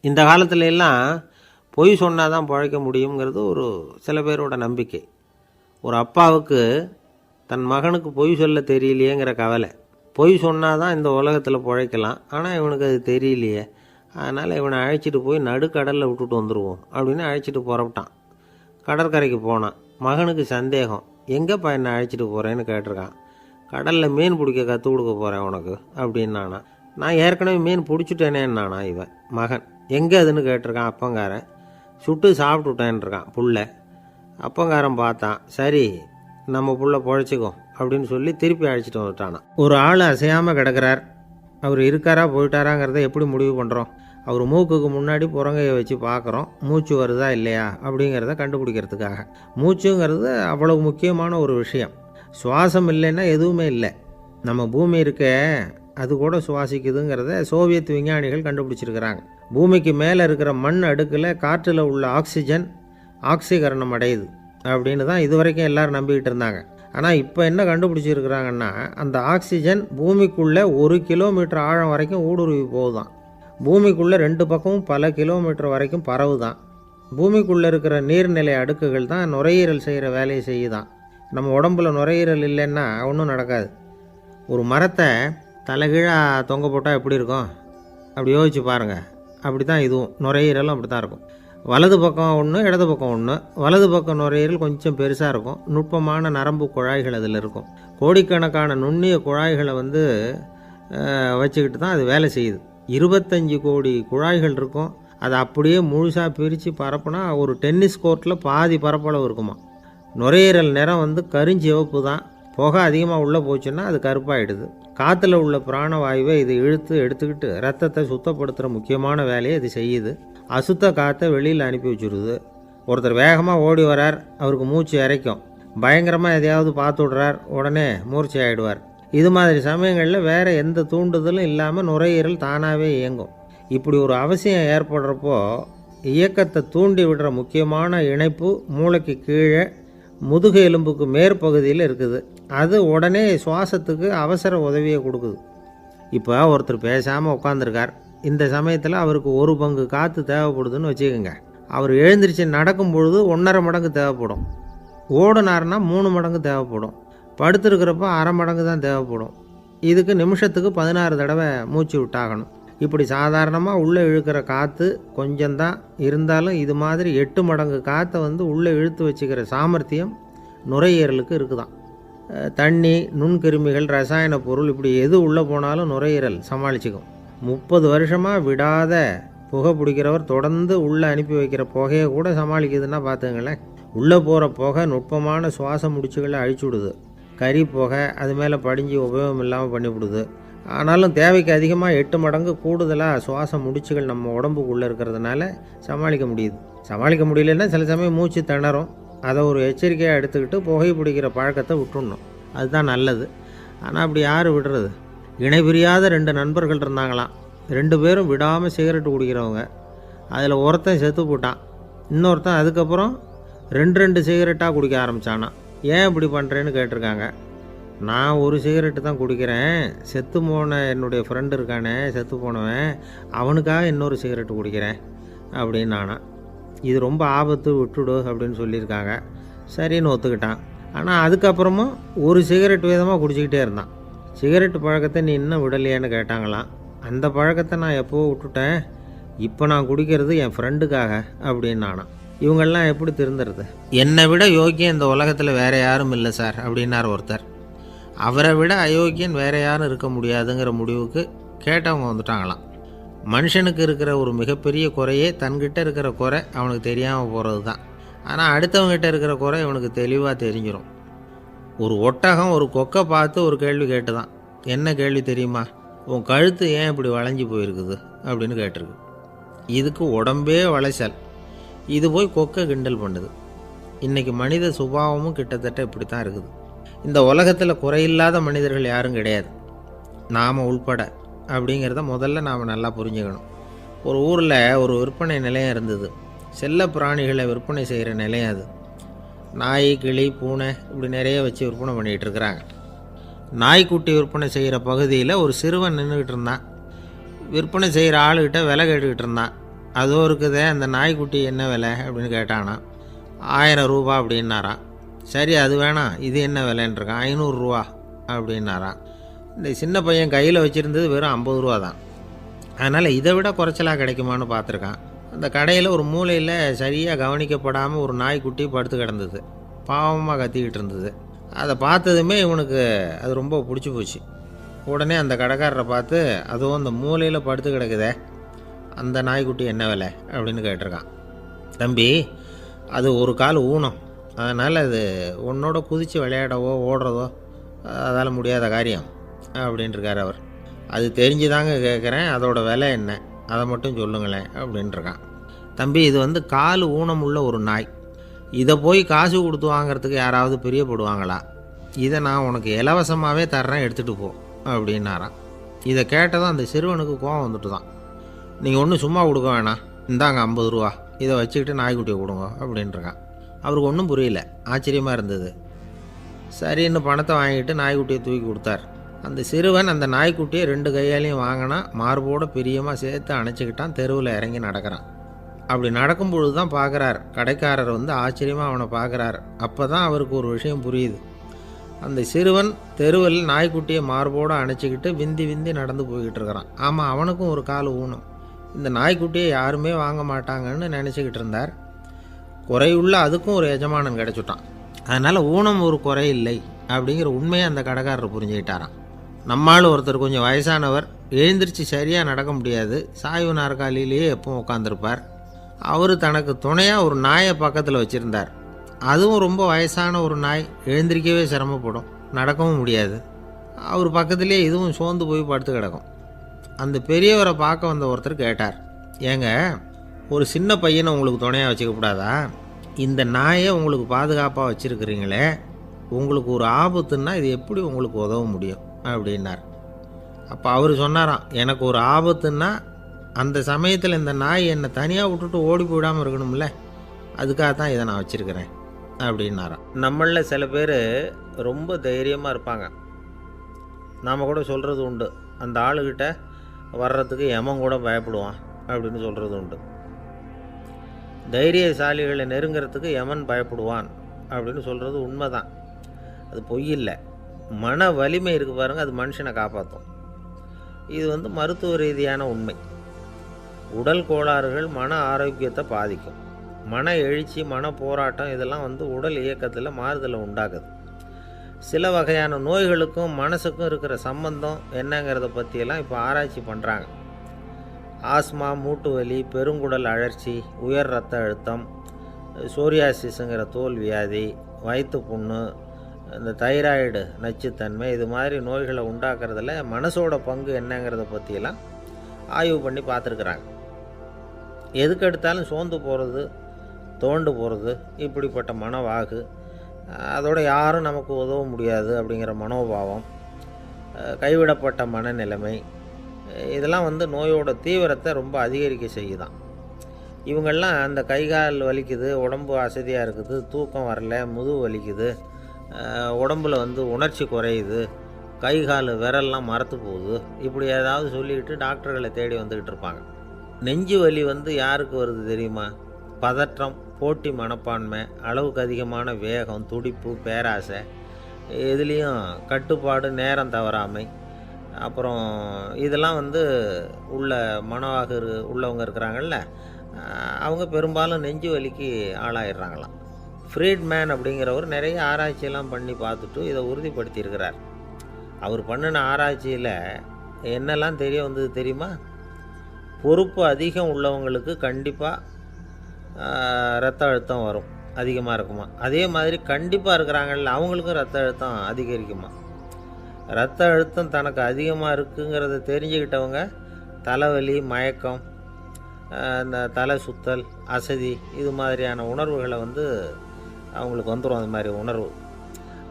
இந்த காலத்துல எல்லாம் பொய் சொன்னால் தான் பிழைக்க முடியுங்கிறது ஒரு சில பேரோட நம்பிக்கை. ஒரு அப்பாவுக்கு தன் மகனுக்கு பொய் சொல்ல தெரியலையேங்கிற கவலை. பொய் சொன்னால் தான் இந்த உலகத்தில் பிழைக்கலாம், ஆனால் இவனுக்கு அது தெரியலையே, அதனால் இவனை அழைச்சிட்டு போய் நடுக்கடலில் விட்டுட்டு வந்துடுவோம் அப்படின்னு அழைச்சிட்டு புறப்பட்டான். கடற்கரைக்கு போனான். மகனுக்கு சந்தேகம், எங்கேப்பா என்னை அழைச்சிட்டு போகிறேன்னு கேட்டிருக்கான். கடலில் மீன் பிடிக்க கற்றுக் கொடுக்க போகிறேன் உனக்கு அப்படின்னானா. நான் ஏற்கனவே மீன் பிடிச்சிட்டேனேன்னானா இவன் மகன். எங்கே அதுன்னு கேட்டிருக்கான் அப்பங்காரன். சுட்டு சாப்பிட்டுட்டேன்ருக்கான் புள்ள. அப்பங்காரன் பார்த்தான், சரி நம்ம புள்ள பொழைச்சிக்கும் அப்படின்னு சொல்லி திருப்பி அழைச்சிட்டு வந்துட்டானா. ஒரு ஆள் அசையாமல் கிடக்கிறார். அவர் இருக்காரா போயிட்டாராங்கிறத எப்படி முடிவு பண்ணுறோம்? அவர் மூக்குக்கு முன்னாடி புறங்கையை வச்சு பார்க்குறோம், மூச்சு வருதா இல்லையா அப்படிங்கிறத கண்டுபிடிக்கிறதுக்காக. மூச்சுங்கிறது அவ்வளவு முக்கியமான ஒரு விஷயம். சுவாசம் இல்லைன்னா எதுவுமே இல்லை. நம்ம பூமி இருக்க அது கூட சுவாசிக்குதுங்கிறத சோவியத் விஞ்ஞானிகள் கண்டுபிடிச்சிருக்கிறாங்க. பூமிக்கு மேலே இருக்கிற மண் அடுக்கில் காற்றில் உள்ள ஆக்சிஜன் ஆக்சிகரணம் அடையுது அப்படின்னு தான் இதுவரைக்கும் எல்லோரும் நம்பிக்கிட்டு இருந்தாங்க. ஆனால் இப்போ என்ன கண்டுபிடிச்சிருக்கிறாங்கன்னா, அந்த ஆக்சிஜன் பூமிக்குள்ளே 1 கிலோமீட்டர் ஆழம் வரைக்கும் ஊடுருவி போகுதான். பூமிக்குள்ளே 2 பக்கமும் பல கிலோமீட்டர் வரைக்கும் பரவுதான். பூமிக்குள்ளே இருக்கிற நீர்நிலை அடுக்குகள் தான் நுரையீரல் செய்கிற வேலையை செய்யுதான். நம்ம உடம்புல நுரையீரல் இல்லைன்னா ஒன்றும் நடக்காது. ஒரு மரத்தை தலைகீழாக தொங்க போட்டால் எப்படி இருக்கும் அப்படி யோசிச்சு பாருங்கள். அப்படி தான் இதுவும் நுரையீரலும் அப்படி தான் இருக்கும். வலது பக்கம் ஒன்று, இடது பக்கம் ஒன்று. வலது பக்கம் நுரையீரல் கொஞ்சம் பெருசாக இருக்கும். நுட்பமான நரம்பு குழாய்கள் அதில் இருக்கும். கோடிக்கணக்கான நுண்ணிய குழாய்களை வச்சுக்கிட்டு தான் அது வேலை செய்யுது. 25 கோடி குழாய்கள் இருக்கும். அதை அப்படியே முழுசாக பிரித்து பரப்புனா ஒரு டென்னிஸ் கோர்ட்டில் பாதி பரப்பளவு இருக்குமா. நுரையீரல் நிறம் கருஞ்சிவப்பு தான். புகை அதிகமாக உள்ளே போச்சுன்னா அது கருப்பாயிடுது. காற்றுல உள்ள பிராணவாயுவை இது இழுத்து எடுத்துக்கிட்டு ரத்தத்தை சுத்தப்படுத்துகிற முக்கியமான வேலையை இது செய்யுது. அசுத்த காற்றை வெளியில் அனுப்பி வச்சுருது. ஒருத்தர் வேகமாக ஓடி வரார், அவருக்கு மூச்சு இறைக்கும். பயங்கரமாக எதையாவது பார்த்து விடுறார், உடனே மூர்ச்சி ஆகிடுவார். இது மாதிரி சமயங்களில் வேறு எந்த தூண்டுதலும் இல்லாமல் நுரையீரல் தானாகவே இயங்கும். இப்படி ஒரு அவசியம் ஏற்படுறப்போ இயக்கத்தை தூண்டி விடுற முக்கியமான இணைப்பு மூளைக்கு கீழே முதுகு எலும்புக்கு மேற்பகுதியில் இருக்குது. அது உடனே சுவாசத்துக்கு அவசர உதவியை கொடுக்குது. இப்போ ஒருத்தர் பேசாமல் உட்காந்துருக்கார். இந்த சமயத்தில் அவருக்கு 1 பங்கு காற்று தேவைப்படுதுன்னு வச்சுக்கோங்க. அவர் எழுந்திரிச்சு நடக்கும் பொழுது 1.5 மடங்கு தேவைப்படும். ஓடுனார்னா 3 மடங்கு தேவைப்படும். படுத்துருக்கிறப்ப 1/2 மடங்கு தான் தேவைப்படும். இதுக்கு நிமிஷத்துக்கு 16 தடவை மூச்சு விட்டாகணும். இப்படி சாதாரணமாக உள்ளே இழுக்கிற காற்று கொஞ்சம்தான் இருந்தாலும் இது மாதிரி 8 மடங்கு காற்றை உள்ளே இழுத்து வச்சுக்கிற சாமர்த்தியம் நுரையீரலுக்கு இருக்குதான். தண்ணி, நுண்கிருமிகள், ரசாயன பொருள் இப்படி எது உள்ளே போனாலும் நுரையீரல் சமாளிச்சுக்கும். 30 வருஷமாக விடாத புகை பிடிக்கிறவர் தொடர்ந்து உள்ளே அனுப்பி வைக்கிற புகையை கூட சமாளிக்குதுன்னா பார்த்துங்களேன். உள்ளே போகிற புகை நுட்பமான சுவாச முடிச்சுகளை அழிச்சு விடுது. கறி புகை அது மேலே படிஞ்சு உபயோகம் இல்லாமல் பண்ணிவிடுது. ஆனாலும் தேவைக்கு அதிகமாக 8 மடங்கு கூடுதலாக சுவாச முடிச்சுகள் நம்ம உடம்புக்குள்ளே இருக்கிறதுனால சமாளிக்க முடியுது. சமாளிக்க முடியலன்னா சில சமயம் மூச்சு திணறும். அதை ஒரு எச்சரிக்கையாக எடுத்துக்கிட்டு புகை பிடிக்கிற பழக்கத்தை விட்டுடணும். அதுதான் நல்லது. ஆனால் அப்படி யார் விடுறது? இணை பிரியாத 2 நண்பர்கள் இருந்தாங்களாம். 2 பேரும் விடாமல் சிகரெட்டு குடிக்கிறவங்க. அதில் ஒருத்தன் செத்து போட்டான். இன்னொருத்தன் அதுக்கப்புறம் 2 சிகரெட்டாக குடிக்க ஆரம்பித்தானா. ஏன் இப்படி பண்ணுறேன்னு கேட்டிருக்காங்க. நான் 1 சிகரெட்டு தான் குடிக்கிறேன், செத்து போன என்னுடைய ஃப்ரெண்டு இருக்கானே செத்து போனவன், அவனுக்காக இன்னொரு சிகரெட்டு குடிக்கிறேன் அப்படின்னு நானா. இது ரொம்ப ஆபத்து, விட்டுடு அப்படின்னு சொல்லியிருக்காங்க. சரின்னு ஒத்துக்கிட்டான். ஆனால் அதுக்கப்புறமும் 1 சிகரெட் வீதமாக குடிச்சிக்கிட்டே இருந்தான். சிகரெட்டு பழக்கத்தை நீ இன்னும் விடலையான்னு கேட்டாங்களாம். அந்த பழக்கத்தை நான் எப்போவோ விட்டுட்டேன், இப்போ நான் குடிக்கிறது என் ஃப்ரெண்டுக்காக அப்படின்னு நானா. இவங்கெல்லாம் எப்படி திருந்துறது? என்னை விட யோக்கியம் இந்த உலகத்தில் வேறு யாரும் இல்லை சார் அப்படின்னார் ஒருத்தர். அவரை விட அயோக்கியன் வேறு யாரும் இருக்க முடியாதுங்கிற முடிவுக்கு கேட்டவங்க வந்துட்டாங்களாம். மனுஷனுக்கு இருக்கிற ஒரு மிகப்பெரிய குறையே தன்கிட்ட இருக்கிற குறை அவனுக்கு தெரியாமல் போகிறது தான். ஆனால் அடுத்தவங்ககிட்ட இருக்கிற குறை இவனுக்கு தெளிவாக தெரிஞ்சிடும். ஒரு ஒட்டகம் ஒரு கொக்கை பார்த்து ஒரு கேள்வி கேட்டுதான். என்ன கேள்வி தெரியுமா? உன் கழுத்து ஏன் இப்படி வளைஞ்சி போயிருக்குது அப்படின்னு கேட்டிருக்கு. இதுக்கு உடம்பே வளைச்சல். இது போய் கொக்கை கிண்டல் பண்ணுது. இன்றைக்கி மனித சுபாவமும் கிட்டத்தட்ட இப்படி தான் இருக்குது. இந்த உலகத்தில் குறையில்லாத மனிதர்கள் யாரும் கிடையாது, நாம் உள்பட அப்படிங்கிறத முதல்ல நாம் நல்லா புரிஞ்சுக்கணும். ஒரு ஊரில் ஒரு விற்பனை நிலையம் இருந்தது. செல்ல பிராணிகளை விற்பனை செய்கிற நிலையம் அது. நாய், கிளி, பூனை இப்படி நிறைய வச்சு விற்பனை பண்ணிகிட்டு இருக்கிறாங்க. நாய்க்குட்டி விற்பனை செய்கிற பகுதியில் ஒரு சிறுவன் நின்றுக்கிட்டு இருந்தான். விற்பனை செய்கிற ஆளுகிட்ட விலை கேட்டுக்கிட்டு இருந்தான். அதோ இருக்குதே அந்த நாய்க்குட்டி என்ன விலை அப்படின்னு கேட்டானா. 1000 ரூபா அப்படின்னாரான். சரி அது வேணாம், இது என்ன விலைன்றிருக்கான். 500 ரூபா அப்படின்னாரான். இந்த சின்ன பையன் கையில் வச்சுருந்தது வெறும் 50 ரூபா தான். அதனால் இதை விட குறைச்சலாக கிடைக்குமான்னு பார்த்துருக்கான். அந்த கடையில் ஒரு மூலையில் சரியாக கவனிக்கப்படாமல் ஒரு நாய்க்குட்டி படுத்து கிடந்தது. பாவமாக கத்திக்கிட்டு இருந்தது. அதை பார்த்ததுமே இவனுக்கு அது ரொம்ப பிடிச்சி போச்சு. உடனே அந்த கடைக்காரரை பார்த்து, அதுவும் அந்த மூலையில் படுத்து கிடக்குதே அந்த நாய்க்குட்டி என்ன விலை அப்படின்னு கேட்டிருக்கான். தம்பி, அது ஒரு கால் ஊனம், அதனால் அது உன்னோட குதித்து விளையாடவோ ஓடுறதோ அதால் முடியாத காரியம் அப்படின்ட்டுருக்கார் அவர். அது தெரிஞ்சுதாங்க கேட்குறேன், அதோட விலை என்ன அதை மட்டும் சொல்லுங்களேன் அப்படின்ட்டுருக்கான். தம்பி, இது வந்து கால் ஊனம் உள்ள ஒரு நாய். இதை போய் காசு கொடுத்து வாங்கிறதுக்கு யாராவது பிரியப்படுவாங்களா? இதை நான் உனக்கு இலவசமாகவே தர்றேன், எடுத்துகிட்டு போ அப்படின்னாரான். இதை கேட்டதும் அந்த சிறுவனுக்கு கோவம் வந்துட்டு தான். நீங்கள் ஒன்றும் சும்மா கொடுக்க வேணாம், இந்தாங்க 50 ரூபா, இதை வச்சுக்கிட்டு நாய்க்குட்டியை கொடுங்க அப்படின்ட்டுருக்கான். அவருக்கு ஒன்றும் புரியல, ஆச்சரியமாக இருந்தது. சரின்னு பணத்தை வாங்கிட்டு நாய்க்குட்டியை தூக்கி கொடுத்தார். அந்த சிறுவன் அந்த நாய்க்குட்டியை 2 கையாலையும் வாங்கினா, மார்போட பிரியமாக சேர்த்து அணைச்சிக்கிட்டான். தெருவில் இறங்கி நடக்கிறான். அப்படி நடக்கும்பொழுது தான் பார்க்குறார், கடைக்காரர் வந்து ஆச்சரியமாக அவனை பார்க்குறார். அப்போ தான் அவருக்கு ஒரு விஷயம் புரியுது. அந்த சிறுவன் தெருவில் நாய்க்குட்டியை மார்போடு அணைச்சிக்கிட்டு விந்தி விந்தி நடந்து போய்கிட்டு இருக்கிறான். ஆமாம், அவனுக்கும் ஒரு கால் ஊனம். இந்த நாய்க்குட்டியை யாருமே வாங்க மாட்டாங்கன்னு நினச்சிக்கிட்டு இருந்தார். குறையுள்ள அதுக்கும் ஒரு எஜமானன் கிடச்சிட்டான். அதனால் ஊனம் ஒரு குறை இல்லை அப்படிங்கிற உண்மையை அந்த கடைக்காரர் புரிஞ்சுக்கிட்டாராம். நம்மால் ஒருத்தர் கொஞ்சம் வயசானவர், எழுந்திரிச்சு சரியாக நடக்க முடியாது, சாய்வு நாற்காலியிலேயே எப்பவும் உட்காந்துருப்பார். அவர் தனக்கு துணையாக ஒரு நாயை பக்கத்தில் வச்சுருந்தார். அதுவும் ரொம்ப வயசான ஒரு நாய், எழுந்திரிக்கவே சிரமப்படும், நடக்கவும் முடியாது. அவர் பக்கத்துலேயே இதுவும் சோர்ந்து போய் படுத்து கிடக்கும். அந்த பெரியவரை பார்க்க வந்த ஒருத்தர் கேட்டார், ஏங்க, ஒரு சின்ன பையனை உங்களுக்கு துணையாக வச்சுக்கப்படாதா? இந்த நாயை உங்களுக்கு பாதுகாப்பாக வச்சுருக்கிறீங்களே, உங்களுக்கு ஒரு ஆபத்துன்னா இது எப்படி உங்களுக்கு உதவ முடியும் அப்படின்னார். அப்போ அவர் சொன்னாராம், எனக்கு ஒரு ஆபத்துன்னா அந்த சமயத்தில் இந்த நாய் என்னை தனியாக விட்டுட்டு ஓடி போயிடாமல் இருக்கணும்ல, அதுக்காக தான் இதை நான் வச்சுருக்கிறேன் அப்படின்னாராம். நம்மளில் சில பேர் ரொம்ப தைரியமாக இருப்பாங்க. நாம் கூட சொல்கிறது உண்டு, அந்த ஆளுகிட்ட வர்றதுக்கு எமன் கூட பயப்படுவான் அப்படின்னு சொல்கிறது உண்டு. தைரியசாலிகளை நெருங்கிறதுக்கு எமன் பயப்படுவான் அப்படின்னு சொல்கிறது உண்மை தான், அது பொய் இல்லை. மன வலிமை இருக்குது பாருங்கள், அது மனுஷனை காப்பாற்றும். இது வந்து மருத்துவ ரீதியான உண்மை. உடல் கோளாறுகள் மன ஆரோக்கியத்தை பாதிக்கும். மன எழுச்சி, மன போராட்டம் இதெல்லாம் வந்து உடல் இயக்கத்தில் மாறுதலை உண்டாக்குது. சில வகையான நோய்களுக்கும் மனசுக்கும் இருக்கிற சம்பந்தம் என்னங்கிறத பற்றியெல்லாம் இப்போ ஆராய்ச்சி பண்ணுறாங்க. ஆஸ்மா, மூட்டு வலி, பெருங்குடல் அழற்சி, உயர் இரத்த அழுத்தம், சோரியாசிஸுங்கிற தோல் வியாதி, வயிற்று புண்ணு, இந்த தைராய்டு நச்சுத்தன்மை, இது மாதிரி நோய்களை உண்டாக்குறதுல மனசோட பங்கு என்னங்கிறத பற்றியெல்லாம் ஆய்வு பண்ணி பார்த்துருக்குறாங்க. எதுக்கு எடுத்தாலும் சோர்ந்து போகிறது, தோண்டு போகிறது, இப்படிப்பட்ட மனவாகு, அதோட யாரும் நமக்கு உதவ முடியாது அப்படிங்கிற மனோபாவம், கைவிடப்பட்ட மனநிலைமை, இதெல்லாம் வந்து நோயோட தீவிரத்தை ரொம்ப அதிகரிக்க செய்யுதான். இவங்கெல்லாம் அந்த கைகால் வலிக்குது, உடம்பு அசதியாக இருக்குது, தூக்கம் வரல, முதுகு வலிக்குது, உடம்புல வந்து உணர்ச்சி குறையுது, கை கால் விரல்லாம் மரத்து போகுது, இப்படி ஏதாவது சொல்லிக்கிட்டு டாக்டர்களை தேடி வந்துக்கிட்டு இருப்பாங்க. நெஞ்சு வலி வந்து யாருக்கு வருது தெரியுமா? பதற்றம், போட்டி மனப்பான்மை, அளவுக்கு அதிகமான வேகம், துடிப்பு, பேராசை, இதுலேயும் கட்டுப்பாடு, நேரம் தவறாமை, அப்புறம் இதெல்லாம் வந்து உள்ள மனவாக உள்ளவங்க இருக்கிறாங்கல்ல, அவங்க பெரும்பாலும் நெஞ்சு வலிக்கு ஆளாயிடுறாங்களாம். ஃப்ரீட்மேன் அப்படிங்கிறவர் நிறைய ஆராய்ச்சியெல்லாம் பண்ணி பார்த்துட்டு இதை உறுதிப்படுத்தியிருக்கிறார். அவர் பண்ணின ஆராய்ச்சியில் என்னெல்லாம் தெரிய வந்தது தெரியுமா? பொறுப்பு அதிகம் உள்ளவங்களுக்கு கண்டிப்பாக ரத்த அழுத்தம் வரும், அதிகமாக இருக்குமா. அதே மாதிரி கண்டிப்பாக இருக்கிறாங்கல்ல, அவங்களுக்கும் ரத்த அழுத்தம் அதிகரிக்குமா. ரத்த அழுத்தம் தனக்கு அதிகமாக இருக்குங்கிறத தெரிஞ்சுக்கிட்டவங்க தலைவலி, மயக்கம், இந்த தலை சுத்தல், அசதி, இது மாதிரியான உணர்வுகளை வந்து அவங்களுக்கு வந்துடும், அது மாதிரி உணர்வு.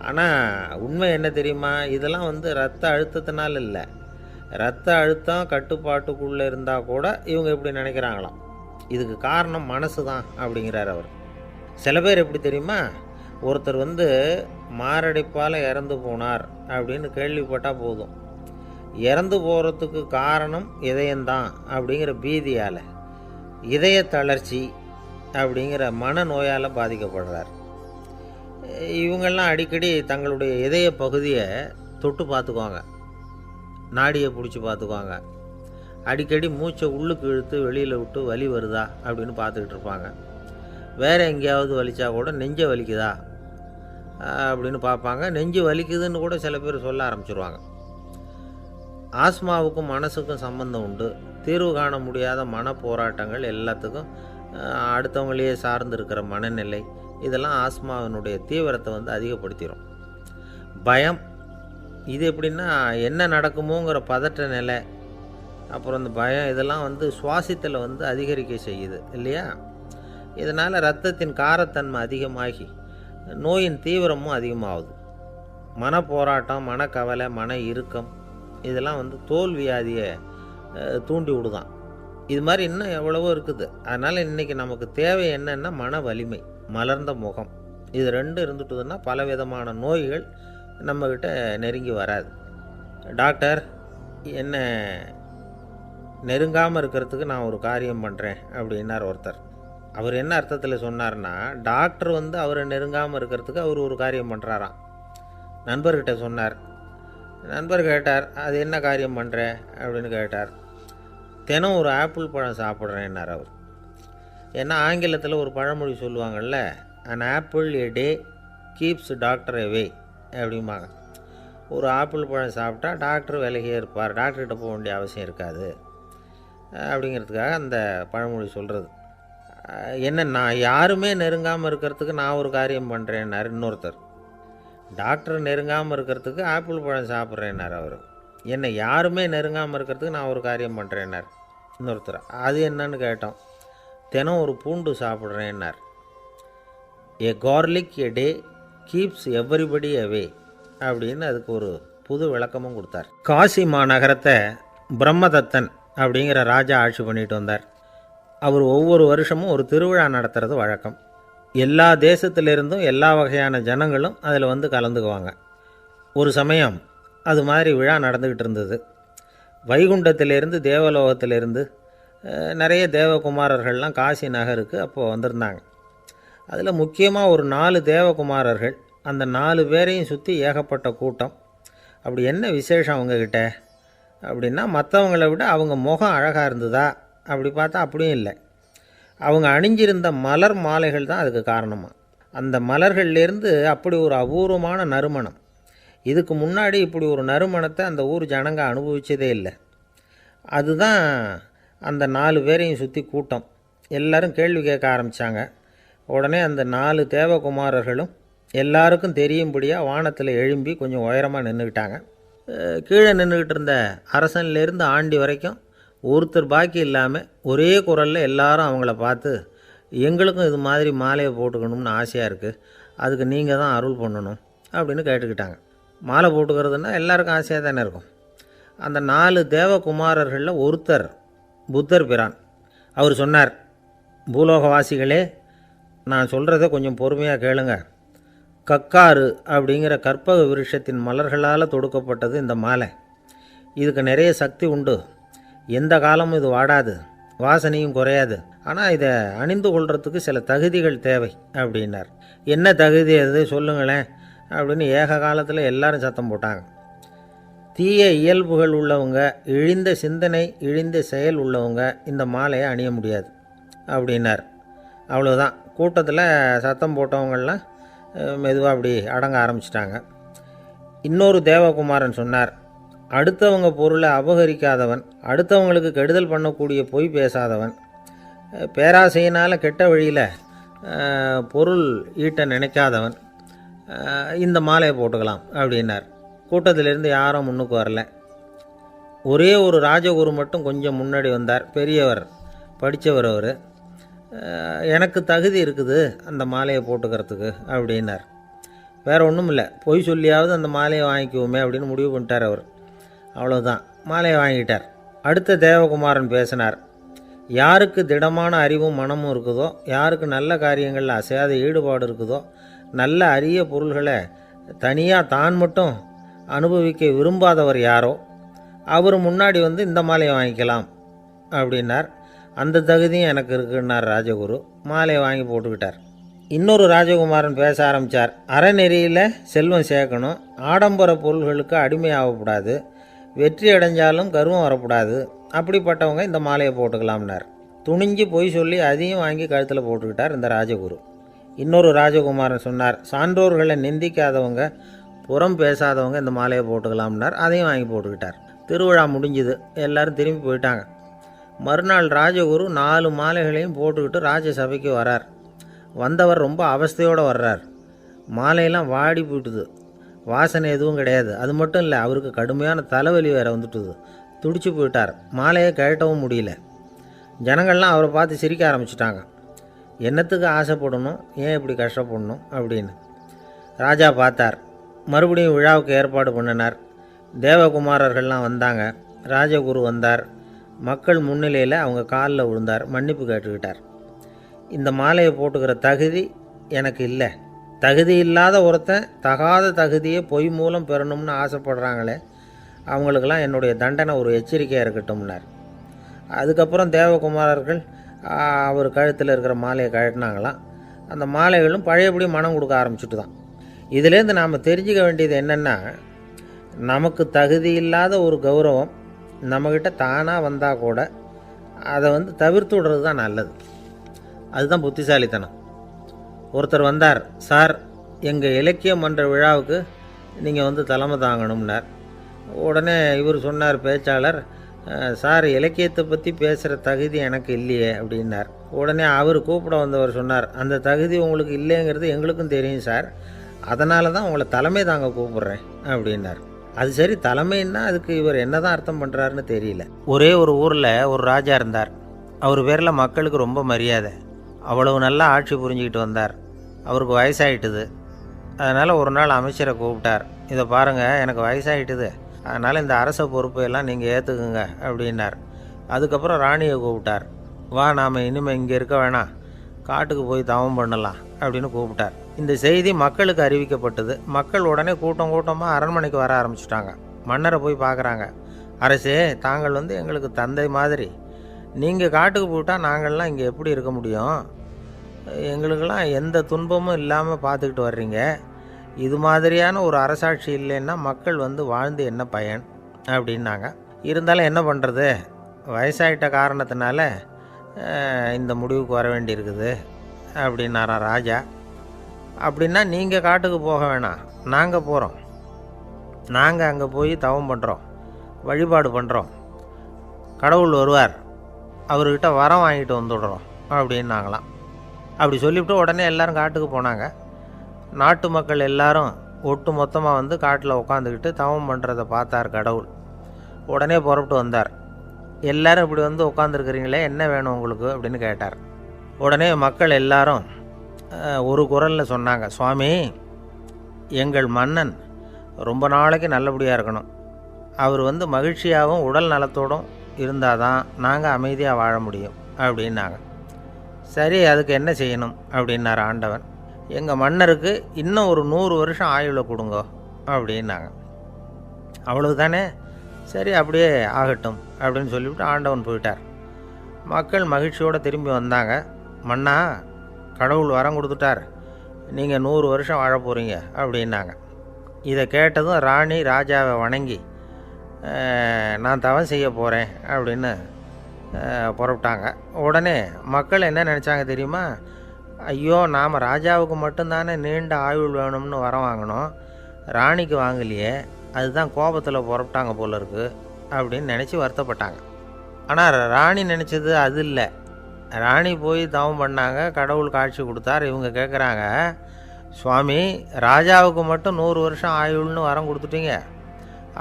ஆனால் உண்மை என்ன தெரியுமா? இதெல்லாம் வந்து ரத்த அழுத்தத்தினால இல்லை, ரத்த அழுத்தம் கட்டுப்பாட்டுக்குள்ளே இருந்தால் கூட இவங்க இப்படி நினைக்கிறாங்களாம். இதுக்கு காரணம் மனசு தான் அப்படிங்கிறார் அவர். சில பேர் எப்படி தெரியுமா? ஒருத்தர் வந்து மாரடைப்பால் இறந்து போனார் அப்படின்னு கேள்விப்பட்டால் போதும், இறந்து போகிறதுக்கு காரணம் இதயம்தான் அப்படிங்கிற பீதியால் இதய தளர்ச்சி அப்படிங்கிற மனநோயால் பாதிக்கப்படுறார். இவங்கெல்லாம் அடிக்கடி தங்களுடைய இதய பகுதியை தொட்டு பார்த்துக்குவாங்க, நாடியை பிடிச்சி பார்த்துக்குவாங்க. அடிக்கடி மூச்சை உள்ளுக்கு இழுத்து வெளியில் விட்டு வலி வருதா அப்படின்னு பார்த்துக்கிட்டு இருப்பாங்க. வேறு எங்கேயாவது வலிச்சா கூட நெஞ்சை வலிக்குதா அப்படின்னு பார்ப்பாங்க. நெஞ்சு வலிக்குதுன்னு கூட சில பேர் சொல்ல ஆரம்பிச்சிருவாங்க. ஆஸ்மாவுக்கும் மனசுக்கும் சம்பந்தம் உண்டு. தீர்வு காண முடியாத மன போராட்டங்கள் எல்லாத்துக்கும் அடுத்தவங்களையே சார்ந்து இருக்கிற மனநிலை, இதெல்லாம் ஆஸ்மாவினுடைய தீவிரத்தை அதிகப்படுத்திடும். பயம், இது எப்படின்னா என்ன நடக்குமோங்கிற பதற்ற நிலை, அப்புறம் இந்த பயம் இதெல்லாம் சுவாசித்தலை அதிகரிக்க செய்யுது இல்லையா? இதனால் இரத்தத்தின் காரத்தன்மை அதிகமாகி நோயின் தீவிரமும் அதிகமாகுது. மன போராட்டம், மனக்கவலை, மன இறுக்கம் இதெல்லாம் தோல் வியாதியை தூண்டி விடுதான். இது மாதிரி இன்னும் எவ்வளவோ இருக்குது. அதனால் இன்றைக்கி நமக்கு தேவை என்னென்னா மன வலிமை, மலர்ந்த முகம். இது ரெண்டும் இருந்துட்டுதுன்னா பலவிதமான நோய்கள் நம்மக்கிட்ட நெருங்கி வராது. டாக்டர் என்ன நெருங்காமல் இருக்கிறதுக்கு நான் ஒரு காரியம் பண்ணுறேன் அப்படின்னார் ஒருத்தர். அவர் என்ன அர்த்தத்தில் சொன்னார்னா, டாக்டர் அவரை நெருங்காமல் இருக்கிறதுக்கு அவர் ஒரு காரியம் பண்ணுறாராம். நண்பர்கிட்ட சொன்னார். நண்பர் கேட்டார், அது என்ன காரியம் பண்ணுற அப்படின்னு கேட்டார். தினம் ஒரு ஆப்பிள் பழம் சாப்பிட்றேன்னார் அவர். ஏன்னா ஆங்கிலத்தில் ஒரு பழமொழி சொல்லுவாங்கள்ல, an apple a day keeps doctor away அப்படிம்பாங்க. ஒரு ஆப்பிள் பழம் சாப்பிட்டா டாக்டர் விலகியே இருப்பார், டாக்டர்கிட்ட போக வேண்டிய அவசியம் இருக்காது அப்படிங்கிறதுக்காக அந்த பழமொழி சொல்கிறது. என்ன, நான் யாருமே நெருங்காமல் இருக்கிறதுக்கு நான் ஒரு காரியம் பண்ணுறேன்னார் இன்னொருத்தர். டாக்டர் நெருங்காமல் இருக்கிறதுக்கு ஆப்பிள் பழம் சாப்பிட்றேன்னார் அவர். என்னை யாருமே நெருங்காமல் இருக்கிறதுக்கு நான் ஒரு காரியம் பண்ணுறேன்னார் இன்னொருத்தர். அது என்னன்னு கேட்டோம். தினம் ஒரு பூண்டு சாப்பிட்றேன்னார். ஏ கார்லிக் எ டே கீப்ஸ் எவ்ரிபடி அவே அப்படின்னு அதுக்கு ஒரு புது விளக்கமும் கொடுத்தார். காசி மாநகரத்தை பிரம்மதத்தன் அப்படிங்கிற ராஜா ஆட்சி பண்ணிட்டு வந்தார். அவர் ஒவ்வொரு வருஷமும் ஒரு திருவிழா நடத்துறது வழக்கம். எல்லா தேசத்திலிருந்தும் எல்லா வகையான ஜனங்களும் அதில் கலந்துக்குவாங்க. ஒரு சமயம் அது மாதிரி விழா நடந்துக்கிட்டு இருந்தது. வைகுண்டத்திலேருந்து தேவலோகத்திலேருந்து நிறைய தேவகுமாரர்கள்லாம் காசி நகருக்கு அப்போது வந்திருந்தாங்க. அதில் முக்கியமாக ஒரு 4 தேவகுமாரர்கள், அந்த 4 பேரையும் சுற்றி ஏகப்பட்ட கூட்டம். அப்படி என்ன விசேஷம் அவங்கக்கிட்ட அப்படின்னா, மற்றவங்கள விட அவங்க முகம் அழகாக இருந்ததா அப்படி பார்த்தா அப்படியும் இல்லை. அவங்க அணிஞ்சிருந்த மலர் மாலைகள் தான் அதுக்கு காரணமாக. அந்த மலர்கள்லேருந்து அப்படி ஒரு அபூர்வமான நறுமணம். இதுக்கு முன்னாடி இப்படி ஒரு நறுமணத்தை அந்த ஊர் ஜனங்க அனுபவிச்சதே இல்லை. அதுதான் அந்த 4 பேரையும் சுற்றி கூட்டம். எல்லோரும் கேள்வி கேட்க ஆரம்பித்தாங்க. உடனே அந்த 4 தேவகுமாரர்களும் எல்லாருக்கும் தெரியும்படியாக வானத்தில் எழும்பி கொஞ்சம் உயரமாக நின்றுக்கிட்டாங்க. கீழே நின்றுக்கிட்டு இருந்த அரசன்லேருந்து ஆண்டி வரைக்கும் ஒருத்தர் பாக்கி இல்லாமல் ஒரே குரலில் எல்லாரும் அவங்கள பார்த்து, எங்களுக்கும் இது மாதிரி மாலையை போட்டுக்கணும்னு ஆசையாக இருக்குது, அதுக்கு நீங்கள் தான் அருள் பண்ணணும் அப்படின்னு கேட்டுக்கிட்டாங்க. மாலை போட்டுக்கிறதுனா எல்லாருக்கும் ஆசையாக தானே இருக்கும். அந்த 4 தேவகுமாரர்களில் ஒருத்தர் புத்தர் பிரான். அவர் சொன்னார், பூலோகவாசிகளே, நான் சொல்கிறத கொஞ்சம் பொறுமையாக கேளுங்க. கக்காரு அப்படிங்கிற கற்பக விருட்சத்தின் மலர்களால் தொடுக்கப்பட்டது இந்த மாலை. இதுக்கு நிறைய சக்தி உண்டு. எந்த காலமும் இது வாடாது, வாசனையும் குறையாது. ஆனால் இதை அணிந்து கொள்கிறதுக்கு சில தகுதிகள் தேவை அப்படின்னார். என்ன தகுதி அது சொல்லுங்களேன் அப்படின்னு ஏக காலத்தில் எல்லாரும் சத்தம் போட்டாங்க. தீய இயல்புகள் உள்ளவங்க, இழிந்த சிந்தனை, இழிந்த செயல் உள்ளவங்க இந்த மாலையை அணிய முடியாது அப்படின்னார். அவ்வளோதான். கூட்டத்தில் சத்தம் போட்டவங்கள்லாம் மெதுவாக அப்படி அடங்க ஆரம்பிச்சிட்டாங்க. இன்னொரு தேவகுமாரன் சொன்னார், அடுத்தவங்க பொருளை அபகரிக்காதவன், அடுத்தவங்களுக்கு கெடுதல் பண்ணக்கூடிய பொய் பேசாதவன், பேராசையினால் கெட்ட வழியில் பொருள் ஈட்ட நினைக்காதவன் இந்த மாலையை போட்டுக்கலாம் அப்படின்னார். கூட்டத்திலிருந்து யாரும் முன்னுக்கு வரல. ஒரே ஒரு ராஜகுரு மட்டும் கொஞ்சம் முன்னாடி வந்தார். பெரியவர், படித்தவர். அவர், எனக்கு தகுதி இருக்குது அந்த மாலையை போட்டுக்கிறதுக்கு அப்படின்னார். வேறு ஒன்றும் இல்லை, பொய் சொல்லியாவது அந்த மாலையை வாங்கிக்குவோமே அப்படின்னு முடிவு பண்ணிட்டார் அவர். அவ்வளோதான், மாலையை வாங்கிட்டார். அடுத்த தேவகுமாரன் பேசினார். யாருக்கு திடமான அறிவும் மனமும் இருக்குதோ, யாருக்கு நல்ல காரியங்களில் அசையாத ஈடுபாடு இருக்குதோ, நல்ல அரிய பொருள்களை தனியாக தான் மட்டும் அனுபவிக்க விரும்பாதவர் யாரோ அவர் முன்னாடி இந்த மாலையை வாங்கிக்கலாம் அப்படின்னார். அந்த தகுதியும் எனக்கு இருக்குன்னார் ராஜகுரு. மாலையை வாங்கி போட்டுக்கிட்டார். இன்னொரு ராஜகுமாரன் பேச ஆரம்பித்தார். அறநெறியில் செல்வம் சேர்க்கணும், ஆடம்பர பொருள்களுக்கு அடிமையாகக்கூடாது, வெற்றி அடைஞ்சாலும் கர்வம் வரக்கூடாது, அப்படிப்பட்டவங்க இந்த மாலையை போட்டுக்கலாம்னார். துணிஞ்சு பொய் சொல்லி அதையும் வாங்கி கழுத்தில் போட்டுக்கிட்டார் இந்த ராஜகுரு. இன்னொரு ராஜகுமாரன் சொன்னார், சான்றோர்களை நிந்திக்காதவங்க, புறம் பேசாதவங்க இந்த மாலையை போட்டுக்கலாம்னார். அதையும் வாங்கி போட்டுக்கிட்டார். திருவிழா முடிஞ்சுது, எல்லோரும் திரும்பி போயிட்டாங்க. மறுநாள் ராஜகுரு 4 மாலைகளையும் போட்டுக்கிட்டு ராஜசபைக்கு வரார். வந்தவர் ரொம்ப அவஸ்தையோடு வர்றார். மாலையெல்லாம் வாடி போயிட்டுது, வாசனை எதுவும் கிடையாது. அது மட்டும் இல்லை, அவருக்கு கடுமையான தலைவலி வேறு வந்துட்டுது. துடிச்சு போயிட்டார். மாலையை கழட்டவும் முடியல. ஜனங்கள்லாம் அவரை பார்த்து சிரிக்க ஆரம்பிச்சிட்டாங்க. என்னத்துக்கு ஆசைப்படணும், ஏன் இப்படி கஷ்டப்படணும் அப்படின்னு. ராஜா பார்த்தார். மறுபடியும் விழாவுக்கு ஏற்பாடு பண்ணினார். தேவகுமாரர்கள்லாம் வந்தாங்க. ராஜகுரு வந்தார். மக்கள் முன்னிலையில் அவங்க காலில் விழுந்தார், மன்னிப்பு கேட்டுக்கிட்டார். இந்த மாலையை போட்டுக்கிற தகுதி எனக்கு இல்லை. தகுதி இல்லாத ஒருத்தன் தகாத தகுதியை பொய் மூலம் பெறணும்னு ஆசைப்படுறாங்களே, அவங்களுக்கெல்லாம் என்னுடைய தண்டனை ஒரு எச்சரிக்கையாக இருக்கட்டும்னார். அதுக்கப்புறம் தேவகுமாரர்கள் அவர் கழுத்தில் இருக்கிற மாலையை கழட்டினாங்களாம். அந்த மாலைகளும் பழையபடி மனம் கொடுக்க ஆரம்பிச்சுட்டு தான். இதுலேருந்து நாம் தெரிஞ்சுக்க வேண்டியது என்னென்னா, நமக்கு தகுதி இல்லாத ஒரு கௌரவம் நம்மக்கிட்ட தானாக வந்தால் கூட அதை தவிர்த்து விடுறது தான் நல்லது. அதுதான் புத்திசாலித்தனம். ஒருத்தர் வந்தார். சார், எங்கள் இலக்கிய மன்ற விழாவுக்கு நீங்கள் தலைமை தாங்கணும்னார். உடனே இவர் சொன்னார், பேச்சாளர், சார், இலக்கியத்தை பற்றி பேசுகிற தகுதி எனக்கு இல்லையே அப்படின்னார். உடனே அவர் கூப்பிட வந்தவர் சொன்னார், அந்த தகுதி உங்களுக்கு இல்லைங்கிறது எங்களுக்கும் தெரியும் சார், அதனால தான் உங்களை தலைமை தாங்க கூப்பிட்றேன் அப்படின்னார். அது சரி, தலைமைன்னா அதுக்கு இவர் என்ன தான் அர்த்தம் பண்ணுறாருன்னு தெரியல. ஒரே ஒரு ஊரில் ஒரு ராஜா இருந்தார். அவர் பேரில் மக்களுக்கு ரொம்ப மரியாதை. அவ்வளவு நல்லா ஆட்சி புரிஞ்சுக்கிட்டு வந்தார். அவருக்கு வயசாகிட்டுது. அதனால் ஒரு நாள் அமைச்சரை கூப்பிட்டார். இதை பாருங்கள், எனக்கு வயசாகிட்டுது, அதனால் இந்த அரச பொறுப்பையெல்லாம் நீங்கள் ஏற்றுக்குங்க அப்படின்னார். அதுக்கப்புறம் ராணியை கூப்பிட்டார். வா, நாம் இனிமேல் இங்கே இருக்க வேணாம், காட்டுக்கு போய் தவம் பண்ணலாம் அப்படின்னு கூப்பிட்டார். இந்த செய்தி மக்களுக்கு அறிவிக்கப்பட்டது. மக்கள் உடனே கூட்டமாக அரண்மனைக்கு வர ஆரம்பிச்சிட்டாங்க. மன்னரை போய் பார்க்குறாங்க. அரசே, தாங்கள் எங்களுக்கு தந்தை மாதிரி. நீங்கள் காட்டுக்கு போயிட்டால் நாங்கள்லாம் இங்கே எப்படி இருக்க முடியும்? எங்களுக்கெல்லாம் எந்த துன்பமும் இல்லாமல் பார்த்துக்கிட்டு வர்றீங்க. இது மாதிரியான ஒரு அரசாட்சி இல்லைன்னா மக்கள் வாழ்ந்து என்ன பயன் அப்படின்னாங்க. இருந்தாலும் என்ன பண்ணுறது, வயசாகிட்ட காரணத்தினால இந்த முடிவுக்கு வர வேண்டியிருக்குது அப்படின்னாராம் ராஜா. அப்படின்னா நீங்கள் காட்டுக்கு போக வேணாம், நாங்கள் போகிறோம். நாங்கள் அங்கே போய் தவம் பண்ணுறோம், வழிபாடு பண்ணுறோம். கடவுள் வருவார், அவர்கிட்ட வரம் வாங்கிட்டு வந்துடுறோம் அப்படின்னாங்களாம். அப்படி சொல்லிவிட்டு உடனே எல்லோரும் காட்டுக்கு போனாங்க. நாட்டு மக்கள் எல்லாரும் ஒட்டு மொத்தமாக காட்டில் உட்காந்துக்கிட்டு தவம் பண்ணுறதை பார்த்தார் கடவுள். உடனே புறப்பட்டு வந்தார். எல்லோரும் இப்படி உட்காந்துருக்குறீங்களே, என்ன வேணும் உங்களுக்கு அப்படின்னு கேட்டார். உடனே மக்கள் எல்லாரும் ஒரு குரலில் சொன்னாங்க, சுவாமி, எங்கள் மன்னன் ரொம்ப நாளைக்கு நல்லபடியாக இருக்கணும். அவர் மகிழ்ச்சியாகவும் உடல் நலத்தோடும் இருந்தால் தான் நாங்கள் அமைதியாக வாழ முடியும் அப்படின்னாங்க. சரி, அதுக்கு என்ன செய்யணும் அப்படின்னார் ஆண்டவன். எங்கள் மன்னருக்கு இன்னும் ஒரு 100 வருஷம் ஆயுளை கொடுங்க அப்படின்னாங்க. அவ்வளவு தானே, சரி அப்படியே ஆகட்டும் அப்படின்னு சொல்லிவிட்டு ஆண்டவன் போயிட்டார். மக்கள் மகிழ்ச்சியோடு திரும்பி வந்தாங்க. மன்னா, கடவுள் வரம் கொடுத்துட்டார், நீங்கள் 100 வருஷம் வாழ போகிறீங்க அப்படின்னாங்க. இதை கேட்டதும் ராணி ராஜாவை வணங்கி, நான் தவம் செய்ய போகிறேன் அப்படின்னு புறப்பட்டாங்க. உடனே மக்கள் என்ன நினச்சாங்க தெரியுமா? ஐயோ, நாம் ராஜாவுக்கு மட்டும்தானே நீண்ட ஆயுள் வேணும்னு வரம் வாங்கினோம், ராணிக்கு வாங்கலையே, அதுதான் கோபத்தில் புறப்பட்டாங்க போல இருக்குது அப்படின்னு நினச்சி வருத்தப்பட்டாங்க. ஆனால் ராணி நினச்சது அது இல்லை. ராணி போய் தவம் பண்ணாங்க, கடவுள் காட்சி கொடுத்தார். இவங்க கேட்குறாங்க, சுவாமி, ராஜாவுக்கு மட்டும் 100 வருஷம் ஆயுள்னு வரம் கொடுத்துட்டீங்க,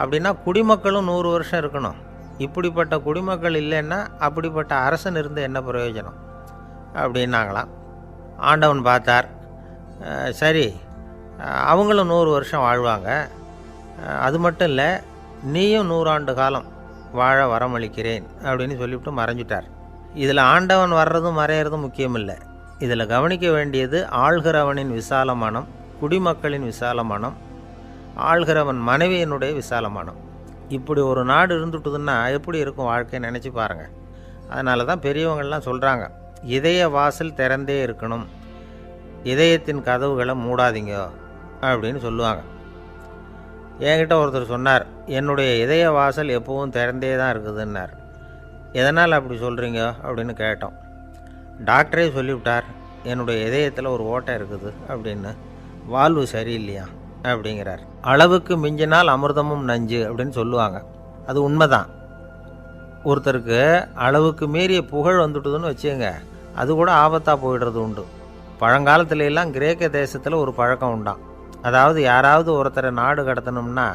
அப்படின்னா குடிமக்களும் 100 வருஷம் இருக்கணும். இப்படிப்பட்ட குடிமக்கள் இல்லைன்னா அப்படிப்பட்ட அரசன் இருந்து என்ன பிரயோஜனம் அப்படின்னாங்களாம். ஆண்டவன் பார்த்தார். சரி, அவங்களும் 100 வருஷம் வாழ்வாங்க, அது மட்டும் இல்லை, நீயும் 100 ஆண்டு காலம் வாழ வரமளிக்கிறேன் அப்படின்னு சொல்லிவிட்டு மறைஞ்சிட்டார். இதில் ஆண்டவன் வர்றதும் மறையிறதும் முக்கியம் இல்லை. இதில் கவனிக்க வேண்டியது ஆள்கிறவனின் விசால மனம், குடிமக்களின் விசால மனம், ஆள்கிறவன் மனைவியினுடைய விசால மனம். இப்படி ஒரு நாடு இருந்துட்டுதுன்னா எப்படி இருக்கும் வாழ்க்கையை நினச்சி பாருங்கள். அதனால தான் பெரியவங்கள்லாம் சொல்கிறாங்க, இதய வாசல் திறந்தே இருக்கணும், இதயத்தின் கதவுகளை மூடாதீங்க அப்படின்னு சொல்லுவாங்க. என்கிட்ட ஒருத்தர் சொன்னார், என்னுடைய இதய வாசல் எப்பவும் திறந்தே தான் இருக்குதுன்னார். எதனால் அப்படி சொல்கிறீங்க அப்படின்னு கேட்டோம். டாக்டரே சொல்லிவிட்டார், என்னுடைய இதயத்தில் ஒரு ஓட்டை இருக்குது அப்படின்னு, வால்வு சரியில்லையா அப்படிங்கிறார். அளவுக்கு மிஞ்சினால் அமிர்தமும் நஞ்சு அப்படின்னு சொல்லுவாங்க. அது உண்மைதான். ஒருத்தருக்கு அளவுக்கு மீறிய புகழ் வந்துட்டுதுன்னு வச்சுங்க, அது கூட ஆபத்தாக போயிடுறது உண்டு. பழங்காலத்துல எல்லாம் கிரேக்க தேசத்தில் ஒரு பழக்கம் உண்டாம். அதாவது யாராவது ஒருத்தரை நாடு கடத்தணும்னா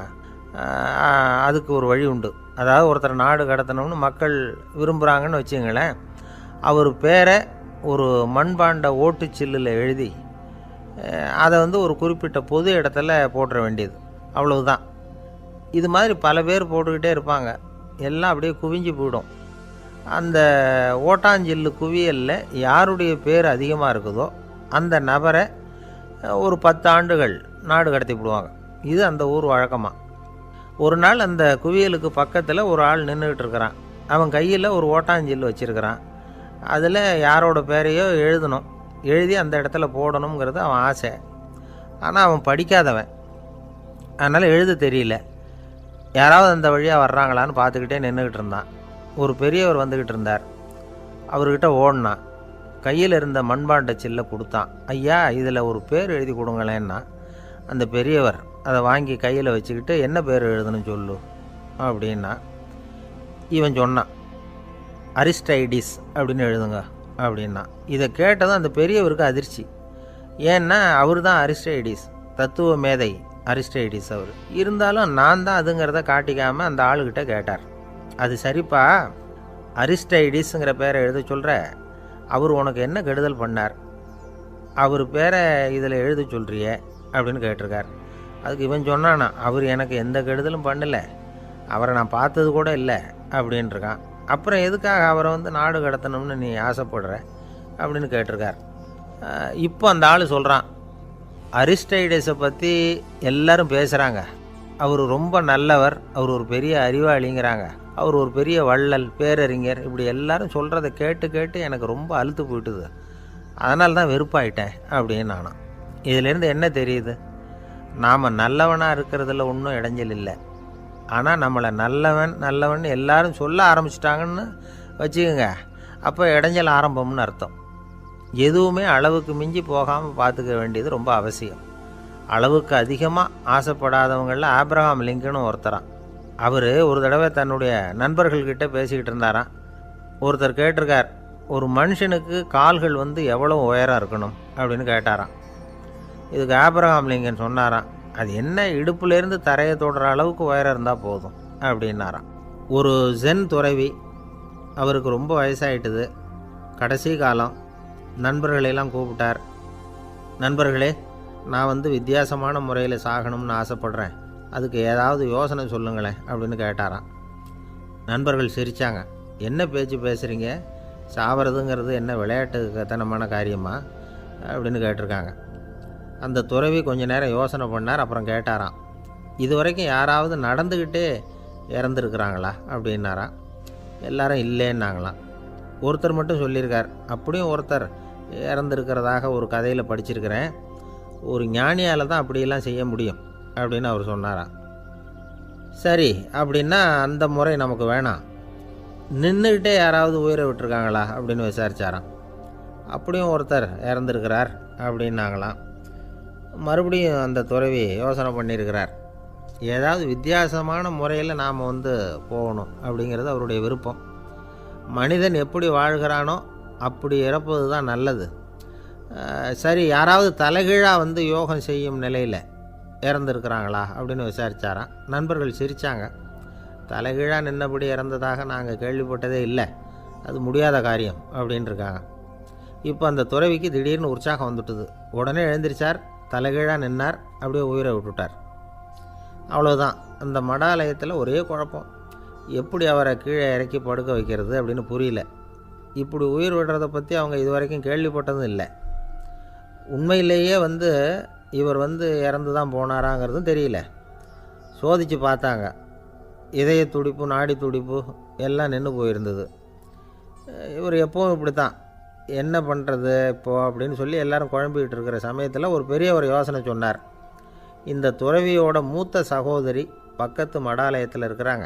அதுக்கு ஒரு வழி உண்டு. அதாவது ஒருத்தரை நாடு கடத்தணும்னு மக்கள் விரும்புகிறாங்கன்னு வச்சுங்களேன், அவர் பேரை ஒரு மண்பாண்ட ஓட்டுச்சில்லில் எழுதி அதை ஒரு குறிப்பிட்ட பொது இடத்துல போட்டுற வேண்டியது, அவ்வளவுதான். இது மாதிரி பல பேர் போட்டுக்கிட்டே இருப்பாங்க, எல்லாம் அப்படியே குவிஞ்சு போயிடும். அந்த ஓட்டாஞ்சில்லு குவியலில் யாருடைய பேர் அதிகமாக இருக்குதோ அந்த நபரை ஒரு 10 ஆண்டுகள் நாடு கடத்தி விடுவாங்க. இது அந்த ஊர் வழக்கமாக. ஒரு நாள் அந்த குவியலுக்கு பக்கத்தில் ஒரு ஆள் நின்றுக்கிட்டு இருக்கிறான். அவன் கையில் ஒரு ஓட்டாஞ்சில்லு வச்சுருக்கிறான். அதில் யாரோட பேரையோ எழுதணும், எழுதி அந்த இடத்துல போடணுங்கிறது அவன் ஆசை. ஆனால் அவன் படிக்காதவன், அதனால் எழுத தெரியல. யாராவது அந்த வழியாக வர்றாங்களான்னு பார்த்துக்கிட்டே நின்றுக்கிட்டு இருந்தான். ஒரு பெரியவர் வந்துக்கிட்டு இருந்தார். அவர்கிட்ட ஓடினான். கையில் இருந்த மண்பாண்ட சில்லை கொடுத்தான். ஐயா, இதில் ஒரு பேர் எழுதி கொடுங்களேன்னா. அந்த பெரியவர் அதை வாங்கி கையில் வச்சுக்கிட்டு, என்ன பேர் எழுதணும் சொல்லு அப்படின்னா. இவன் சொன்னான், அரிஸ்டைடிஸ் அப்படின்னு எழுதுங்க அப்படின்னா. இதை கேட்டதும் அந்த பெரியவருக்கு அதிர்ச்சி. ஏன்னா அவர் தான் அரிஸ்டைடிஸ், தத்துவ மேதை அரிஸ்டைடிஸ் அவர். இருந்தாலும் நான் தான் அதுங்கிறத காட்டிக்காமல் அந்த ஆளுகிட்ட கேட்டார். அது சரிப்பா, அரிஸ்டைடிஸுங்கிற பேரை எழுத சொல்கிற, அவர் உனக்கு என்ன கெடுதல் பண்ணார், அவர் பேரை இதில் எழுத சொல்கிறிய அப்படின்னு கேட்டிருக்கார். அதுக்கு இவன் சொன்னானா, அவர் எனக்கு எந்த கெடுதலும் பண்ணலை, அவரை நான் பார்த்தது கூட இல்லை அப்படின்ட்டுருக்கான். அப்புறம் எதுக்காக அவரை நாடு கடத்தணும்னு நீ ஆசைப்படுற அப்படின்னு கேட்டிருக்கார். இப்போ அந்த ஆள் சொல்கிறான், அரிஸ்டைடஸை பற்றி எல்லாரும் பேசுகிறாங்க, அவர் ரொம்ப நல்லவர், அவர் ஒரு பெரிய அறிவாளிங்கிறாங்க, அவர் ஒரு பெரிய வள்ளல், பேரறிஞர், இப்படி எல்லாரும் சொல்கிறத கேட்டு கேட்டு எனக்கு ரொம்ப அலுத்து போயிட்டுது, அதனால தான் வெறுப்பாயிட்டேன் அப்படின்னு நானும். இதிலேருந்து என்ன தெரியுது, நாம் நல்லவனாக இருக்கிறதுல ஒன்றும் இடைஞ்சல் இல்லை. ஆனால் நம்மளை நல்லவன் எல்லாரும் சொல்ல ஆரம்பிச்சிட்டாங்கன்னு வச்சுக்கோங்க, அப்போ இடைஞ்சல் ஆரம்பம்னு அர்த்தம். எதுவுமே அளவுக்கு மிஞ்சி போகாமல் பார்த்துக்க வேண்டியது ரொம்ப அவசியம். அளவுக்கு அதிகமாக ஆசைப்படாதவங்களில் ஆப்ரஹாம் லிங்கனும் ஒருத்தரான். அவர் ஒரு தடவை தன்னுடைய நண்பர்கள்கிட்ட பேசிக்கிட்டு இருந்தாராம். ஒருத்தர் கேட்டிருக்கார், ஒரு மனுஷனுக்கு கால்கள் எவ்வளோ உயரம் இருக்கணும் அப்படின்னு கேட்டாராம். இதுக்கு ஆப்ரஹாம் லிங்கன் சொன்னாராம், அது என்ன, இடுப்புலேருந்து தரையை தொடுற அளவுக்கு உயரம் இருந்தால் போதும் அப்படின்னாராம். ஒரு ஜென் துறவி, அவருக்கு ரொம்ப வயசாகிட்டுது, கடைசி காலம். நண்பர்களெல்லாம் கூப்பிட்டார். நண்பர்களே, நான் வித்தியாசமான முறையில் சாகணும்னு ஆசைப்படுறேன், அதுக்கு ஏதாவது யோசனை சொல்லுங்களேன் அப்படின்னு கேட்டாராம். நண்பர்கள் சிரித்தாங்க. என்ன பேச்சு பேசுகிறீங்க, சாவறதுங்கிறது என்ன விளையாட்டுத்தனமான காரியமா அப்படின்னு கேட்டிருக்காங்க. அந்த துறவி கொஞ்ச நேரம் யோசனை பண்ணார். அப்புறம் கேட்டாராம், இது வரைக்கும் யாராவது நடந்துக்கிட்டே இறந்துருக்குறாங்களா அப்படின்னாராம். எல்லாரும் இல்லைன்னாங்களாம். ஒருத்தர் மட்டும் சொல்லியிருக்கார், அப்படியும் ஒருத்தர் இறந்துருக்கிறதாக ஒரு கதையில் படிச்சிருக்கிறேன், ஒரு ஞானியால் தான் அப்படியெல்லாம் செய்ய முடியும் அப்படின்னு அவர் சொன்னாராம். சரி, அப்படின்னா அந்த முறை நமக்கு வேணாம், நின்றுக்கிட்டே யாராவது உயிரை விட்டுருக்காங்களா அப்படின்னு விசாரித்தாராம். அப்படியும் ஒருத்தர் இறந்துருக்கிறார் அப்படின்னாங்களாம். மறுபடியும் அந்த துறவி யோசனை பண்ணியிருக்கிறார், ஏதாவது வித்தியாசமான முறையில் நாம் போகணும் அப்படிங்கிறது அவருடைய விருப்பம். மனிதன் எப்படி வாழ்கிறானோ அப்படி இறப்பது தான் நல்லது. சரி, யாராவது தலைகீழாக யோகம் செய்யும் நிலையில் இறந்துருக்கிறாங்களா அப்படின்னு விசாரித்தாராம். நண்பர்கள் சிரித்தாங்க. தலைகீழாக நின்னபடி இறந்ததாக நாங்கள் கேள்விப்பட்டதே இல்லை, அது முடியாத காரியம் அப்படின்ட்டுருக்காங்க. இப்போ அந்த துறவிக்கு திடீர்னு உற்சாகம் வந்துட்டுது. உடனே எழுந்திரிச்சார், தலைகீழாக நின்னார், அப்படியே உயிரை விட்டுட்டார். அவ்வளோதான். அந்த மடாலயத்தில் ஒரே குழப்பம், எப்படி அவரை கீழே இறக்கி படுக்க வைக்கிறது அப்படின்னு புரியல. இப்படி உயிர் விடுறதை பற்றி அவங்க இது வரைக்கும் கேள்விப்பட்டதும் இல்லை. உண்மையிலேயே இவர் இறந்து தான் போனாராங்கிறதும் தெரியல. சோதித்து பார்த்தாங்க, இதய துடிப்பு, நாடி துடிப்பு எல்லாம் நின்று போயிருந்தது. இவர் எப்பவும் இப்படி தான், என்ன பண்ணுறது இப்போது அப்படின்னு சொல்லி எல்லோரும் குழம்பிக்கிட்டு இருக்கிற சமயத்தில் ஒரு பெரிய ஒரு யோசனை சொன்னார். இந்த துறவியோட மூத்த சகோதரி பக்கத்து மடாலயத்தில் இருக்கிறாங்க,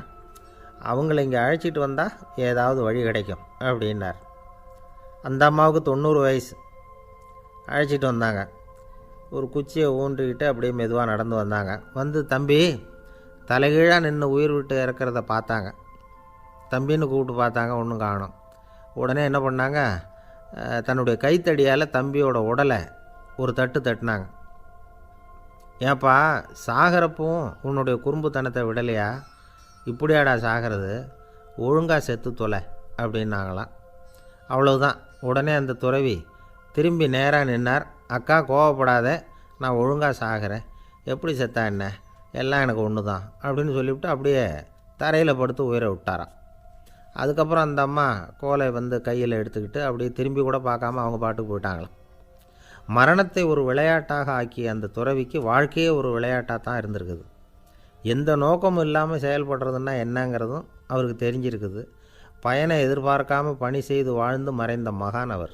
அவங்கள இங்கே அழைச்சிட்டு வந்தால் ஏதாவது வழி கிடைக்கும் அப்படின்னார். அந்த அம்மாவுக்கு 90 வயசு. அழைச்சிட்டு வந்தாங்க. ஒரு குச்சியை ஊன்றிக்கிட்டு அப்படியே மெதுவாக நடந்து வந்தாங்க. வந்து தம்பி தலைகீழாக நின்று உயிர் விட்டு இறக்கிறத பார்த்தாங்க. தம்பின்னு கூப்பிட்டு பார்த்தாங்க, ஒன்றும் காணோம். உடனே என்ன பண்ணாங்க, தன்னுடைய கைத்தடியால் தம்பியோட உடலை ஒரு தட்டு தட்டினாங்க. ஏப்பா சாகிறப்பவும் உன்னுடைய குறும்புத்தனத்தை விடலையா, இப்படியாடா சாகிறது, ஒழுங்காக செத்து தொலை அப்படின்னாங்களாம். அவ்வளவுதான். உடனே அந்த துறவி திரும்பி நேராக நின்னார். அக்கா கோவப்படாத, நான் ஒழுங்காக சாகிறேன், எப்படி செத்தா என்ன, எல்லாம் எனக்கு ஒன்று தான் அப்படின்னு சொல்லிவிட்டு அப்படியே தரையில் படுத்து உயிரை விட்டாராம். அதுக்கப்புறம் அந்த அம்மா கோலை வந்து கையில் எடுத்துக்கிட்டு அப்படியே திரும்பி கூட பார்க்காம அவங்க பாட்டுக்கு போயிட்டாங்களாம். மரணத்தை ஒரு விளையாட்டாக ஆக்கிய அந்த துறவிக்கு வாழ்க்கையே ஒரு விளையாட்டாக தான் இருந்திருக்குது. எந்த நோக்கமும் இல்லாமல் செயல்படுறதுன்னா என்னங்கிறதும் அவருக்கு தெரிஞ்சிருக்குது. பயனை எதிர்பார்க்காம பணி செய்து வாழ்ந்து மறைந்த மகான் அவர்.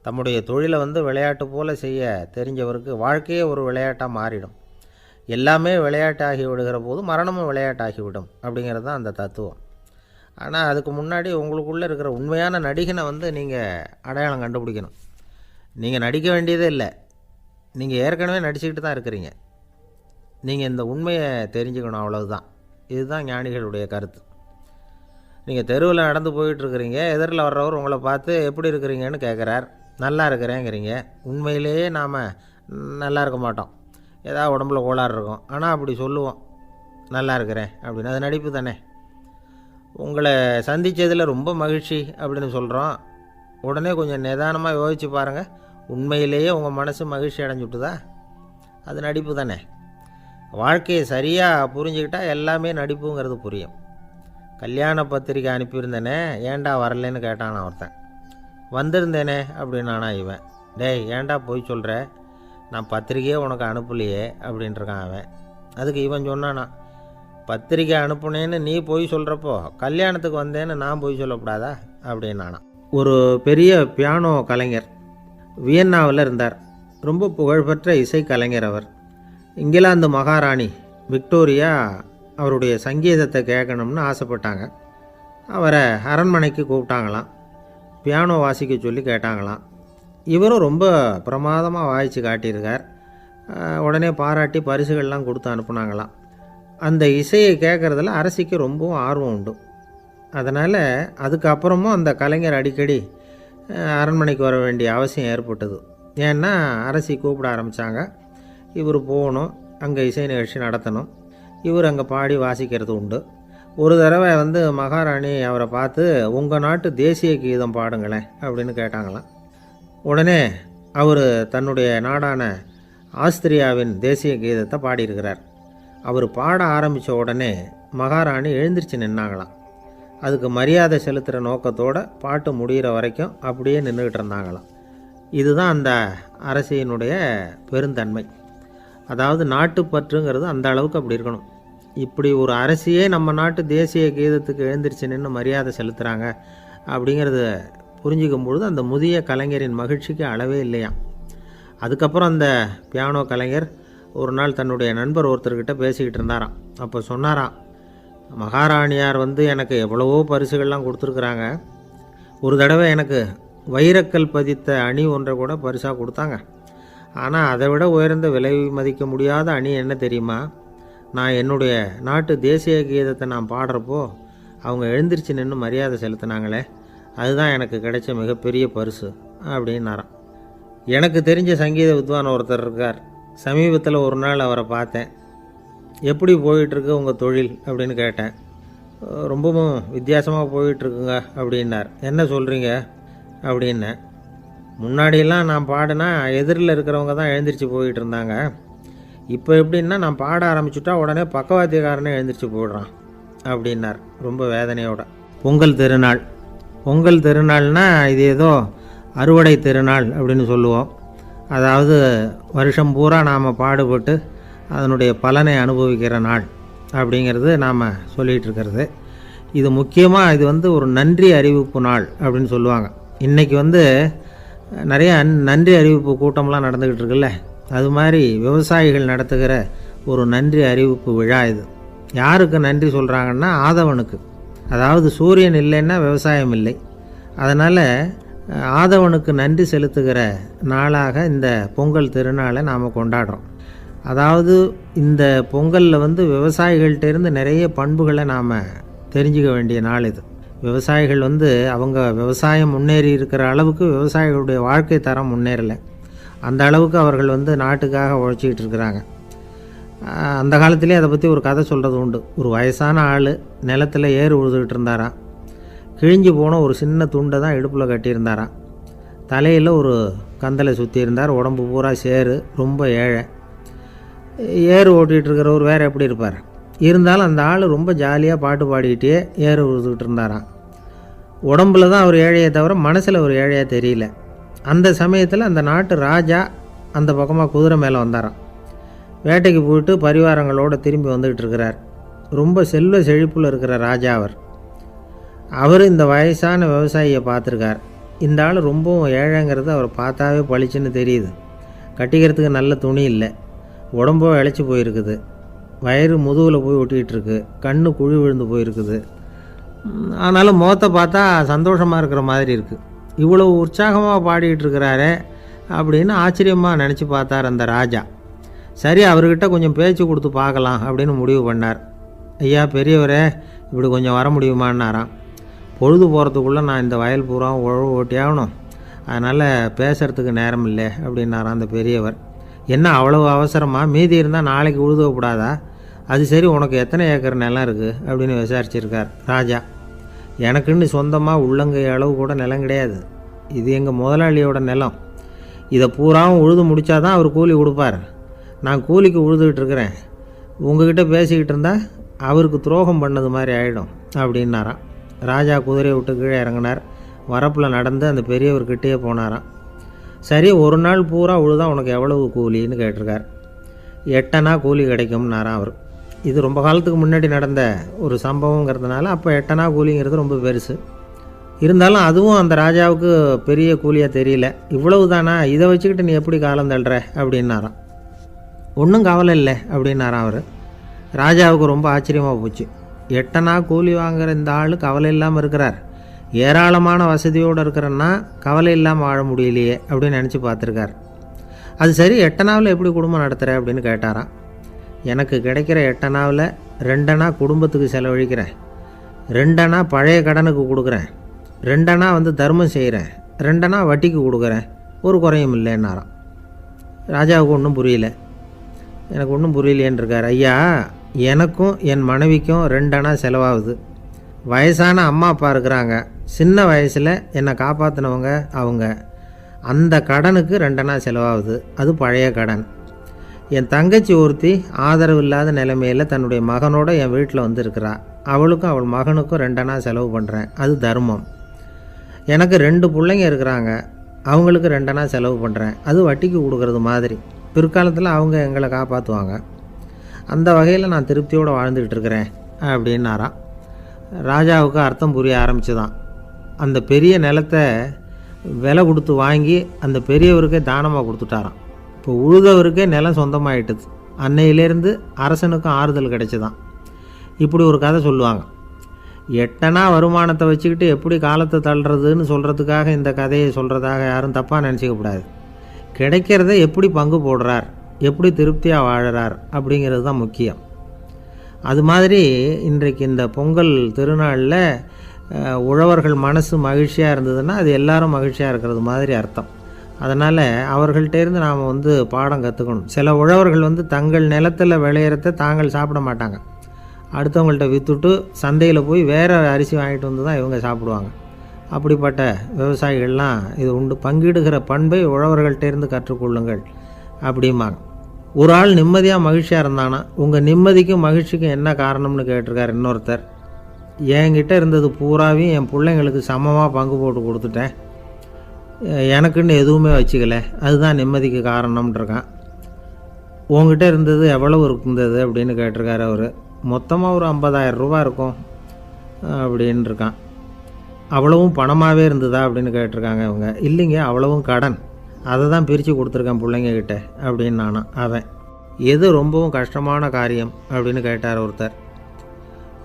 தம்முடைய தொழிலை வந்து விளையாட்டு போல் செய்ய தெரிஞ்சவருக்கு வாழ்க்கையே ஒரு விளையாட்டாக மாறிடும். எல்லாமே விளையாட்டாகி விடுகிற போது மரணமும் விளையாட்டாகிவிடும் அப்படிங்கிறது தான் அந்த தத்துவம். ஆனால் அதுக்கு முன்னாடி உங்களுக்குள்ளே இருக்கிற உண்மையான நடிகனை வந்து நீங்கள் அடையாளம் கண்டுபிடிக்கணும். நீங்கள் நடிக்க வேண்டியதே இல்லை, நீங்கள் ஏற்கனவே நடிச்சுக்கிட்டு தான் இருக்கிறீங்க. நீங்கள் இந்த உண்மையை தெரிஞ்சுக்கணும், அவ்வளவுதான். இதுதான் ஞானிகளுடைய கருத்து. நீங்கள் தெருவில் நடந்து போயிட்டுருக்கிறீங்க, எதிரில் வர்றவர் உங்களை பார்த்து எப்படி இருக்கிறீங்கன்னு கேட்குறார். நல்லா இருக்கிறேங்கிறீங்க. உண்மையிலேயே நாம் நல்லா இருக்க மாட்டோம், ஏதாவது உடம்புல கோளாறு இருக்கும். ஆனால் அப்படி சொல்லுவோம் நல்லா இருக்கிறேன் அப்படின்னு, அது நடிப்பு தானே. உங்களை சந்தித்ததில் ரொம்ப மகிழ்ச்சி அப்படின்னு சொல்கிறோம். உடனே கொஞ்சம் நிதானமாக யோசித்து பாருங்கள், உண்மையிலேயே உங்கள் மனசு மகிழ்ச்சி அடைஞ்சுட்டுதா, அது நடிப்பு தானே. வாழ்க்கையை சரியாக புரிஞ்சுக்கிட்டால் எல்லாமே நடிப்புங்கிறது புரியும். கல்யாண பத்திரிக்கை அனுப்பியிருந்தேனே, ஏன்டா வரலன்னு கேட்டான் ஒருத்தன். வந்திருந்தேனே அப்படின்னானா இவன். டேய் ஏன்டா போய் சொல்கிற, நான் பத்திரிக்கையே உனக்கு அனுப்பலையே அப்படின்ட்டுருக்கான் அவன். அதுக்கு இவன் சொன்னானா, பத்திரிக்கை அனுப்புனேன்னு நீ போய் சொல்கிறப்போ கல்யாணத்துக்கு வந்தேன்னு நான் போய் சொல்லக்கூடாதா அப்படின்னானா. ஒரு பெரிய பியானோ கலைஞர் வியன்னாவில் இருந்தார். ரொம்ப புகழ்பெற்ற இசை கலைஞர் அவர். இங்கிலாந்து மகாராணி விக்டோரியா அவருடைய சங்கீதத்தை கேட்கணும்னு ஆசைப்பட்டாங்க. அவரை அரண்மனைக்கு கூப்பிட்டாங்களாம். பியானோ வாசிக்க சொல்லி கேட்டாங்களாம். இவரும் ரொம்ப பிரமாதமாக வாய்ச்சி காட்டியிருக்கார். உடனே பாராட்டி பரிசுகள்லாம் கொடுத்து அனுப்புனாங்களாம். அந்த இசையை கேட்குறதுல அரசிக்கு ரொம்பவும் ஆர்வம் உண்டு. அதனால் அதுக்கப்புறமும் அந்த கலைஞர் அடிக்கடி அரண்மனைக்கு வர வேண்டிய அவசியம் ஏற்பட்டது. ஏன்னா அரசி கூப்பிட ஆரம்பித்தாங்க. இவர் போகணும், அங்கே இசை நிகழ்ச்சி நடத்தணும். இவர் அங்கே பாடி வாசிக்கிறது உண்டு. ஒரு தடவை வந்து மகாராணி அவரை பார்த்து உங்கள் நாட்டு தேசிய கீதம் பாடுங்களேன் அப்படின்னு கேட்டாங்களாம். உடனே அவர் தன்னுடைய நாடான ஆஸ்திரியாவின் தேசிய கீதத்தை பாடியிருக்கிறார். அவர் பாட ஆரம்பித்த உடனே மகாராணி எழுந்திரிச்சு நின்னாங்களாம். அதுக்கு மரியாதை செலுத்துகிற நோக்கத்தோடு பாட்டு முடிகிற வரைக்கும் அப்படியே நின்றுக்கிட்டு இருந்தாங்களாம். இதுதான் அந்த அரசியினுடைய பெருந்தன்மை. அதாவது நாட்டுப்பற்றுங்கிறது அந்த அளவுக்கு அப்படி இருக்கணும். இப்படி ஒரு அரசியே நம்ம நாட்டு தேசிய கீதத்துக்கு எழுந்திரிச்சு நின்று மரியாதை செலுத்துகிறாங்க அப்படிங்கிறத புரிஞ்சிக்கும் பொழுது அந்த முதிய கலைஞரின் மகிழ்ச்சிக்கு அளவே இல்லையாம். அதுக்கப்புறம் அந்த பியானோ கலைஞர் ஒரு நாள் தன்னுடைய நண்பர் ஒருத்தர்கிட்ட பேசிக்கிட்டு இருந்தாராம். அப்போ சொன்னாராம், மகாராணியார் வந்து எனக்கு எவ்வளவோ பரிசுகள்லாம் கொடுத்துருக்குறாங்க. ஒரு தடவை எனக்கு வைரக்கல் பதித்த அணி ஒன்றை கூட பரிசாக கொடுத்தாங்க. ஆனால் அதை விட உயர்ந்த விலை மதிக்க முடியாத அணி என்ன தெரியுமா, நான் என்னுடைய நாட்டு தேசிய கீதத்தை நான் பாடுறப்போ அவங்க எழுந்திரிச்சு நின்று மரியாதை செலுத்தினாங்களே, அதுதான் எனக்கு கிடைச்ச மிகப்பெரிய பரிசு அப்படின்னாராம். எனக்கு தெரிஞ்ச சங்கீத வித்வான் ஒருத்தர் இருக்கார். சமீபத்தில் ஒரு நாள் அவரை பார்த்தேன். எப்படி போயிட்டுருக்கு உங்கள் தொழில் அப்படின்னு கேட்டேன். ரொம்பவும் வித்தியாசமாக போயிட்டுருக்குங்க அப்படின்னார். என்ன சொல்கிறீங்க அப்படின்னேன். முன்னாடியெல்லாம் நான் பாடினா எதிரில் இருக்கிறவங்க தான் எழுந்திரிச்சு போயிட்டு இருந்தாங்க. இப்போ எப்படின்னா நான் பாட ஆரம்பிச்சுட்டா உடனே பக்கவாத்தியக்காரனே எழுந்திரிச்சு போயிடுறான் அப்படின்னார் ரொம்ப வேதனையோட. பொங்கல் திருநாள்னால் இது ஏதோ அறுவடை திருநாள் அப்படின்னு சொல்லுவோம். அதாவது வருஷம் பூரா நாம் பாடுபட்டு அதனுடைய பலனை அனுபவிக்கிற நாள் அப்படிங்கிறது நாம் சொல்லிகிட்டு இருக்கிறது. இது முக்கியமாக இது ஒரு நன்றி அறிவிப்பு நாள் அப்படின்னு சொல்லுவாங்க. இன்றைக்கி நிறைய நன்றி அறிவிப்பு கூட்டம்லாம் நடந்துக்கிட்டு இருக்குல்ல, அது மாதிரி விவசாயிகள் நடத்துகிற ஒரு நன்றி அறிவிப்பு விழா இது. யாருக்கு நன்றி சொல்கிறாங்கன்னா ஆதவனுக்கு. அதாவது சூரியன் இல்லைன்னா விவசாயம் இல்லை. அதனால் ஆதவனுக்கு நன்றி செலுத்துகிற நாளாக இந்த பொங்கல் திருநாளை நாம் கொண்டாடுறோம். அதாவது இந்த பொங்கலில் விவசாயிகள்கிட்டேருந்து நிறைய பண்புகளை நாம் தெரிஞ்சுக்க வேண்டிய நாள் இது. விவசாயிகள் அவங்க விவசாயம் முன்னேறி இருக்கிற அளவுக்கு விவசாயிகளுடைய வாழ்க்கை தரம் முன்னேறலை. அந்த அளவுக்கு அவர்கள் நாட்டுக்காக உழைச்சிக்கிட்டு இருக்கிறாங்க. அந்த காலத்திலே அதை பற்றி ஒரு கதை சொல்கிறது உண்டு. ஒரு வயசான ஆள் நிலத்தில் ஏறு உழுதுகிட்டு இருந்தாராம். கிழிஞ்சு போன ஒரு சின்ன துண்டை தான் இடுப்பில் கட்டியிருந்தாராம். தலையில் ஒரு கந்தலை சுற்றி இருந்தார். உடம்பு பூரா சேரு, ரொம்ப ஏழை. ஏறு ஓட்டிகிட்டு இருக்கிறவர் வேறு எப்படி இருப்பார்? இருந்தாலும் அந்த ஆள் ரொம்ப ஜாலியாக பாட்டு பாடிக்கிட்டே ஏறு உழுதுகிட்டு இருந்தாராம். உடம்புல தான் அவர் ஏழையை தவிர மனசில் ஒரு ஏழையாக தெரியல. அந்த சமயத்தில் அந்த நாட்டு ராஜா அந்த பக்கமாக குதிரை மேலே வந்தாராம். வேட்டைக்கு போயிட்டு பரிவாரங்களோடு திரும்பி வந்துக்கிட்டு இருக்கிறார். ரொம்ப செல்வ செழிப்பில் இருக்கிற ராஜா அவர் இந்த வயசான விவசாயியை பார்த்துருக்கார். இந்த ஆள் ரொம்பவும் ஏழைங்கிறது அவர் பார்த்தாவே பளிச்சுன்னு தெரியுது. கட்டிக்கிறதுக்கு நல்ல துணி இல்லை, உடம்போ இழைச்சி போயிருக்குது, வயிறு முதுகில் போய் ஒட்டிக்கிட்டு இருக்கு, கண்ணு குழி விழுந்து போயிருக்குது. ஆனாலும் முகத்தை பார்த்தா சந்தோஷமாக இருக்கிற மாதிரி இருக்குது. இவ்வளோ உற்சாகமாக பாடிக்கிட்டு இருக்கிறாரே அப்படின்னு ஆச்சரியமாக நினச்சி பார்த்தார் அந்த ராஜா. சரி, அவர்கிட்ட கொஞ்சம் பேச்சு கொடுத்து பார்க்கலாம் அப்படின்னு முடிவு பண்ணார். ஐயா பெரியவரே, இப்படி கொஞ்சம் வர முடியுமான்னாராம். பொழுது போகிறதுக்குள்ளே நான் இந்த வயல் பூரா உழவு ஓட்டி ஆகணும், அதனால் பேசுகிறதுக்கு நேரம் இல்லை அப்படின்னாராம் அந்த பெரியவர். என்ன அவ்வளவு அவசரமாக? மீதி இருந்தால் நாளைக்கு உழுதக்கூடாதா? அது சரி, உனக்கு எத்தனை ஏக்கர் நிலம் இருக்குது அப்படின்னு விசாரிச்சிருக்கார் ராஜா. எனக்குன்னு சொந்தமாக உள்ளங்கை அளவு கூட நிலம் கிடையாது. இது எங்கள் முதலாளியோட நிலம். இதை பூராவும் உழுது முடித்தாதான் அவர் கூலி கொடுப்பார். நான் கூலிக்கு உழுதுகிட்டு இருக்கிறேன். உங்ககிட்ட பேசிக்கிட்டு இருந்தால் அவருக்கு துரோகம் பண்ணது மாதிரி ஆகிடும் அப்படின்னாராம். ராஜா குதிரையை விட்டு கீழே இறங்கினார். வரப்பில் நடந்து அந்த பெரியவர்கிட்டே போனாராம். சரி, ஒரு நாள் பூரா உழுதா உனக்கு எவ்வளவு கூலின்னு கேட்டிருக்கார். 8 அணா கூலி கிடைக்கும்னாராம் அவர். இது ரொம்ப காலத்துக்கு முன்னாடி நடந்த ஒரு சம்பவங்கிறதுனால அப்போ 8 அணா கூலிங்கிறது ரொம்ப பெருசு. இருந்தாலும் அதுவும் அந்த ராஜாவுக்கு பெரிய கூலியாக தெரியல. இவ்வளவு தானா, இதை வச்சுக்கிட்டு நீ எப்படி காலம் தள்ளுற அப்படின்னாராம். ஒன்றும் கவலை இல்லை அப்படின்னாராம் அவர். ராஜாவுக்கு ரொம்ப ஆச்சரியமாக போச்சு. 8 அணா கூலி வாங்குகிற இந்த ஆள் கவலை இல்லாமல் இருக்கிறார், ஏராளமான வசதியோடு இருக்கிறன்னா கவலை இல்லாமல் வாழ முடியலையே அப்படின்னு நினச்சி பார்த்துருக்கார். அது சரி, 8 அணாவில் எப்படி குடும்பம் நடத்துகிற அப்படின்னு கேட்டாராம். எனக்கு கிடைக்கிற 8 அணாவில் 2 அணா குடும்பத்துக்கு செலவழிக்கிறேன், 2 அணா பழைய கடனுக்கு கொடுக்குறேன், 2 அணா தர்மம் செய்கிறேன், 2 அணா வட்டிக்கு கொடுக்குறேன், ஒரு குறையும் இல்லைன்னாராம். ராஜாவுக்கு ஒன்றும் புரியல. எனக்கு ஒன்றும் புரியலையேன்னு இருக்கார். ஐயா, எனக்கும் என் மனைவிக்கும் 2 அணா செலவாகுது. வயசான அம்மா அப்பா இருக்கிறாங்க, சின்ன வயசில் என்னை காப்பாற்றினவங்க அவங்க. அந்த கடனுக்கு 2 அணா செலவாகுது, அது பழைய கடன். என் தங்கச்சி ஒருத்தி ஆதரவு இல்லாத நிலைமையில் தன்னுடைய மகனோட என் வீட்டில் இருக்கிறா. அவளுக்கும் அவள் மகனுக்கும் 2 அணா செலவு பண்ணுறேன், அது தர்மம். எனக்கு 2 பிள்ளைங்க இருக்கிறாங்க, அவங்களுக்கு 2 அணா செலவு பண்ணுறேன், அது வட்டிக்கு கொடுக்கறது மாதிரி. பிற்காலத்தில் அவங்க எங்களை காப்பாற்றுவாங்க. அந்த வகையில் நான் திருப்தியோடு வாழ்ந்துக்கிட்டு இருக்கிறேன் அப்படின்னாராம். ராஜாவுக்கு அர்த்தம் புரிய ஆரம்பிச்சுதான். அந்த பெரிய நிலத்தை விலை கொடுத்து வாங்கி அந்த பெரியவருக்கே தானமாக கொடுத்துட்டாராம். இப்போ உழுதவருக்கே நிலம் சொந்தமாகிட்டுது. அன்னையிலேருந்து அரசனுக்கும் ஆறுதல் கிடைச்சிதான். இப்படி ஒரு கதை சொல்லுவாங்க. 8 அணா வருமானத்தை வச்சுக்கிட்டு எப்படி காலத்தை தள்ளுறதுன்னு சொல்கிறதுக்காக இந்த கதையை சொல்கிறதாக யாரும் தப்பாக நினச்சிக்கக்கூடாது. கிடைக்கிறத எப்படி பங்கு போடுறார், எப்படி திருப்தியாக வாழறார் அப்படிங்கிறது தான் முக்கியம். அது மாதிரி இன்றைக்கு இந்த பொங்கல் திருநாளில் உழவர்கள் மனசு மகிழ்ச்சியாக இருந்ததுன்னா அது எல்லாரும் மகிழ்ச்சியாக இருக்கிறது மாதிரி அர்த்தம். அதனால் அவர்கள்ட்டேருந்து நாம் பாடம் கற்றுக்கணும். சில உழவர்கள் தங்கள் நிலத்தில் விளையிறத தாங்கள் சாப்பிட மாட்டாங்க, அடுத்தவங்கள்ட்ட விற்றுட்டு சந்தையில் போய் வேறு அரிசி வாங்கிட்டு வந்து தான் இவங்க சாப்பிடுவாங்க. அப்படிப்பட்ட விவசாயிகள்லாம் இது உண்டு. பங்கிடுகிற பண்பை உழவர்கள்ட்டேருந்து கற்றுக்கொள்ளுங்கள் அப்படிம்பாங்க. ஒரு ஆள் நிம்மதியாக மகிழ்ச்சியாக இருந்தானா, உங்கள் நிம்மதிக்கும் மகிழ்ச்சிக்கும் என்ன காரணம்னு கேட்டிருக்கார் இன்னொருத்தர். என்கிட்ட இருந்தது பூராவையும் என் பிள்ளைங்களுக்கு சமமாக பங்கு போட்டு கொடுத்துட்டேன், எனக்குன்னு எதுவுமே வச்சுக்கல, அதுதான் நிம்மதிக்கு காரணம்ன்றிருக்கான். உங்ககிட்ட இருந்தது எவ்வளவு இருந்தது அப்படின்னு கேட்டிருக்காரு அவர். மொத்தமாக ஒரு 50,000 ரூபா இருக்கும். அப்படின்னு இருக்கான். அவ்வளவும் பணமாகவே இருந்ததா அப்படின்னு கேட்டிருக்காங்க இவங்க. இல்லைங்க, அவ்வளவும் கடன், அதை தான் பிரித்து கொடுத்துருக்கேன் பிள்ளைங்கக்கிட்ட அப்படின்னு நானும். அவன் எது ரொம்பவும் கஷ்டமான காரியம் அப்படின்னு கேட்டார் ஒருத்தர்.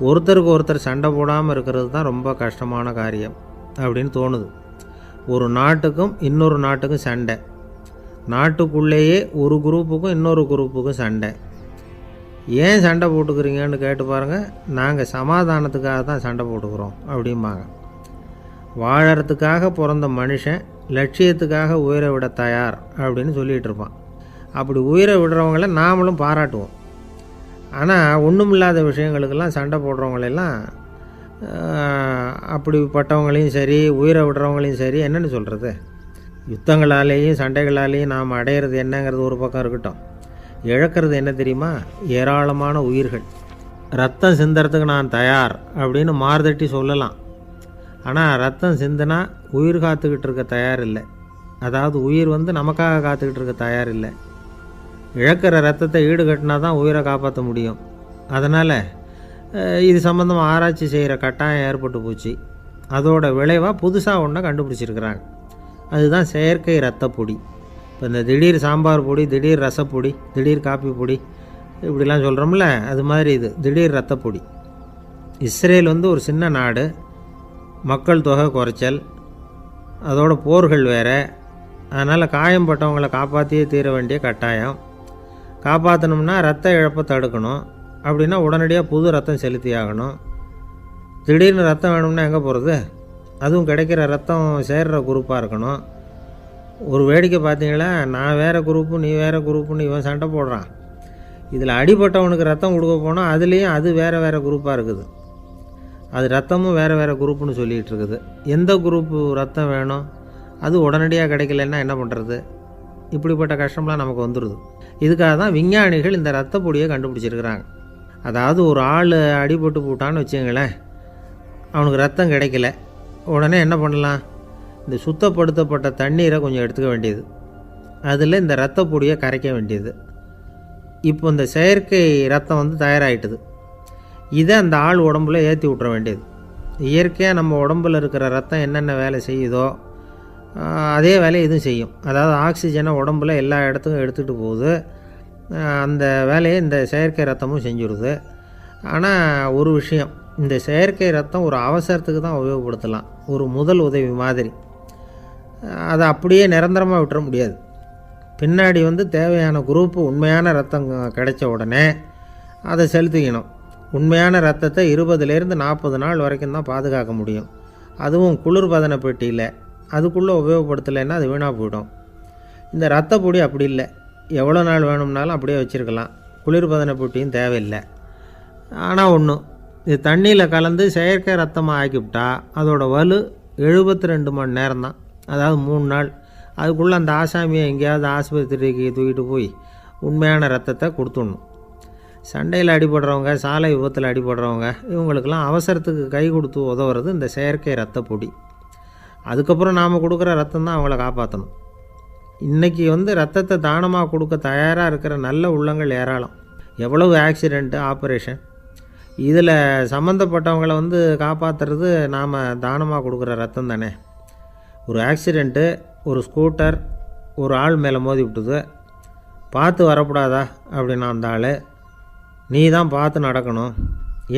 ஒருத்தருக்கு ஒருத்தர் சண்டை போடாமல் இருக்கிறது தான் ரொம்ப கஷ்டமான காரியம் அப்படின்னு தோணுது. ஒரு நாட்டுக்கும் இன்னொரு நாட்டுக்கும் சண்டை, நாட்டுக்குள்ளேயே ஒரு குரூப்புக்கும் இன்னொரு குரூப்புக்கும் சண்டை. ஏன் சண்டை போட்டுக்கிறீங்கன்னு கேட்டு பாருங்கள். நாங்கள் சமாதானத்துக்காக தான் சண்டை போட்டுக்கிறோம் அப்படிம்பாங்க. வாழறதுக்காக பிறந்த மனுஷன் லட்சியத்துக்காக உயிரை விட தயார் அப்படின்னு சொல்லிகிட்டு இருப்பான். அப்படி உயிரை விடுறவங்கள நாமளும் பாராட்டுவோம். ஆனால் ஒன்றுமில்லாத விஷயங்களுக்கெல்லாம் சண்டை போடுறவங்களெல்லாம், அப்படிப்பட்டவங்களையும் சரி உயிரை விடுறவங்களையும் சரி என்னென்னு சொல்கிறது, யுத்தங்களாலேயும் சண்டைகளாலேயும் நாம் அடையிறது என்னங்கிறது ஒரு பக்கம் இருக்கட்டும், இழக்கிறது என்ன தெரியுமா? ஏராளமான உயிர்கள். ரத்தம் சிந்தறதுக்கு நான் தயார் அப்படின்னு மார்தட்டி சொல்லலாம். ஆனால் ரத்தம் சிந்தினா உயிர் காத்துக்கிட்டு இருக்க தயார் இல்லை. அதாவது உயிர் நமக்காக காத்துக்கிட்டு இருக்க தயார் இல்லை. இழக்கிற ரத்தத்தை ஈடுகட்டினா தான் உயிரை காப்பாற்ற முடியும். அதனால் இது சம்மந்தமாக ஆராய்ச்சி செய்கிற கட்டாயம் ஏற்பட்டு போச்சு. அதோட விளைவாக புதுசாக ஒன்றை கண்டுபிடிச்சிருக்கிறாங்க. அதுதான் செயற்கை ரத்த பொடி. இப்போ இந்த திடீர் சாம்பார் பொடி, திடீர் ரசப்பொடி, திடீர் காப்பி பொடி இப்படிலாம் சொல்கிறோம்ல, அது மாதிரி இது திடீர் ரத்த பொடி. இஸ்ரேல் ஒரு சின்ன நாடு, மக்கள் தொகை குறைச்சல், அதோட போர்கள் வேறு. அதனால் காயம்பட்டவங்களை காப்பாற்றியே தீர வேண்டிய கட்டாயம். காப்பாற்றணும்னா ரத்த இழப்பை தடுக்கணும். அப்படின்னா உடனடியாக புது ரத்தம் செலுத்தி ஆகணும். திடீர்னு ரத்தம் வேணும்னா எங்கே போகிறது? அதுவும் கிடைக்கிற ரத்தம் சேர்கிற குரூப்பாக இருக்கணும். ஒரு வேடிக்கை பார்த்தீங்களா, நான் வேறு குரூப்பு நீ வேறு குரூப்புன்னு இவன் சண்டை போடுறான். இதில் அடிபட்டவனுக்கு ரத்தம் கொடுக்க போனால் அதுலேயும் அது வேறு வேறு குரூப்பாக இருக்குது. அது ரத்தமும் வேறு வேறு குரூப்புன்னு சொல்லிகிட்டு இருக்குது. எந்த குரூப்பு ரத்தம் வேணும், அது உடனடியாக கிடைக்கலன்னா என்ன பண்ணுறது? இப்படிப்பட்ட கஷ்டம்லாம் நமக்கு வந்துடுது. இதுக்காக தான் விஞ்ஞானிகள் இந்த ரத்த பொடியை கண்டுபிடிச்சிருக்கிறாங்க. அதாவது ஒரு ஆள் அடிபட்டு போட்டான்னு வச்சுங்களேன், அவனுக்கு ரத்தம் கிடைக்கல, உடனே என்ன பண்ணலாம்? இந்த சுத்தப்படுத்தப்பட்ட தண்ணீரை கொஞ்சம் எடுத்துக்க வேண்டியது, அதில் இந்த ரத்த பொடியை கரைக்க வேண்டியது. இப்போ இந்த செயற்கை ரத்தம் தயாராகிட்டுது. இதை அந்த ஆள் உடம்புல ஏற்றி விட்டுற வேண்டியது. இயற்கையாக நம்ம உடம்பில் இருக்கிற ரத்தம் என்னென்ன வேலை செய்யுதோ அதே வேலையை இதுவும் செய்யும். அதாவது ஆக்சிஜனை உடம்புல எல்லா இடத்துக்கும் எடுத்துகிட்டு போகுது. அந்த வேலையை இந்த செயற்கை ரத்தமும் செஞ்சுடுது. ஆனால் ஒரு விஷயம், இந்த செயற்கை ரத்தம் ஒரு அவசரத்துக்கு தான் உபயோகப்படுத்தலாம், ஒரு முதல் உதவி மாதிரி. அதை அப்படியே நிரந்தரமாக விட்டுற முடியாது. பின்னாடி தேவையான குரூப்பு உண்மையான ரத்தம் கிடைச்ச உடனே அதை செலுத்திக்கணும். உண்மையான ரத்தத்தை 20லேருந்து 40 நாள் வரைக்கும் தான் பாதுகாக்க முடியும். அதுவும் குளிர்பதன பெட்டியில். அதுக்குள்ளே உபயோகப்படுத்தலைன்னா அது வீணாக போயிடும். இந்த ரத்த பொடி அப்படி இல்லை, எவ்வளோ நாள் வேணும்னாலும் அப்படியே வச்சுருக்கலாம். குளிர்பதன பெட்டியும் தேவையில்லை. ஆனால் ஒன்று, இது தண்ணியில் கலந்து செயற்கை ரத்தமாக ஆக்கிவிட்டா அதோட வலு 72 மணி நேரம் தான். அதாவது 3 நாள். அதுக்குள்ளே அந்த ஆசாமியை எங்கேயாவது ஆஸ்பத்திரிக்கு தூக்கிட்டு போய் உண்மையான ரத்தத்தை கொடுத்துடணும். சண்டையில் அடிபடுறவங்க, சாலை விபத்தில் அடிபடுறவங்க, இவங்களுக்கெல்லாம் அவசரத்துக்கு கை கொடுத்து உதவுறது இந்த செயற்கை ரத்த பொடி. அதுக்கப்புறம் நாம் கொடுக்குற ரத்தம் தான் அவங்கள காப்பாற்றணும். இன்றைக்கி ரத்தத்தை தானமாக கொடுக்க தயாராக இருக்கிற நல்ல உள்ளங்கள் ஏராளம். எவ்வளவு ஆக்சிடெண்ட்டு, ஆப்ரேஷன், இதில் சம்மந்தப்பட்டவங்களை காப்பாற்றுறது நாம் தானமாக கொடுக்குற ரத்தம் தானே. ஒரு ஆக்சிடெண்ட்டு, ஒரு ஸ்கூட்டர் ஒரு ஆள் மேலே மோதி விட்டுது, பார்த்து வரக்கூடாதா அப்படின்னா அந்த ஆள், நீ தான் பார்த்து நடக்கணும்,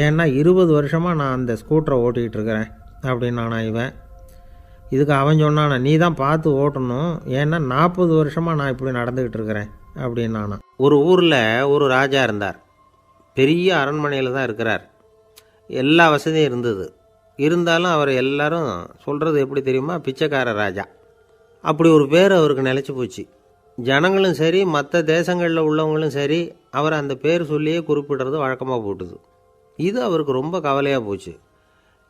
ஏன்னா 20 வருஷமாக நான் அந்த ஸ்கூட்டரை ஓட்டிகிட்டு இருக்கிறேன் அப்படின்னானா இவன். இதுக்கு அவன் சொன்னானா, நீ தான் பார்த்து ஓட்டணும், ஏன்னா 40 வருஷமாக நான் இப்படி நடந்துக்கிட்டு இருக்கிறேன் அப்படின்னானா. ஒரு ஊரில் ஒரு ராஜா இருந்தார். பெரிய அரண்மனையில் தான் இருக்கிறார். எல்லா வசதியும் இருந்தது. இருந்தாலும் அவர் எல்லாரும் சொல்கிறது எப்படி தெரியுமா? பிச்சைக்கார ராஜா. அப்படி ஒரு பேர் அவருக்கு நிலச்சி போச்சு. ஜனங்களும் சரி, மற்ற தேசங்களில் உள்ளவங்களும் சரி, அவர் அந்த பேர் சொல்லியே குறிப்பிடுறது வழக்கமாக போட்டுது. இது அவருக்கு ரொம்ப கவலையாக போச்சு.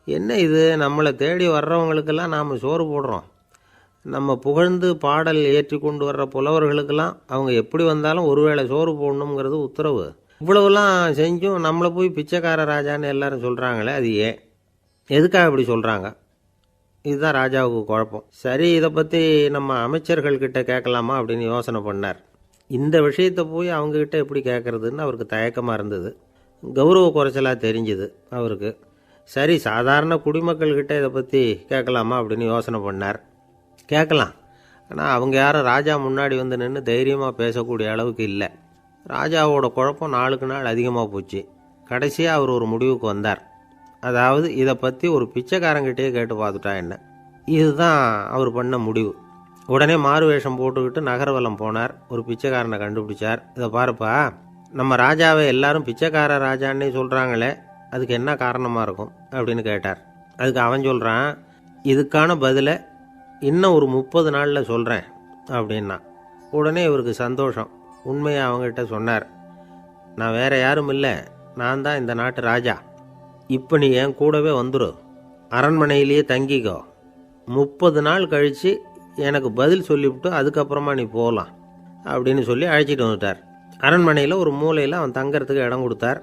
என்ன இது, நம்மளை தேடி வர்றவங்களுக்கெல்லாம் நாம் சோறு போடுறோம், நம்ம புகழ்ந்து பாடல் ஏற்றி கொண்டு வர்ற புலவர்களுக்கெல்லாம் அவங்க எப்படி வந்தாலும் ஒருவேளை சோறு போடணுங்கிறது உத்தரவு. இவ்வளவுலாம் செஞ்சும் நம்மளை போய் பிச்சைக்கார ராஜான்னு எல்லாரும் சொல்கிறாங்களே, அது ஏன், எதுக்காக இப்படி சொல்கிறாங்க? இதுதான் ராஜாவுக்கு குழப்பம். சரி, இதை பற்றி நம்ம அமைச்சர்கள்கிட்ட கேட்கலாமா அப்படின்னு யோசனை பண்ணார். இந்த விஷயத்தை போய் அவங்கக்கிட்ட எப்படி கேட்குறதுன்னு அவருக்கு தயக்கமாக இருந்தது. கௌரவ குறைச்சலாக தெரிஞ்சுது அவருக்கு. சரி, சாதாரண குடிமக்கள்கிட்ட இதை பற்றி கேட்கலாமா அப்படின்னு யோசனை பண்ணார். கேட்கலாம், ஆனால் அவங்க யாரும் ராஜா முன்னாடி வந்து நின்று தைரியமாக பேசக்கூடிய அளவுக்கு இல்லை. ராஜாவோட குழப்பம் நாளுக்கு நாள் அதிகமாக போச்சு. கடைசியாக அவர் ஒரு முடிவுக்கு வந்தார். அதாவது இதை பற்றி ஒரு பிச்சைக்காரங்கிட்டே கேட்டு பார்த்துட்டா என்ன. இதுதான் அவர் பண்ண முடிவு. உடனே மாறு வேஷம் போட்டுக்கிட்டு நகரவலம் போனார். ஒரு பிச்சைக்காரனை கண்டுபிடிச்சார். இதை பாருப்பா, நம்ம ராஜாவை எல்லாரும் பிச்சைக்கார ராஜான்னே சொல்கிறாங்களே, அதுக்கு என்ன காரணமாக இருக்கும் அப்படின்னு கேட்டார். அதுக்கு அவன் சொல்கிறான், இதுக்கான பதிலை இன்னும் ஒரு 30 நாளில் சொல்கிறேன் அப்படின்னா. உடனே இவருக்கு சந்தோஷம். உண்மையை அவங்ககிட்ட சொன்னார். நான் வேற யாரும் இல்லை, நான் தான் இந்த நாட்டு ராஜா. இப்போ நீ என் கூடவே வந்துரு, அரண்மனையிலேயே தங்கிக்கோ. 30 நாள் கழித்து எனக்கு பதில் சொல்லிவிட்டு அதுக்கப்புறமா நீ போகலாம் அப்படின்னு சொல்லி அழைச்சிட்டு வந்துட்டார். அரண்மனையில் ஒரு மூலையில் அவன் தங்கறதுக்கு இடம் கொடுத்தார்.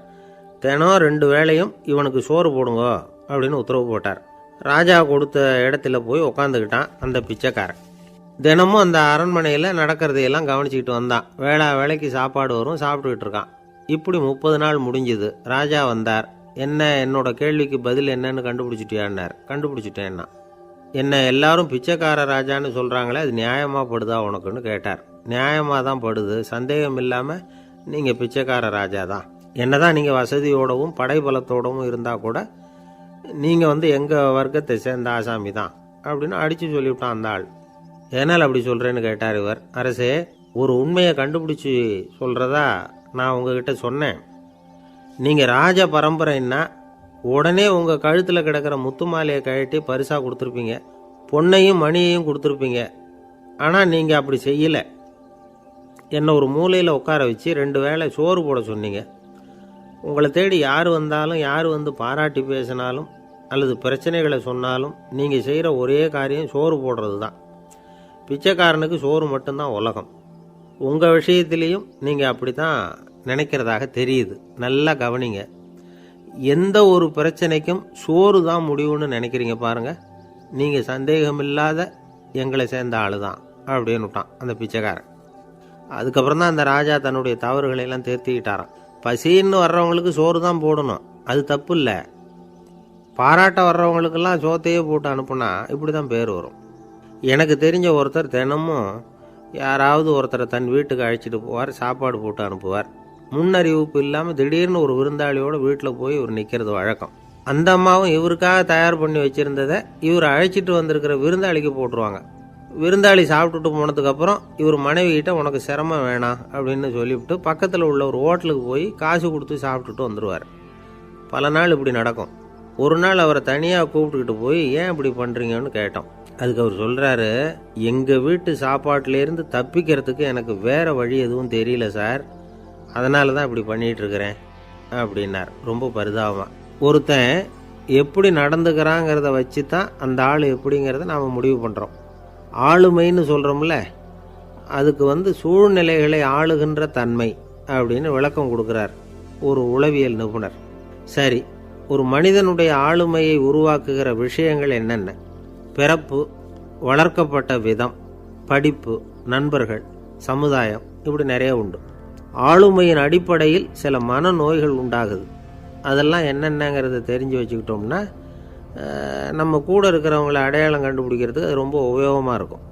தினம் 2 வேளையும் இவனுக்கு சோறு போடுங்க அப்படின்னு உத்தரவு போட்டார். ராஜா கொடுத்த இடத்துல போய் உக்காந்துக்கிட்டான் அந்த பிச்சைக்காரன். தினமும் அந்த அரண்மனையில் நடக்கிறதையெல்லாம் கவனிச்சிக்கிட்டு வந்தான். வேளைக்கு சாப்பாடு வரும், சாப்பிட்டுக்கிட்டு இருக்கான். இப்படி 30 நாள் முடிஞ்சுது. ராஜா வந்தார். என்ன, என்னோட கேள்விக்கு பதில் என்னன்னு கண்டுபிடிச்சிட்டியான்னார். கண்டுபிடிச்சிட்டேன்னா. என்ன எல்லாரும் பிச்சைக்கார ராஜான்னு சொல்கிறாங்களே, அது நியாயமாக படுதா உனக்குன்னு கேட்டார். நியாயமாக தான் படுது, சந்தேகம் இல்லாமல் நீங்கள் பிச்சைக்கார ராஜா தான். என்ன தான் நீங்கள் வசதியோடவும் படைபலத்தோடவும் இருந்தால் கூட நீங்கள் எங்கள் வர்க்கத்தை சேர்ந்த ஆசாமி தான் அப்படின்னு அடித்து சொல்லிவிட்டான் அந்த ஆள். ஏனால் அப்படி சொல்கிறேன்னு கேட்டார் இவர். அரசே, ஒரு உண்மையை கண்டுபிடிச்சி சொல்கிறதா நான் உங்ககிட்ட சொன்னேன். நீங்கள் ராஜ பரம்பரைன்னா உடனே உங்கள் கழுத்தில் கிடக்கிற முத்து மாலையை கழட்டி பரிசாக கொடுத்துருப்பீங்க, பொன்னையும் மணியையும் கொடுத்துருப்பீங்க. ஆனால் நீங்கள் அப்படி செய்யலை. என்னை ஒரு மூலையில் உட்கார வச்சு 2 வேளை சோறு போட சொன்னீங்க. உங்களை தேடி யார் வந்தாலும், யார் வந்து பாராட்டி பேசினாலும் அல்லது பிரச்சனைகளை சொன்னாலும் நீங்கள் செய்கிற ஒரே காரியம் சோறு போடுறது தான். பிச்சைக்காரனுக்கு சோறு மட்டும்தான் உலகம். உங்கள் விஷயத்திலையும் நீங்கள் அப்படி தான் நினைக்கிறதாக தெரியுது. நல்லா கவனிங்க. எந்த ஒரு பிரச்சனைக்கும் சோறு தான் முடிவுன்னு நினைக்கிறீங்க பாருங்கள். நீங்கள் சந்தேகமில்லாத எங்களை சேர்ந்த ஆள் தான் அப்படின்னு விட்டான் அந்த பிச்சைக்காரன். அதுக்கப்புறம் தான் அந்த ராஜா தன்னுடைய தவறுகளையெல்லாம் தேர்த்திக்கிட்டாராம். பசின்னு வர்றவங்களுக்கு சோறு தான் போடணும், அது தப்பு இல்லை. பாராட்ட வர்றவங்களுக்கெல்லாம் சோத்தையே போட்டு அனுப்புனா இப்படி தான் பேர் வரும். எனக்கு தெரிஞ்ச ஒருத்தர் தினமும் யாராவது ஒருத்தரை தன் வீட்டுக்கு அழைச்சிட்டு போவார், சாப்பாடு போட்டு அனுப்புவார். முன்னறிவிப்பு இல்லாமல் திடீர்னு ஒரு விருந்தாளியோட வீட்டில் போய் இவர் நிற்கிறது வழக்கம். அந்த அம்மாவும் இவருக்காக தயார் பண்ணி வச்சுருந்ததை இவர் அழைச்சிட்டு வந்திருக்கிற விருந்தாளிக்கு போட்டுருவாங்க. விருந்தாளி சாப்பிட்டுட்டு போனதுக்கப்புறம் இவர் மனைவிகிட்ட உனக்கு சிரமம் வேணாம் அப்படின்னு சொல்லிவிட்டு பக்கத்தில் உள்ள ஒரு ஹோட்டலுக்கு போய் காசு கொடுத்து சாப்பிட்டுட்டு வந்துடுவார். பல நாள் இப்படி நடக்கும். ஒரு நாள் அவரை தனியாக கூப்பிட்டுக்கிட்டு போய் ஏன் இப்படி பண்ணுறீங்கன்னு கேட்டோம். அதுக்கு அவர் சொல்கிறாரு, எங்கள் வீட்டு சாப்பாட்டிலேருந்து தப்பிக்கிறதுக்கு எனக்கு வேறு வழி எதுவும் தெரியல சார், அதனால தான் இப்படி பண்ணிகிட்ருக்கிறேன் அப்படின்னார் ரொம்ப பரிதாபமாக. ஒருத்தன் எப்படி நடந்துக்கிறாங்கிறத வச்சு தான் அந்த ஆள் எப்படிங்கிறத நாம் முடிவு பண்ணுறோம். ஆளுமைன்னு சொல்கிறோம்ல, அதுக்கு சூழ்நிலைகளை ஆளுகின்ற தன்மை அப்படின்னு விளக்கம் கொடுக்குறார் ஒரு உளவியல் நிபுணர். சரி, ஒரு மனிதனுடைய ஆளுமையை உருவாக்குகிற விஷயங்கள் என்னென்ன? பிறப்பு, வளர்க்கப்பட்ட விதம், படிப்பு, நண்பர்கள், சமுதாயம், இப்படி நிறைய உண்டு. ஆளுமையின் அடிப்படையில் சில மனநோய்கள் உண்டாகுது. அதெல்லாம் என்னென்னங்கிறத தெரிஞ்சு வச்சுக்கிட்டோம்னா நம்ம கூட இருக்கிறவங்கள அடையாளம் கண்டுபிடிக்கிறதுக்கு அது ரொம்ப உபயோகமாக இருக்கும்.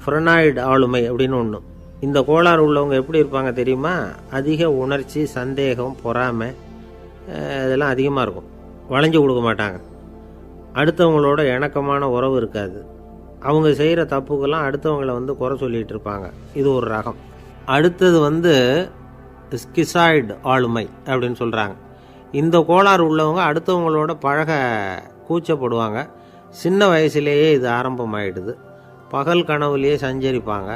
ஃப்ரெனாய்டு ஆளுமை அப்படின்னு ஒன்று. இந்த கோளாறு உள்ளவங்க எப்படி இருப்பாங்க தெரியுமா? அதிக உணர்ச்சி, சந்தேகம், பொறாமை இதெல்லாம் அதிகமாக இருக்கும். வளைஞ்சு கொடுக்க மாட்டாங்க. அடுத்தவங்களோட இணக்கமான உறவு இருக்காது. அவங்க செய்கிற தப்புக்கெல்லாம் அடுத்தவங்களை குறை சொல்லிகிட்டு இருப்பாங்க. இது ஒரு ரகம். அடுத்தது ஸ்கிசாய்டு ஆளுமை அப்படின்னு சொல்கிறாங்க. இந்த கோளாறு உள்ளவங்க அடுத்தவங்களோட பழக கூச்சப்படுவாங்க. சின்ன வயசுலேயே இது ஆரம்பமாயிடுது. பகல் கனவுலேயே சஞ்சரிப்பாங்க.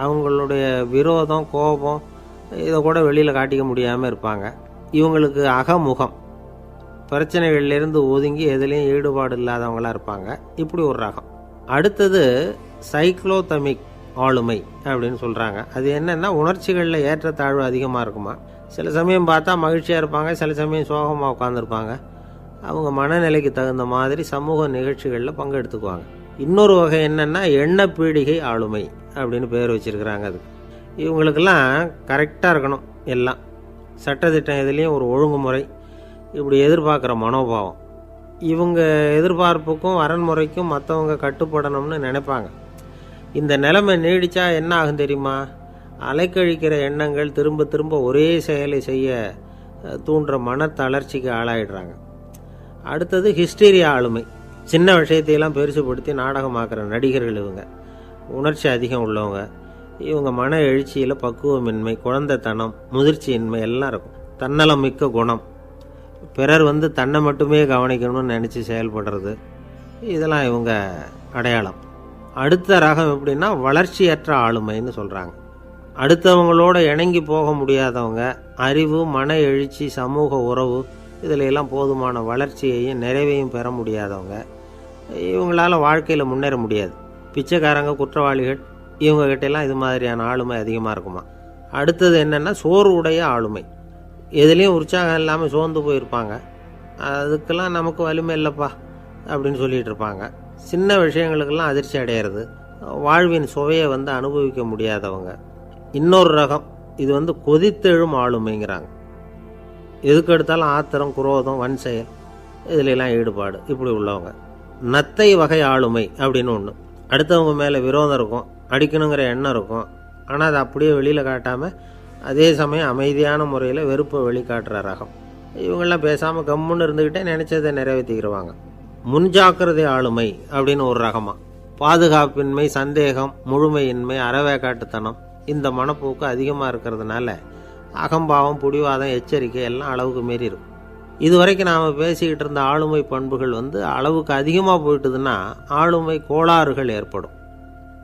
அவங்களுடைய விரோதம், கோபம் இதை கூட வெளியில் காட்டிக்க முடியாமல் இருப்பாங்க. இவங்களுக்கு அகமுகம், பிரச்சனைகள்லேருந்து ஒதுங்கி எதுலேயும் ஈடுபாடு இல்லாதவங்களாக இருப்பாங்க. இப்படி ஒரு ரகம். அடுத்தது சைக்ளோதமிக் ஆளுமை அப்படின்னு சொல்கிறாங்க. அது என்னென்னா, உணர்ச்சிகளில் ஏற்றத்தாழ்வு அதிகமாக இருக்குமா. சில சமயம் பார்த்தா மகிழ்ச்சியாக இருப்பாங்க, சில சமயம் சோகமாக உட்காந்துருப்பாங்க. அவங்க மனநிலைக்கு தகுந்த மாதிரி சமூக நிகழ்ச்சிகளில் பங்கெடுத்துக்குவாங்க. இன்னொரு வகை என்னென்னா எண்ணப்பீடிகை ஆளுமை அப்படின்னு பேர் வச்சுருக்கிறாங்க. அது இவங்களுக்கெல்லாம் கரெக்டாக இருக்கணும், எல்லாம் சட்டத்திட்டம், எதுலேயும் ஒரு ஒழுங்குமுறை, இப்படி எதிர்பார்க்குற மனோபாவம். இவங்க எதிர்பார்ப்புக்கும் வரன்முறைக்கும் மற்றவங்க கட்டுப்படணும்னு நினைப்பாங்க. இந்த நிலைமை நீடித்தா என்ன ஆகும் தெரியுமா? அலைக்கழிக்கிற எண்ணங்கள் திரும்ப திரும்ப ஒரே செயலை செய்ய தூண்டுற மனத்தளர்ச்சிக்கு ஆளாயிடுறாங்க. அடுத்தது ஹிஸ்டீரியா ஆளுமை. சின்ன விஷயத்தையெல்லாம் பெருசுப்படுத்தி நாடகமாக்குற நடிகர்கள் இவங்க. உணர்ச்சி அதிகம் உள்ளவங்க. இவங்க மன எழுச்சியில் பக்குவமின்மை, குழந்தைத்தனம், முதிர்ச்சியின்மை எல்லாம் இருக்கும். தன்னலம் மிக்க குணம். பிறர் தன்னை மட்டுமே கவனிக்கணும்னு நினச்சி செயல்படுறது, இதெல்லாம் இவங்க அடையாளம். அடுத்த ரகம் எப்படின்னா வளர்ச்சியற்ற ஆளுமைன்னு சொல்கிறாங்க. அடுத்தவங்களோட இணங்கி போக முடியாதவங்க. அறிவு, மன எழுச்சி, சமூக உறவு இதில் எல்லாம் போதுமான வளர்ச்சியையும் நிறைவையும் பெற முடியாதவங்க. இவங்களால வாழ்க்கையில் முன்னேற முடியாது. பிச்சைக்காரங்க, குற்றவாளிகள் இவங்ககிட்டெல்லாம் இது மாதிரியான ஆளுமை அதிகமாக இருக்குமா. அடுத்தது என்னென்னா சோர்வுடைய ஆளுமை. எதுலேயும் உற்சாகம் இல்லாமல் சோர்ந்து போயிருப்பாங்க. அதுக்கெல்லாம் நமக்கு வலிமை இல்லைப்பா அப்படின்னு சொல்லிகிட்டு இருப்பாங்க. சின்ன விஷயங்களுக்கெல்லாம் அதிர்ச்சி அடையிறது. வாழ்வின் சுவையை அனுபவிக்க முடியாதவங்க. இன்னொரு ரகம் இது கொதித்தெழும் ஆளுமைங்கிறாங்க. எதுக்கு எடுத்தாலும் ஆத்திரம், குரோதம், வன் செயல் இதிலெல்லாம் ஈடுபாடு இப்படி உள்ளவங்க. நத்தை வகை ஆளுமை அப்படின்னு ஒன்று. அடுத்தவங்க மேலே விரோதம் இருக்கும், அடிக்கணுங்கிற எண்ணம் இருக்கும். ஆனால் அதை அப்படியே வெளியில் காட்டாமல் அதே சமயம் அமைதியான முறையில் வெறுப்பை வெளிக்காட்டுற ரகம். இவங்கெல்லாம் பேசாமல் கம்முன்னு இருந்துக்கிட்டே நினச்சதை நிறைவேற்றிக்கிடுவாங்க. முன்ஜாக்கிரதை ஆளுமை அப்படின்னு ஒரு ரகமாக. பாதுகாப்பின்மை, சந்தேகம், முழுமையின்மை, அறவேக்காட்டுத்தனம் இந்த மனப்போக்கு அதிகமாக இருக்கிறதுனால அகம்பாவம், புடிவாதம், எச்சரிக்கை எல்லாம் அளவுக்கு மீறி இருக்கும். இதுவரைக்கும் நாம் பேசிக்கிட்டு இருந்த ஆளுமை பண்புகள் அளவுக்கு அதிகமாக போயிட்டுதுன்னா ஆளுமை கோளாறுகள் ஏற்படும்.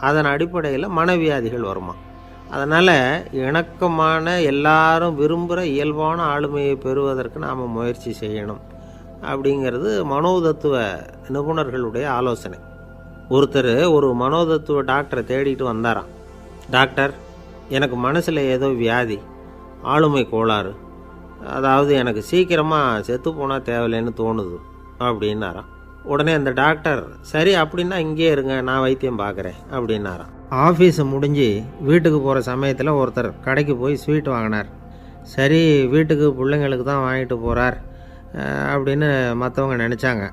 அதன் அடிப்படையில் மனவியாதிகள் வருமா. அதனால் இணக்கமான, எல்லாரும் விரும்புகிற இயல்பான ஆளுமையை பெறுவதற்கு நாம் முயற்சி செய்யணும் அப்படிங்கிறது மனோதத்துவ நிபுணர்களுடைய ஆலோசனை. ஒருத்தர் ஒரு மனோதத்துவ டாக்டரை தேடிட்டு வந்தாராம். டாக்டர், எனக்கு மனசில் ஏதோ வியாதி, ஆளுமை கோளாறு, அதாவது எனக்கு சீக்கிரமாக செத்து போனால் தேவையில்லைன்னு தோணுது அப்படின்னாராம். உடனே அந்த டாக்டர், சரி அப்படின்னா இங்கே இருங்க, நான் வைத்தியம் பார்க்குறேன் அப்படின்னாராம். ஆஃபீஸு முடிஞ்சு வீட்டுக்கு போகிற சமயத்தில் ஒருத்தர் கடைக்கு போய் ஸ்வீட் வாங்கினார். சரி, வீட்டுக்கு பிள்ளைங்களுக்கு தான் வாங்கிட்டு போகிறார் அப்படின்னு மற்றவங்க நினச்சாங்க.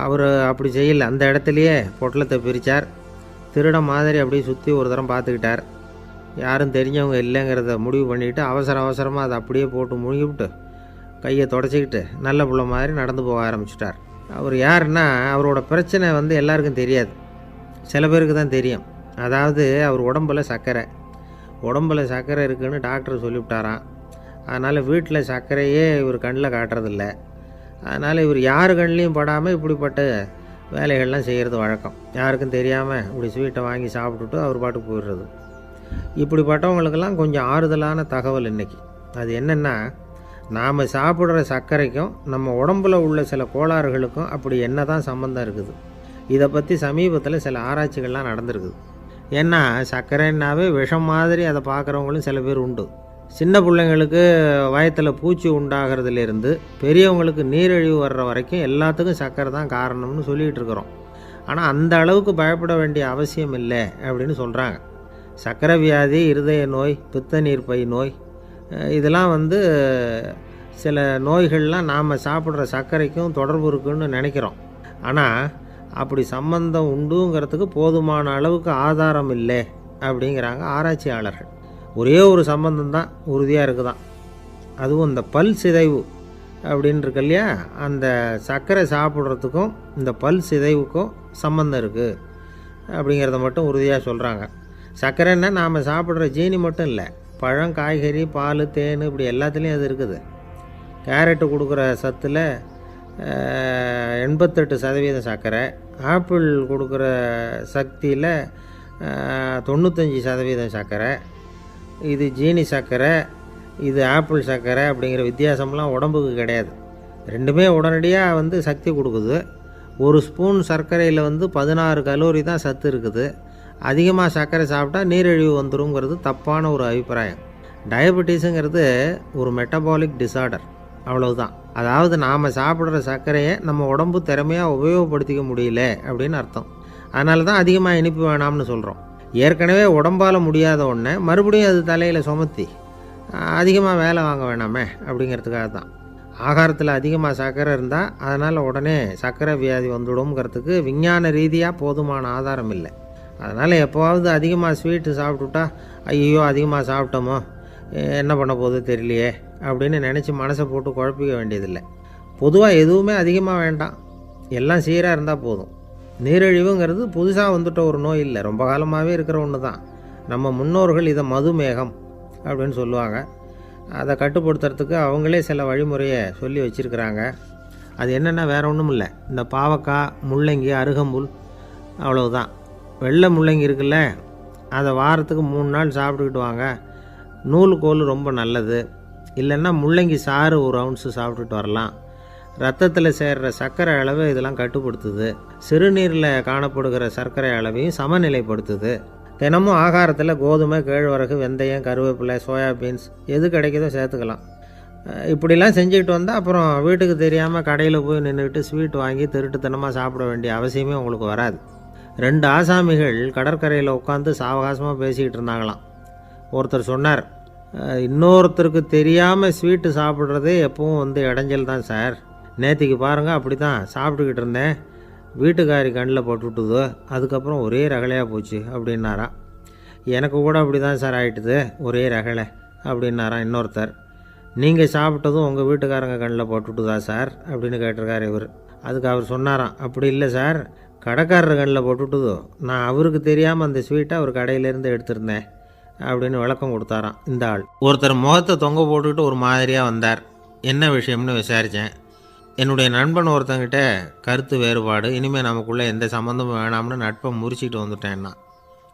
அவர் அப்படி செய்யலை. அந்த இடத்துலையே பொட்டலத்தை பிரித்தார். திருட மாதிரி அப்படியே சுற்றி ஒரு தரம் பார்த்துக்கிட்டார். யாரும் தெரிஞ்சவங்க இல்லைங்கிறத முடிவு பண்ணிவிட்டு அவசரமாக அதை அப்படியே போட்டு முழுங்கிவிட்டு கையை தொடச்சிக்கிட்டு நல்ல புள்ள மாதிரி நடந்து போக ஆரம்பிச்சிட்டார். அவர் யாருன்னா, அவரோட பிரச்சனை எல்லாருக்கும் தெரியாது, சில பேருக்கு தான் தெரியும். அதாவது அவர் உடம்பில் சர்க்கரை இருக்குதுன்னு டாக்டர் சொல்லிவிட்டாராம். அதனால் வீட்டில் சர்க்கரையே இவர் கண்ணில் காட்டுறதில்ல. அதனால் இவர் யார் கண்ணிலையும் படாமல் இப்படிப்பட்ட வேலைகள்லாம் செய்கிறது வழக்கம். யாருக்கும் தெரியாமல் இப்படி ஸ்வீட்டை வாங்கி சாப்பிட்டுட்டு அவர் பாட்டுக்கு போயிடுறது. இப்படிப்பட்டவங்களுக்கெல்லாம் கொஞ்சம் ஆறுதலான தகவல் இன்றைக்கி. அது என்னென்னா, நாம் சாப்பிட்ற சர்க்கரைக்கும் நம்ம உடம்பில் உள்ள சில கோளாறுகளுக்கும் அப்படி என்ன தான் சம்மந்தம் இருக்குது. இதை பற்றி சமீபத்தில் சில ஆராய்ச்சிகள்லாம் நடந்திருக்குது. ஏன்னா சர்க்கரைன்னாவே விஷம் மாதிரி அதை பார்க்குறவங்களும் சில பேர் உண்டு. சின்ன பிள்ளைங்களுக்கு வயத்தில் பூச்சி உண்டாகிறதுலேருந்து பெரியவங்களுக்கு நீரிழிவு வர்ற வரைக்கும் எல்லாத்துக்கும் சர்க்கரை தான் காரணம்னு சொல்லிகிட்டு இருக்கிறோம். ஆனால் அந்த அளவுக்கு பயப்பட வேண்டிய அவசியம் இல்லை அப்படின்னு சொல்கிறாங்க. சர்க்கரை வியாதி, இருதய நோய், பித்த நீர்ப்பை நோய் இதெல்லாம் சில நோய்கள்லாம் நாம் சாப்பிட்ற சர்க்கரைக்கும் தொடர்பு இருக்குன்னு நினைக்கிறோம். ஆனால் அப்படி சம்பந்தம் உண்டுங்கிறதுக்கு போதுமான அளவுக்கு ஆதாரம் இல்லை அப்படிங்கிறாங்க ஆராய்ச்சியாளர்கள். ஒரே ஒரு சம்பந்தம் தான் உறுதியாக இருக்குதான். அதுவும் இந்த பல் சிதைவு அப்படின்னு இருக்கு இல்லையா, அந்த சர்க்கரை சாப்பிட்றதுக்கும் இந்த பல் சிதைவுக்கும் சம்பந்தம் இருக்குது அப்படிங்கிறத மட்டும் உறுதியாக சொல்கிறாங்க. சர்க்கரைன்னா நாம் சாப்பிட்ற ஜீனி மட்டும் இல்லை, பழம், காய்கறி, பால், தேன் இப்படி எல்லாத்துலேயும் அது இருக்குது. கேரட்டு கொடுக்குற சத்தில் 88% சர்க்கரை, ஆப்பிள் கொடுக்குற சக்தியில் 95% சர்க்கரை. இது ஜீனி சர்க்கரை, இது ஆப்பிள் சர்க்கரை அப்படிங்கிற வித்தியாசம்லாம் உடம்புக்கு கிடையாது. ரெண்டுமே உடனடியாக சக்தி கொடுக்குது. ஒரு ஸ்பூன் சர்க்கரையில் 16 கலோரி தான் சத்து இருக்குது. அதிகமாக சர்க்கரை சாப்பிட்டா நீரிழிவு வந்துருங்கிறது தப்பான ஒரு அபிப்பிராயம். டயபெட்டிஸுங்கிறது ஒரு மெட்டபாலிக் டிசார்டர், அவ்வளவுதான். அதாவது நாம் சாப்பிட்ற சர்க்கரையை நம்ம உடம்பு திறமையாக உபயோகப்படுத்திக்க முடியல அப்படின்னு அர்த்தம். அதனால தான் அதிகமாக இனிப்பு வேணாம்னு சொல்கிறோம். ஏற்கனவே உடம்பால் முடியாத ஒன்றை மறுபடியும் அது தலையில் சுமத்தி அதிகமாக வேலை வாங்க வேணாமே அப்படிங்கிறதுக்காக தான். ஆகாரத்தில் அதிகமாக சர்க்கரை இருந்தால் அதனால் உடனே சர்க்கரை வியாதி வந்துடும்ங்கிறதுக்கு விஞ்ஞான ரீதியாக போதுமான ஆதாரம் இல்லை. அதனால் எப்போவாவது அதிகமாக ஸ்வீட்டு சாப்பிட்டுட்டா ஐயோ அதிகமாக சாப்பிட்டோமோ என்ன பண்ண போகுது தெரியலையே அப்படின்னு நினச்சி மனசை போட்டு குழப்பிக்க வேண்டியதில்லை. பொதுவாக எதுவுமே அதிகமாக வேண்டாம், எல்லாம் சீராக இருந்தால் போதும். நீரிழிவுங்கிறது புதுசாக வந்துட்ட ஒரு நோய் இல்லை, ரொம்ப காலமாகவே இருக்கிற ஒன்று தான். நம்ம முன்னோர்கள் இதை மதுமேகம் அப்படின்னு சொல்லுவாங்க. அதை கட்டுப்படுத்துறதுக்கு அவங்களே சில வழிமுறையை சொல்லி வச்சுருக்கிறாங்க. அது என்னென்னா வேறு ஒன்றும் இல்லை, இந்த பாவக்காய், முள்ளங்கி, அருகம்புல், அவ்வளவுதான். வெள்ளை முள்ளங்கி இருக்குல்ல, அதை வாரத்துக்கு 3 நாள் சாப்பிட்டுக்கிட்டு வாங்க. நூலுக்கோல் ரொம்ப நல்லது. இல்லைன்னா முள்ளங்கி சாறு 1 ounce சாப்பிட்டுட்டு வரலாம். ரத்தத்தில் சேர்கிற சர்க்கரை அளவை இதெல்லாம் கட்டுப்படுத்துது. சிறுநீரில் காணப்படுகிற சர்க்கரை அளவையும் சமநிலைப்படுத்துது. தினமும் ஆகாரத்தில் கோதுமை, கேழ்வரகு, வெந்தயம், கருவேப்பிலை, சோயாபீன்ஸ் எது கிடைக்குதோ சேர்த்துக்கலாம். இப்படிலாம் செஞ்சுக்கிட்டு வந்தால் அப்புறம் வீட்டுக்கு தெரியாமல் கடையில் போய் நின்றுக்கிட்டு ஸ்வீட் வாங்கி திருட்டுத்தனமாக சாப்பிட வேண்டிய அவசியமே உங்களுக்கு வராது. 2 ஆசாமிகள் கடற்கரையில் உட்காந்து சாவகாசமாக பேசிக்கிட்டு இருந்தாங்களாம். ஒருத்தர் சொன்னார், இன்னொருத்தருக்கு தெரியாமல் ஸ்வீட்டு சாப்பிட்றதே எப்பவும் இடைஞ்சல் தான் சார். நேற்றுக்கு பாருங்கள், அப்படி தான் சாப்பிட்டுக்கிட்டு இருந்தேன், வீட்டுக்காரி கண்ணில் போட்டுவிட்டுது, அதுக்கப்புறம் ஒரே ரகலையாக போச்சு அப்படின்னாராம். எனக்கு கூட அப்படி தான் சார் ஆகிட்டுது, ஒரே ரகலை அப்படின்னாராம் இன்னொருத்தர். நீங்கள் சாப்பிட்டதும் உங்கள் வீட்டுக்காரங்க கண்ணில் போட்டுவிட்டுதா சார் அப்படின்னு கேட்டிருக்கார் இவர். அதுக்கு அவர் சொன்னாராம், அப்படி இல்லை சார், கடைக்காரர் கண்ணில் போட்டுவிட்டுதோ, நான் அவருக்கு தெரியாமல் அந்த ஸ்வீட்டை அவர் கடையிலேருந்து எடுத்திருந்தேன் அப்படின்னு விளக்கம் கொடுத்தாராம் இந்த ஆள். ஒருத்தர் முகத்தை தொங்க போட்டுக்கிட்டு ஒரு மாதிரியாக வந்தார். என்ன விஷயம்னு விசாரித்தேன். என்னுடைய நண்பன் ஒருத்தங்கிட்ட கருத்து வேறுபாடு, இனிமேல் நமக்குள்ளே எந்த சம்மந்தமும் வேணாம்னு நட்பை முறிச்சிட்டு வந்துட்டேன்னா.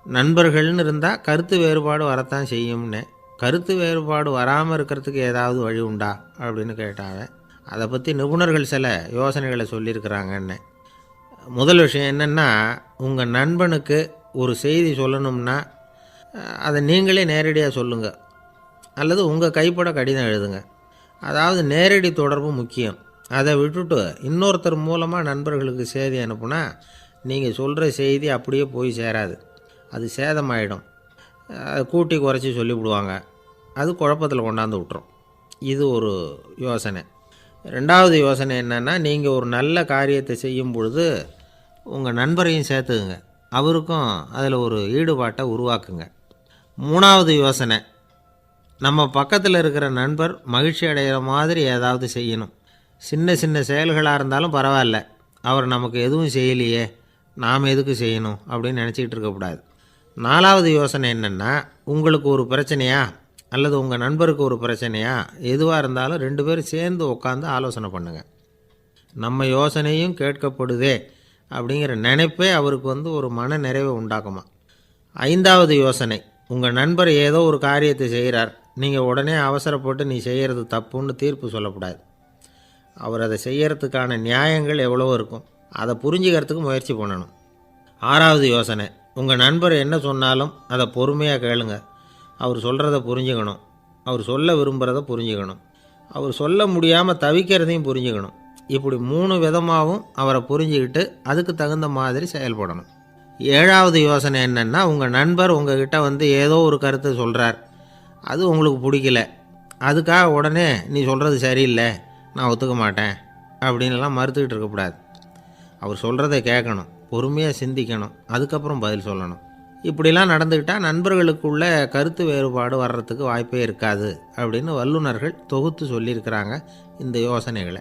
நண்பர்கள்னு இருந்தால் கருத்து வேறுபாடு வரத்தான் செய்யும்னு. கருத்து வேறுபாடு வராமல் இருக்கிறதுக்கு ஏதாவது வழி உண்டா அப்படின்னு கேட்டாங்க. அதை பற்றி நிபுணர்கள் சில யோசனைகளை சொல்லியிருக்கிறாங்கன்னு. முதல் விஷயம் என்னென்னா, உங்கள் நண்பனுக்கு ஒரு செய்தி சொல்லணும்னா அதை நீங்களே நேரடியாக சொல்லுங்கள், அல்லது உங்கள் கைப்பட கடிதம் எழுதுங்க. அதாவது நேரடி தொடர்பு முக்கியம். அதை விட்டுட்டு இன்னொருத்தர் மூலமாக நண்பர்களுக்கு செய்தி அனுப்புனா நீங்கள் சொல்கிற செய்தி அப்படியே போய் சேராது, அது சேதமாயிடும். கூட்டி குறைச்சி சொல்லிவிடுவாங்க, அது குழப்பத்தில் கொண்டாந்து விட்டுரும். இது ஒரு யோசனை. 2வது யோசனை என்னென்னா, நீங்கள் ஒரு நல்ல காரியத்தை செய்யும் பொழுது உங்கள் நண்பரையும் சேர்த்துக்குங்க, அவருக்கும் அதில் ஒரு ஈடுபாட்டை உருவாக்குங்க. 3வது யோசனை, நம்ம பக்கத்தில் இருக்கிற நண்பர் மகிழ்ச்சி அடைகிற மாதிரி ஏதாவது செய்யணும். சின்ன சின்ன செயல்களாக இருந்தாலும் பரவாயில்ல, அவர் நமக்கு எதுவும் செய்யலையே, நாம் எதுக்கு செய்யணும் அப்படின்னு நினச்சிக்கிட்டு இருக்கக்கூடாது. 4வது யோசனை என்னென்னா, உங்களுக்கு ஒரு பிரச்சனையா அல்லது உங்கள் நண்பருக்கு ஒரு பிரச்சனையா, எதுவாக இருந்தாலும் 2 பேரும் சேர்ந்து உட்காந்து ஆலோசனை பண்ணுங்கள். நம்ம யோசனையும் கேட்கப்படுதே அப்படிங்கிற நினைப்பே அவருக்கு ஒரு மன நிறைவை உண்டாக்குமா. 5வது யோசனை, உங்கள் நண்பர் ஏதோ ஒரு காரியத்தை செய்கிறார், நீங்கள் உடனே அவசரப்பட்டு நீ செய்கிறது தப்புன்னு தீர்ப்பு சொல்லக்கூடாது. அவர் அதை செய்கிறதுக்கான நியாயங்கள் எவ்வளவோ இருக்கும், அதை புரிஞ்சுக்கிறதுக்கு முயற்சி பண்ணணும். 6வது யோசனை, உங்கள் நண்பர் என்ன சொன்னாலும் அதை பொறுமையாக கேளுங்க. அவர் சொல்கிறத புரிஞ்சுக்கணும், அவர் சொல்ல விரும்புகிறத புரிஞ்சுக்கணும், அவர் சொல்ல முடியாமல் தவிக்கிறதையும் புரிஞ்சுக்கணும். இப்படி 3 விதமாகவும் அவரை புரிஞ்சுக்கிட்டு அதுக்கு தகுந்த மாதிரி செயல்படணும். 7வது யோசனை என்னென்னா, உங்கள் நண்பர் உங்ககிட்ட ஏதோ ஒரு கருத்தை சொல்கிறார், அது உங்களுக்கு பிடிக்கல, அதுக்காக உடனே நீ சொல்கிறது சரியில்லை, நான் ஒத்துக்க மாட்டேன் அப்படின்லாம் மறுத்துக்கிட்டு இருக்கக்கூடாது. அவர் சொல்கிறத கேட்கணும், பொறுமையாக சிந்திக்கணும், அதுக்கப்புறம் பதில் சொல்லணும். இப்படிலாம் நடந்துக்கிட்டால் நண்பர்களுக்குள்ள கருத்து வேறுபாடு வர்றதுக்கு வாய்ப்பே இருக்காது அப்படின்னு வல்லுநர்கள் தொகுத்து சொல்லியிருக்கிறாங்க இந்த யோசனைகளை.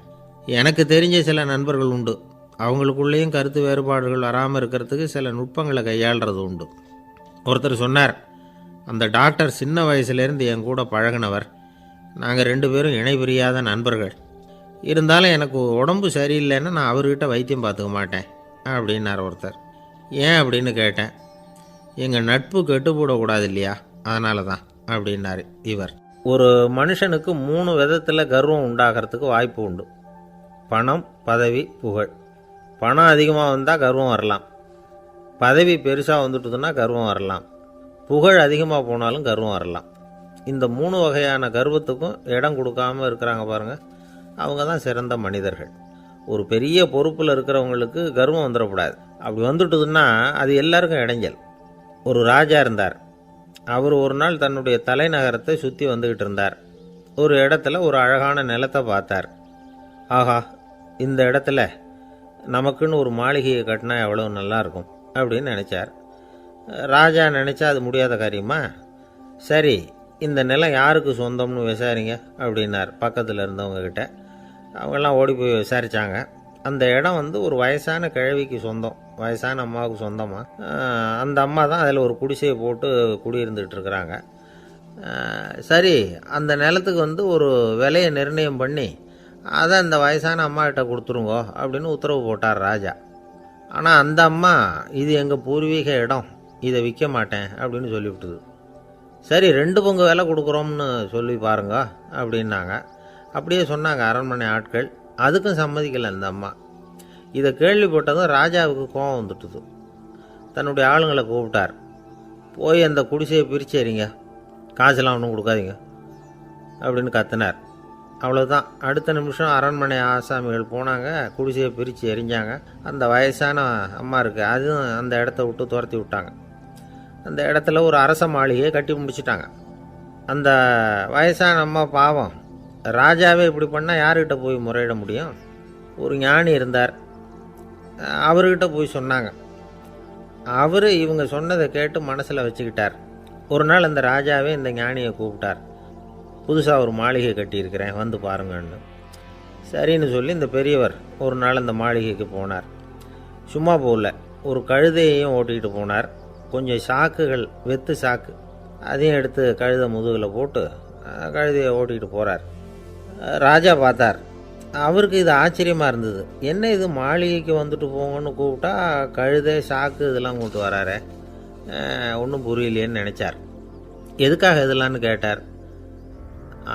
எனக்கு தெரிஞ்ச சில நண்பர்கள் உண்டு, அவங்களுக்குள்ளேயும் கருத்து வேறுபாடுகள் வராமல் இருக்கிறதுக்கு சில நுட்பங்களை கையாளுறது உண்டு. ஒருத்தர் சொன்னார், அந்த டாக்டர் சின்ன வயசுலேருந்து என் கூட பழகினவர், நாங்கள் 2 பேரும் இணை பிரியாத நண்பர்கள், இருந்தாலும் எனக்கு உடம்பு சரியில்லைன்னா நான் அவர்கிட்ட வைத்தியம் பார்த்துக்க மாட்டேன் அப்படின்னார் ஒருத்தர். ஏன் அப்படின்னு கேட்டேன். எங்கள் நட்பு கெட்டுப்போடக்கூடாது இல்லையா, அதனால தான் அப்படின்னார் இவர். ஒரு மனுஷனுக்கு 3 விதத்தில் கர்வம் உண்டாகிறதுக்கு வாய்ப்பு உண்டு. பணம், பதவி, புகழ். பணம் அதிகமாக வந்தால் கர்வம் வரலாம், பதவி பெருசாக வந்துட்டுதுன்னா கர்வம் வரலாம், புகழ் அதிகமாக போனாலும் கர்வம் வரலாம். இந்த 3 வகையான கர்வத்துக்கும் இடம் கொடுக்காமல் இருக்கிறாங்க பாருங்கள், அவங்க தான் சிறந்த மனிதர்கள். ஒரு பெரிய பொறுப்பில் இருக்கிறவங்களுக்கு கர்வம் வந்துடக்கூடாது. அப்படி வந்துட்டுதுன்னா அது எல்லாருக்கும் இடைஞ்சல். ஒரு ராஜா இருந்தார். அவர் ஒரு நாள் தன்னுடைய தலைநகரத்தை சுற்றி வந்துக்கிட்டு இருந்தார். ஒரு இடத்துல ஒரு அழகான நிலத்தை பார்த்தார். ஆஹா, இந்த இடத்துல நமக்குன்னு ஒரு மாளிகையை கட்டினா எவ்வளோ நல்லாயிருக்கும் அப்படின்னு நினச்சார். ராஜா நினச்சா அது முடியாத காரியமா? சரி, இந்த நிலம் யாருக்கு சொந்தம்னு விசாரிங்க அப்படின்னார் பக்கத்தில் இருந்தவங்கக்கிட்ட. அவங்கெல்லாம் ஓடி போய் விசாரித்தாங்க. அந்த இடம் ஒரு வயசான கிழவிக்கு சொந்தம், வயசான அம்மாவுக்கு சொந்தமாக. அந்த அம்மா தான் அதில் ஒரு குடிசையை போட்டு குடியிருந்துகிட்டு இருக்கிறாங்க. சரி, அந்த நிலத்துக்கு ஒரு விலையை நிர்ணயம் பண்ணி அதை அந்த வயசான அம்மாக்கிட்ட கொடுத்துருங்கோ அப்படின்னு உத்தரவு போட்டார் ராஜா. ஆனால் அந்த அம்மா, இது எங்கள் பூர்வீக இடம், இதை விற்க மாட்டேன் அப்படின்னு சொல்லிவிட்டுது. சரி, 2 பங்கு விலை கொடுக்குறோம்னு சொல்லி பாருங்க அப்படின்னாங்க. அப்படியே சொன்னாங்க அரண்மனை ஆட்கள். அதுக்கும் சம்மதிக்கலை அந்த அம்மா. இதை கேள்விப்பட்டதும் ராஜாவுக்கு கோபம் வந்துட்டுது. தன்னுடைய ஆளுங்களை கூப்பிட்டார். போய் அந்த குடிசையை பிரித்து எறிங்க, காசெல்லாம் ஒன்றும் கொடுக்காதீங்க அப்படின்னு கத்தினார். அவ்வளோதான். அடுத்த நிமிஷம் அரண்மனை ஆசாமிகள் போனாங்க, குடிசையை பிரித்து எரிஞ்சாங்க. அந்த வயசான அம்மா இருக்குது, அதுவும் அந்த இடத்த விட்டு துரத்தி விட்டாங்க. அந்த இடத்துல ஒரு அரச மாளிகையை கட்டி முடிச்சிட்டாங்க. அந்த வயசான அம்மா பாவம், ராஜாவே இப்படி பண்ணால் யார்கிட்ட போய் முறையிட முடியும்? ஒரு ஞானி இருந்தார், அவர்கிட்ட போய் சொன்னாங்க. அவர் இவங்க சொன்னதை கேட்டு மனசில் வச்சுக்கிட்டார். ஒரு நாள் அந்த ராஜாவே இந்த ஞானியை கூப்பிட்டார். புதுசாக ஒரு மாளிகை கட்டியிருக்கிறேன், வந்து பாருங்கன்னு. சரின்னு சொல்லி இந்த பெரியவர் ஒரு நாள் அந்த மாளிகைக்கு போனார். சும்மா போகல, ஒரு கழுதையையும் ஓட்டிகிட்டு போனார். கொஞ்சம் சாக்குகள், வெத்து சாக்கு, அதையும் எடுத்து கழுதை முதுகில் போட்டு கழுதையை ஓட்டிகிட்டு போகிறார். ராஜா பார்த்தார். அவருக்கு இது ஆச்சரியமாக இருந்தது. என்ன இது, மாளிகைக்கு வந்துட்டு போங்கன்னு கூப்பிட்டா கழுதை சாக்கு இதெல்லாம் கூப்பிட்டு வராரே, ஒன்றும் புரியலையேன்னு நினச்சார். எதுக்காக இதெல்லாம்னு கேட்டார்.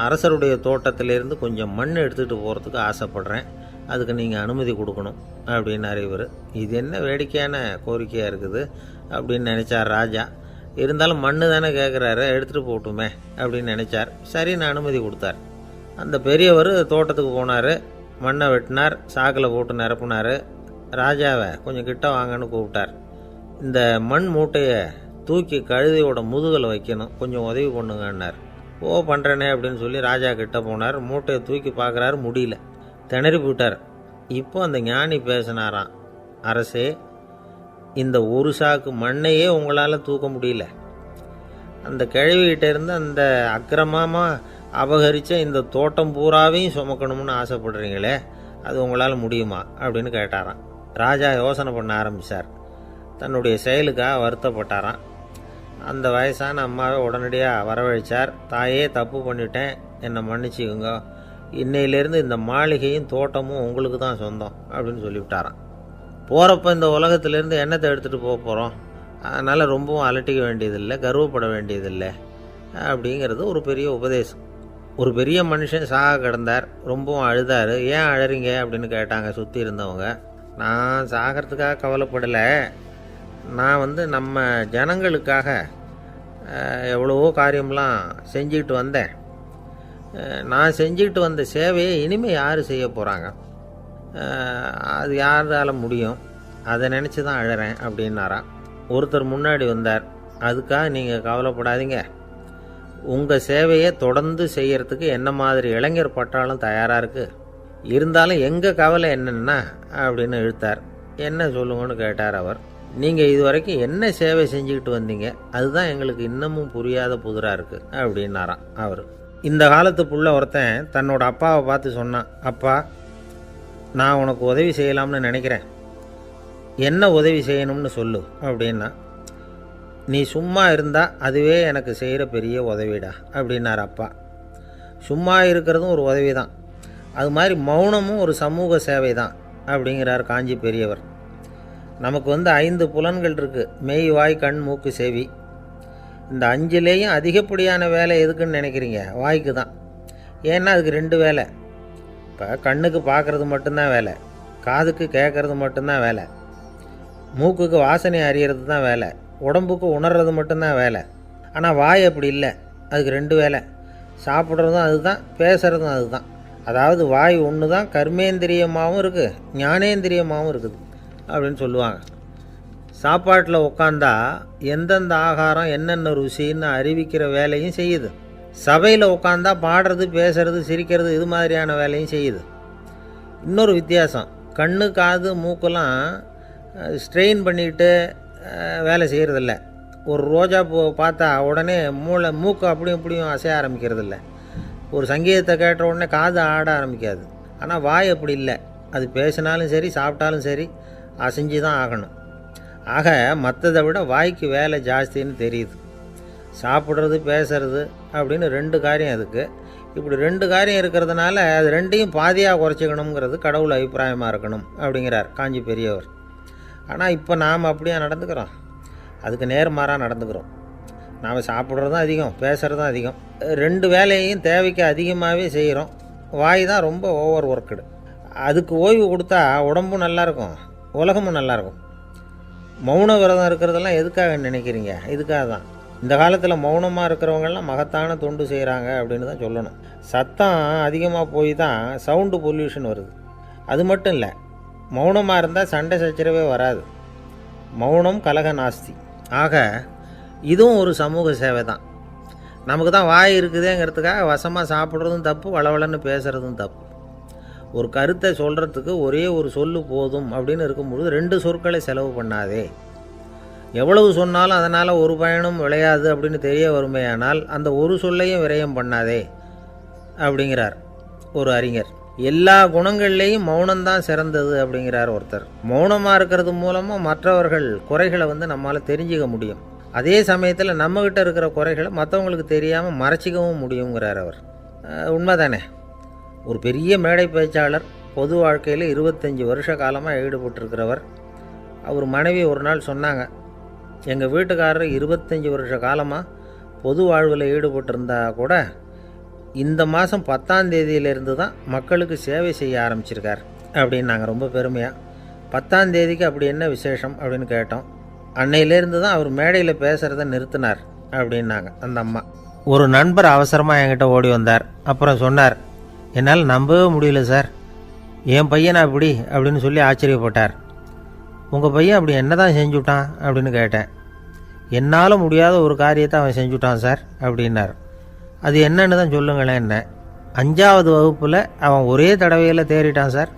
அரசருடைய தோட்டத்திலேருந்து கொஞ்சம் மண் எடுத்துகிட்டு போகிறதுக்கு ஆசைப்படுறேன், அதுக்கு நீங்கள் அனுமதி கொடுக்கணும் அப்படின்னாரு இவர். இது என்ன வேடிக்கையான கோரிக்கையாக இருக்குது அப்படின்னு நினச்சார் ராஜா. இருந்தாலும் மண் தானே கேட்குறாரு, எடுத்துகிட்டு போட்டுமே அப்படின்னு நினச்சார். சரின்னு அனுமதி கொடுத்தார். அந்த பெரியவர் தோட்டத்துக்கு போனார், மண்ணை வெட்டினார், சாக்கில் போட்டு நிரப்புனார். ராஜாவை கொஞ்சம் கிட்ட வாங்கன்னு கூப்பிட்டார். இந்த மண் மூட்டையை தூக்கி கழுதையோட முதுகில் வைக்கணும், கொஞ்சம் உதவி பண்ணுங்கன்னார். ஓ, பண்ணுறேனே அப்படின்னு சொல்லி ராஜா கிட்ட போனார். மூட்டையை தூக்கி பார்க்குறாரு, முடியல, திணறி போயிட்டார். இப்போ அந்த ஞானி பேசினாராம். அரசே, இந்த ஒரு சாக்கு மண்ணையே உங்களால் தூக்க முடியல, அந்த கிழவிகிட்ட இருந்து அந்த அக்கிரமமாக அபகரித்த இந்த தோட்டம் பூராவையும் சுமக்கணும்னு ஆசைப்படுறீங்களே, அது உங்களால் முடியுமா அப்படின்னு கேட்டாராம். ராஜா யோசனை பண்ண ஆரம்பித்தார். தன்னுடைய செயலுக்காக வருத்தப்பட்டாராம். அந்த வயசான அம்மாவை உடனடியாக வரவழைச்சார். தாயே, தப்பு பண்ணிட்டேன், என்னை மன்னிச்சுக்குங்க, இன்னையிலேருந்து இந்த மாளிகையும் தோட்டமும் உங்களுக்கு தான் சொந்தம் அப்படின்னு சொல்லிவிட்டாராம். போகிறப்ப இந்த உலகத்திலேருந்து எண்ணத்தை எடுத்துகிட்டு போக போகிறோம், அதனால் ரொம்பவும் அலட்டிக்க வேண்டியதில்லை, கர்வப்பட வேண்டியதில்லை அப்படிங்கிறது ஒரு பெரிய உபதேசம். ஒரு பெரிய மனுஷன் சாக கிடந்தார், ரொம்பவும் அழுதார். ஏன் அழறீங்க அப்படின்னு கேட்டாங்க சுற்றி இருந்தவங்க. நான் சாகிறதுக்காக கவலைப்படலை, நான் நம்ம ஜனங்களுக்காக எவ்வளவோ காரியம்லாம் செஞ்சுக்கிட்டு வந்தேன். நான் செஞ்சுக்கிட்டு வந்த சேவையை இனிமேல் யார் செய்ய போகிறாங்க, அது யாரால் முடியும், அதை நினச்சி தான் அழறேன் அப்படின்னாராம். ஒருத்தர் முன்னாடி வந்தார். அதுக்காக நீங்கள் கவலைப்படாதீங்க, உங்கள் சேவையை தொடர்ந்து செய்கிறதுக்கு என்ன மாதிரி இளைஞர் பட்டாலும் தயாராக இருக்குது, இருந்தாலும் எங்கள் கவலை என்னென்னா அப்படின்னு இழுத்தார். என்ன சொல்லுங்கன்னு கேட்டார் அவர். நீங்கள் இது வரைக்கும் என்ன சேவை செஞ்சுக்கிட்டு வந்தீங்க, அதுதான் எங்களுக்கு இன்னமும் புரியாத புதிராக இருக்குது அப்படின்னாராம் அவர். இந்த காலத்து புள்ள ஒருத்தன் தன்னோட அப்பாவை பார்த்து சொன்னான், அப்பா, நான் உனக்கு உதவி செய்யலாம்னு நினைக்கிறேன், என்ன உதவி செய்யணும்னு சொல்லு அப்படின்னா. நீ சும்மா இருந்தால் அதுவே எனக்கு செய்கிற பெரிய உதவிடா அப்படின்னார் அப்பா. சும்மா இருக்கிறதும் ஒரு உதவி தான், அது மாதிரி மௌனமும் ஒரு சமூக சேவை தான் அப்படிங்கிறார் காஞ்சி பெரியவர். நமக்கு 5 புலன்கள் இருக்குது, மெய், வாய், கண், மூக்கு, செவி. இந்த 5லேயும் அதிகப்படியான வேலை எதுக்குன்னு நினைக்கிறீங்க? வாய்க்கு தான். ஏன்னா அதுக்கு 2 வேலை. இப்போ கண்ணுக்கு பார்க்குறது மட்டும்தான் வேலை, காதுக்கு கேட்குறது மட்டும்தான் வேலை, மூக்குக்கு வாசனை அறியறது தான் வேலை, உடம்புக்கு உணர்றது மட்டும்தான் வேலை. ஆனால் வாய் அப்படி இல்லை, அதுக்கு 2 வேலை, சாப்பிட்றதும் அதுதான், பேசுகிறதும் அதுதான். அதாவது வாய் ஒன்று தான் கர்மேந்திரியமாகவும் இருக்குது, ஞானேந்திரியமாகவும் இருக்குது அப்படின்னு சொல்லுவாங்க. சாப்பாட்டில் உட்காந்தா எந்தெந்த ஆகாரம் என்னென்ன ருசின்னு அறிவிக்கிற வேலையும் செய்யுது. சபையில் உட்காந்தா பாடுறது, பேசுறது, சிரிக்கிறது, இது மாதிரியான வேலையும் செய்யுது. இன்னொரு வித்தியாசம், கண்ணு காது மூக்கெல்லாம் ஸ்ட்ரெயின் பண்ணிக்கிட்டு வேலை செய்கிறதில்ல. ஒரு ரோஜா பூ பார்த்தா உடனே மூக்கு அப்படியும் இப்படியும் அசைய ஆரம்பிக்கிறதில்ல. ஒரு சங்கீதத்தை கேட்ட உடனே காது ஆட ஆரம்பிக்காது. ஆனால் வாய் அப்படி இல்லை, அது பேசினாலும் சரி சாப்பிட்டாலும் சரி அசைஞ்சு தான் ஆகணும். ஆக மற்றதை விட வாய்க்கு வேலை ஜாஸ்தின்னு தெரியுது. சாப்பிட்றது பேசுறது அப்படின்னு 2 காரியம் அதுக்கு. இப்படி 2 காரியம் இருக்கிறதுனால அது 2ஐயும் பாதியாக குறைச்சிக்கணுங்கிறது கடவுள் அபிப்பிராயமாக இருக்கணும் அப்படிங்கிறார் காஞ்சி பெரியவர். ஆனால் இப்போ நாம் அப்படியே நடந்துக்கிறோம், அதுக்கு நேர்மாறாக நடந்துக்கிறோம். நாம் சாப்பிட்றது தான் அதிகம், பேசுகிறது தான் அதிகம். 2 வேலையையும் தேவைக்கு அதிகமாகவே செய்கிறோம். வாய் தான் ரொம்ப ஓவர் ஒர்க்குடு. அதுக்கு ஓய்வு கொடுத்தா உடம்பும் நல்லாயிருக்கும், உலகமும் நல்லாயிருக்கும். மௌன விரதம் இருக்கிறதெல்லாம் எதுக்காக நினைக்கிறீங்க? இதுக்காக தான். இந்த காலத்தில் மௌனமாக இருக்கிறவங்கெல்லாம் மகத்தான தொண்டு செய்கிறாங்க அப்படின்னு தான் சொல்லணும். சத்தம் அதிகமாக போய் தான் சவுண்டு பொல்யூஷன் வருது. அது மட்டும் இல்லை, மௌனமாக இருந்தால் சண்டை சச்சரவே வராது. மௌனம் கலக நாஸ்தி. ஆக இதுவும் ஒரு சமூக சேவை தான். நமக்கு தான் வாய் இருக்குதேங்கிறதுக்காக வசமாக சாப்பிட்றதும் தப்பு, வளவளன்னு பேசுகிறதும் தப்பு. ஒரு கருத்தை சொல்கிறதுக்கு ஒரே ஒரு சொல்லு போதும் அப்படின்னு இருக்கும்பொழுது 2 சொற்களை செலவு பண்ணாதே. எவ்வளவு சொன்னாலும் அதனால் ஒரு பயனும் விளையாது அப்படின்னு தெரிய வருமேயானால் அந்த ஒரு சொல்லையும் விரயம் பண்ணாதே அப்படிங்கிறார் ஒரு அறிஞர். எல்லா குணங்கள்லேயும் மௌனம்தான் சிறந்தது அப்படிங்கிறார் ஒருத்தர். மௌனமாக இருக்கிறது மூலமாக மற்றவர்கள் குறைகளை நம்மளால் தெரிஞ்சிக்க முடியும். அதே சமயத்தில் நம்மக்கிட்ட இருக்கிற குறைகளை மற்றவங்களுக்கு தெரியாமல் மறைச்சிக்கவும் முடியுங்கிறார் அவர். உண்மைதானே? ஒரு பெரிய மேடை பேச்சாளர், பொது வாழ்க்கையில் 25 வருஷ காலமாக ஈடுபட்டிருக்கிறவர். அவர் மனைவி ஒரு நாள் சொன்னாங்க, எங்கள் வீட்டுக்காரர் 25 வருஷ காலமாக பொது வாழ்வில் ஈடுபட்டிருந்தா கூட இந்த மாதம் 10ஆம் தேதியிலேருந்து தான் மக்களுக்கு சேவை செய்ய ஆரம்பிச்சிருக்கார் அப்படின்னு நாங்கள் ரொம்ப பெருமையாக. 10ஆம் தேதிக்கு அப்படி என்ன விசேஷம் அப்படின்னு கேட்டோம். அன்னையிலேருந்து தான் அவர் மேடையில் பேசுகிறத நிறுத்தினார் அப்படின்னாங்க அந்த அம்மா. ஒரு நண்பர் அவசரமாக என்கிட்ட ஓடி வந்தார். அப்புறம் சொன்னார், என்னால் நம்பவே முடியல சார், என் பையனை அப்படி அப்படின்னு சொல்லி ஆச்சரியப்பட்டார். உங்கள் பையன் அப்படி என்ன தான் செஞ்சுட்டான் அப்படின்னு கேட்டேன். என்னால் முடியாத ஒரு காரியத்தை அவன் செஞ்சுட்டான் சார் அப்படின்னார். அது என்னன்னு தான் சொல்லுங்களேன். என்ன 5ஆவது வகுப்பில் அவன் ஒரே தடவையில் தேறிட்டான் சார்,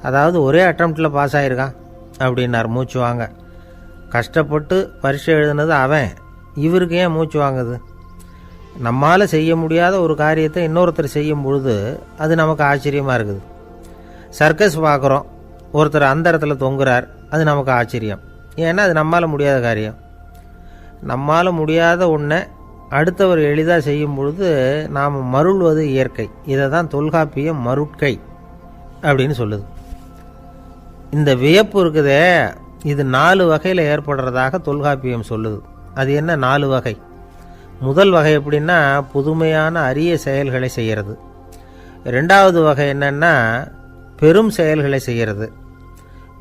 அதாவது ஒரே அட்டம்ப்டில் பாஸ் ஆகிருக்கான் அப்படின்னார் மூச்சு வாங்க. கஷ்டப்பட்டு பரீட்சை எழுதுனது அவன், இவருக்கு ஏன் மூச்சு வாங்குது? நம்மால் செய்ய முடியாத ஒரு காரியத்தை இன்னொருத்தர் செய்யும் பொழுது அது நமக்கு ஆச்சரியமாக இருக்குது. சர்க்கஸ் பார்க்குறோம், ஒருத்தர் அந்த இடத்துல தொங்குறார், அது நமக்கு ஆச்சரியம். ஏன்னா அது நம்மால் முடியாத காரியம். நம்மால் முடியாத ஒன்றை அடுத்தவர் எளிதாக செய்யும் பொழுது நாம் மருள்வது இயற்கை. இதை தான் தொல்காப்பியம் மருட்கை அப்படின்னு சொல்லுது. இந்த வியப்பு இருக்குதே, இது 4 வகையில் ஏற்படுறதாக தொல்காப்பியம் சொல்லுது. அது என்ன 4 வகை? முதல் வகை எப்படின்னா புதுமையான அரிய செயல்களை செய்கிறது. 2வது வகை என்னென்னா பெரும் செயல்களை செய்கிறது.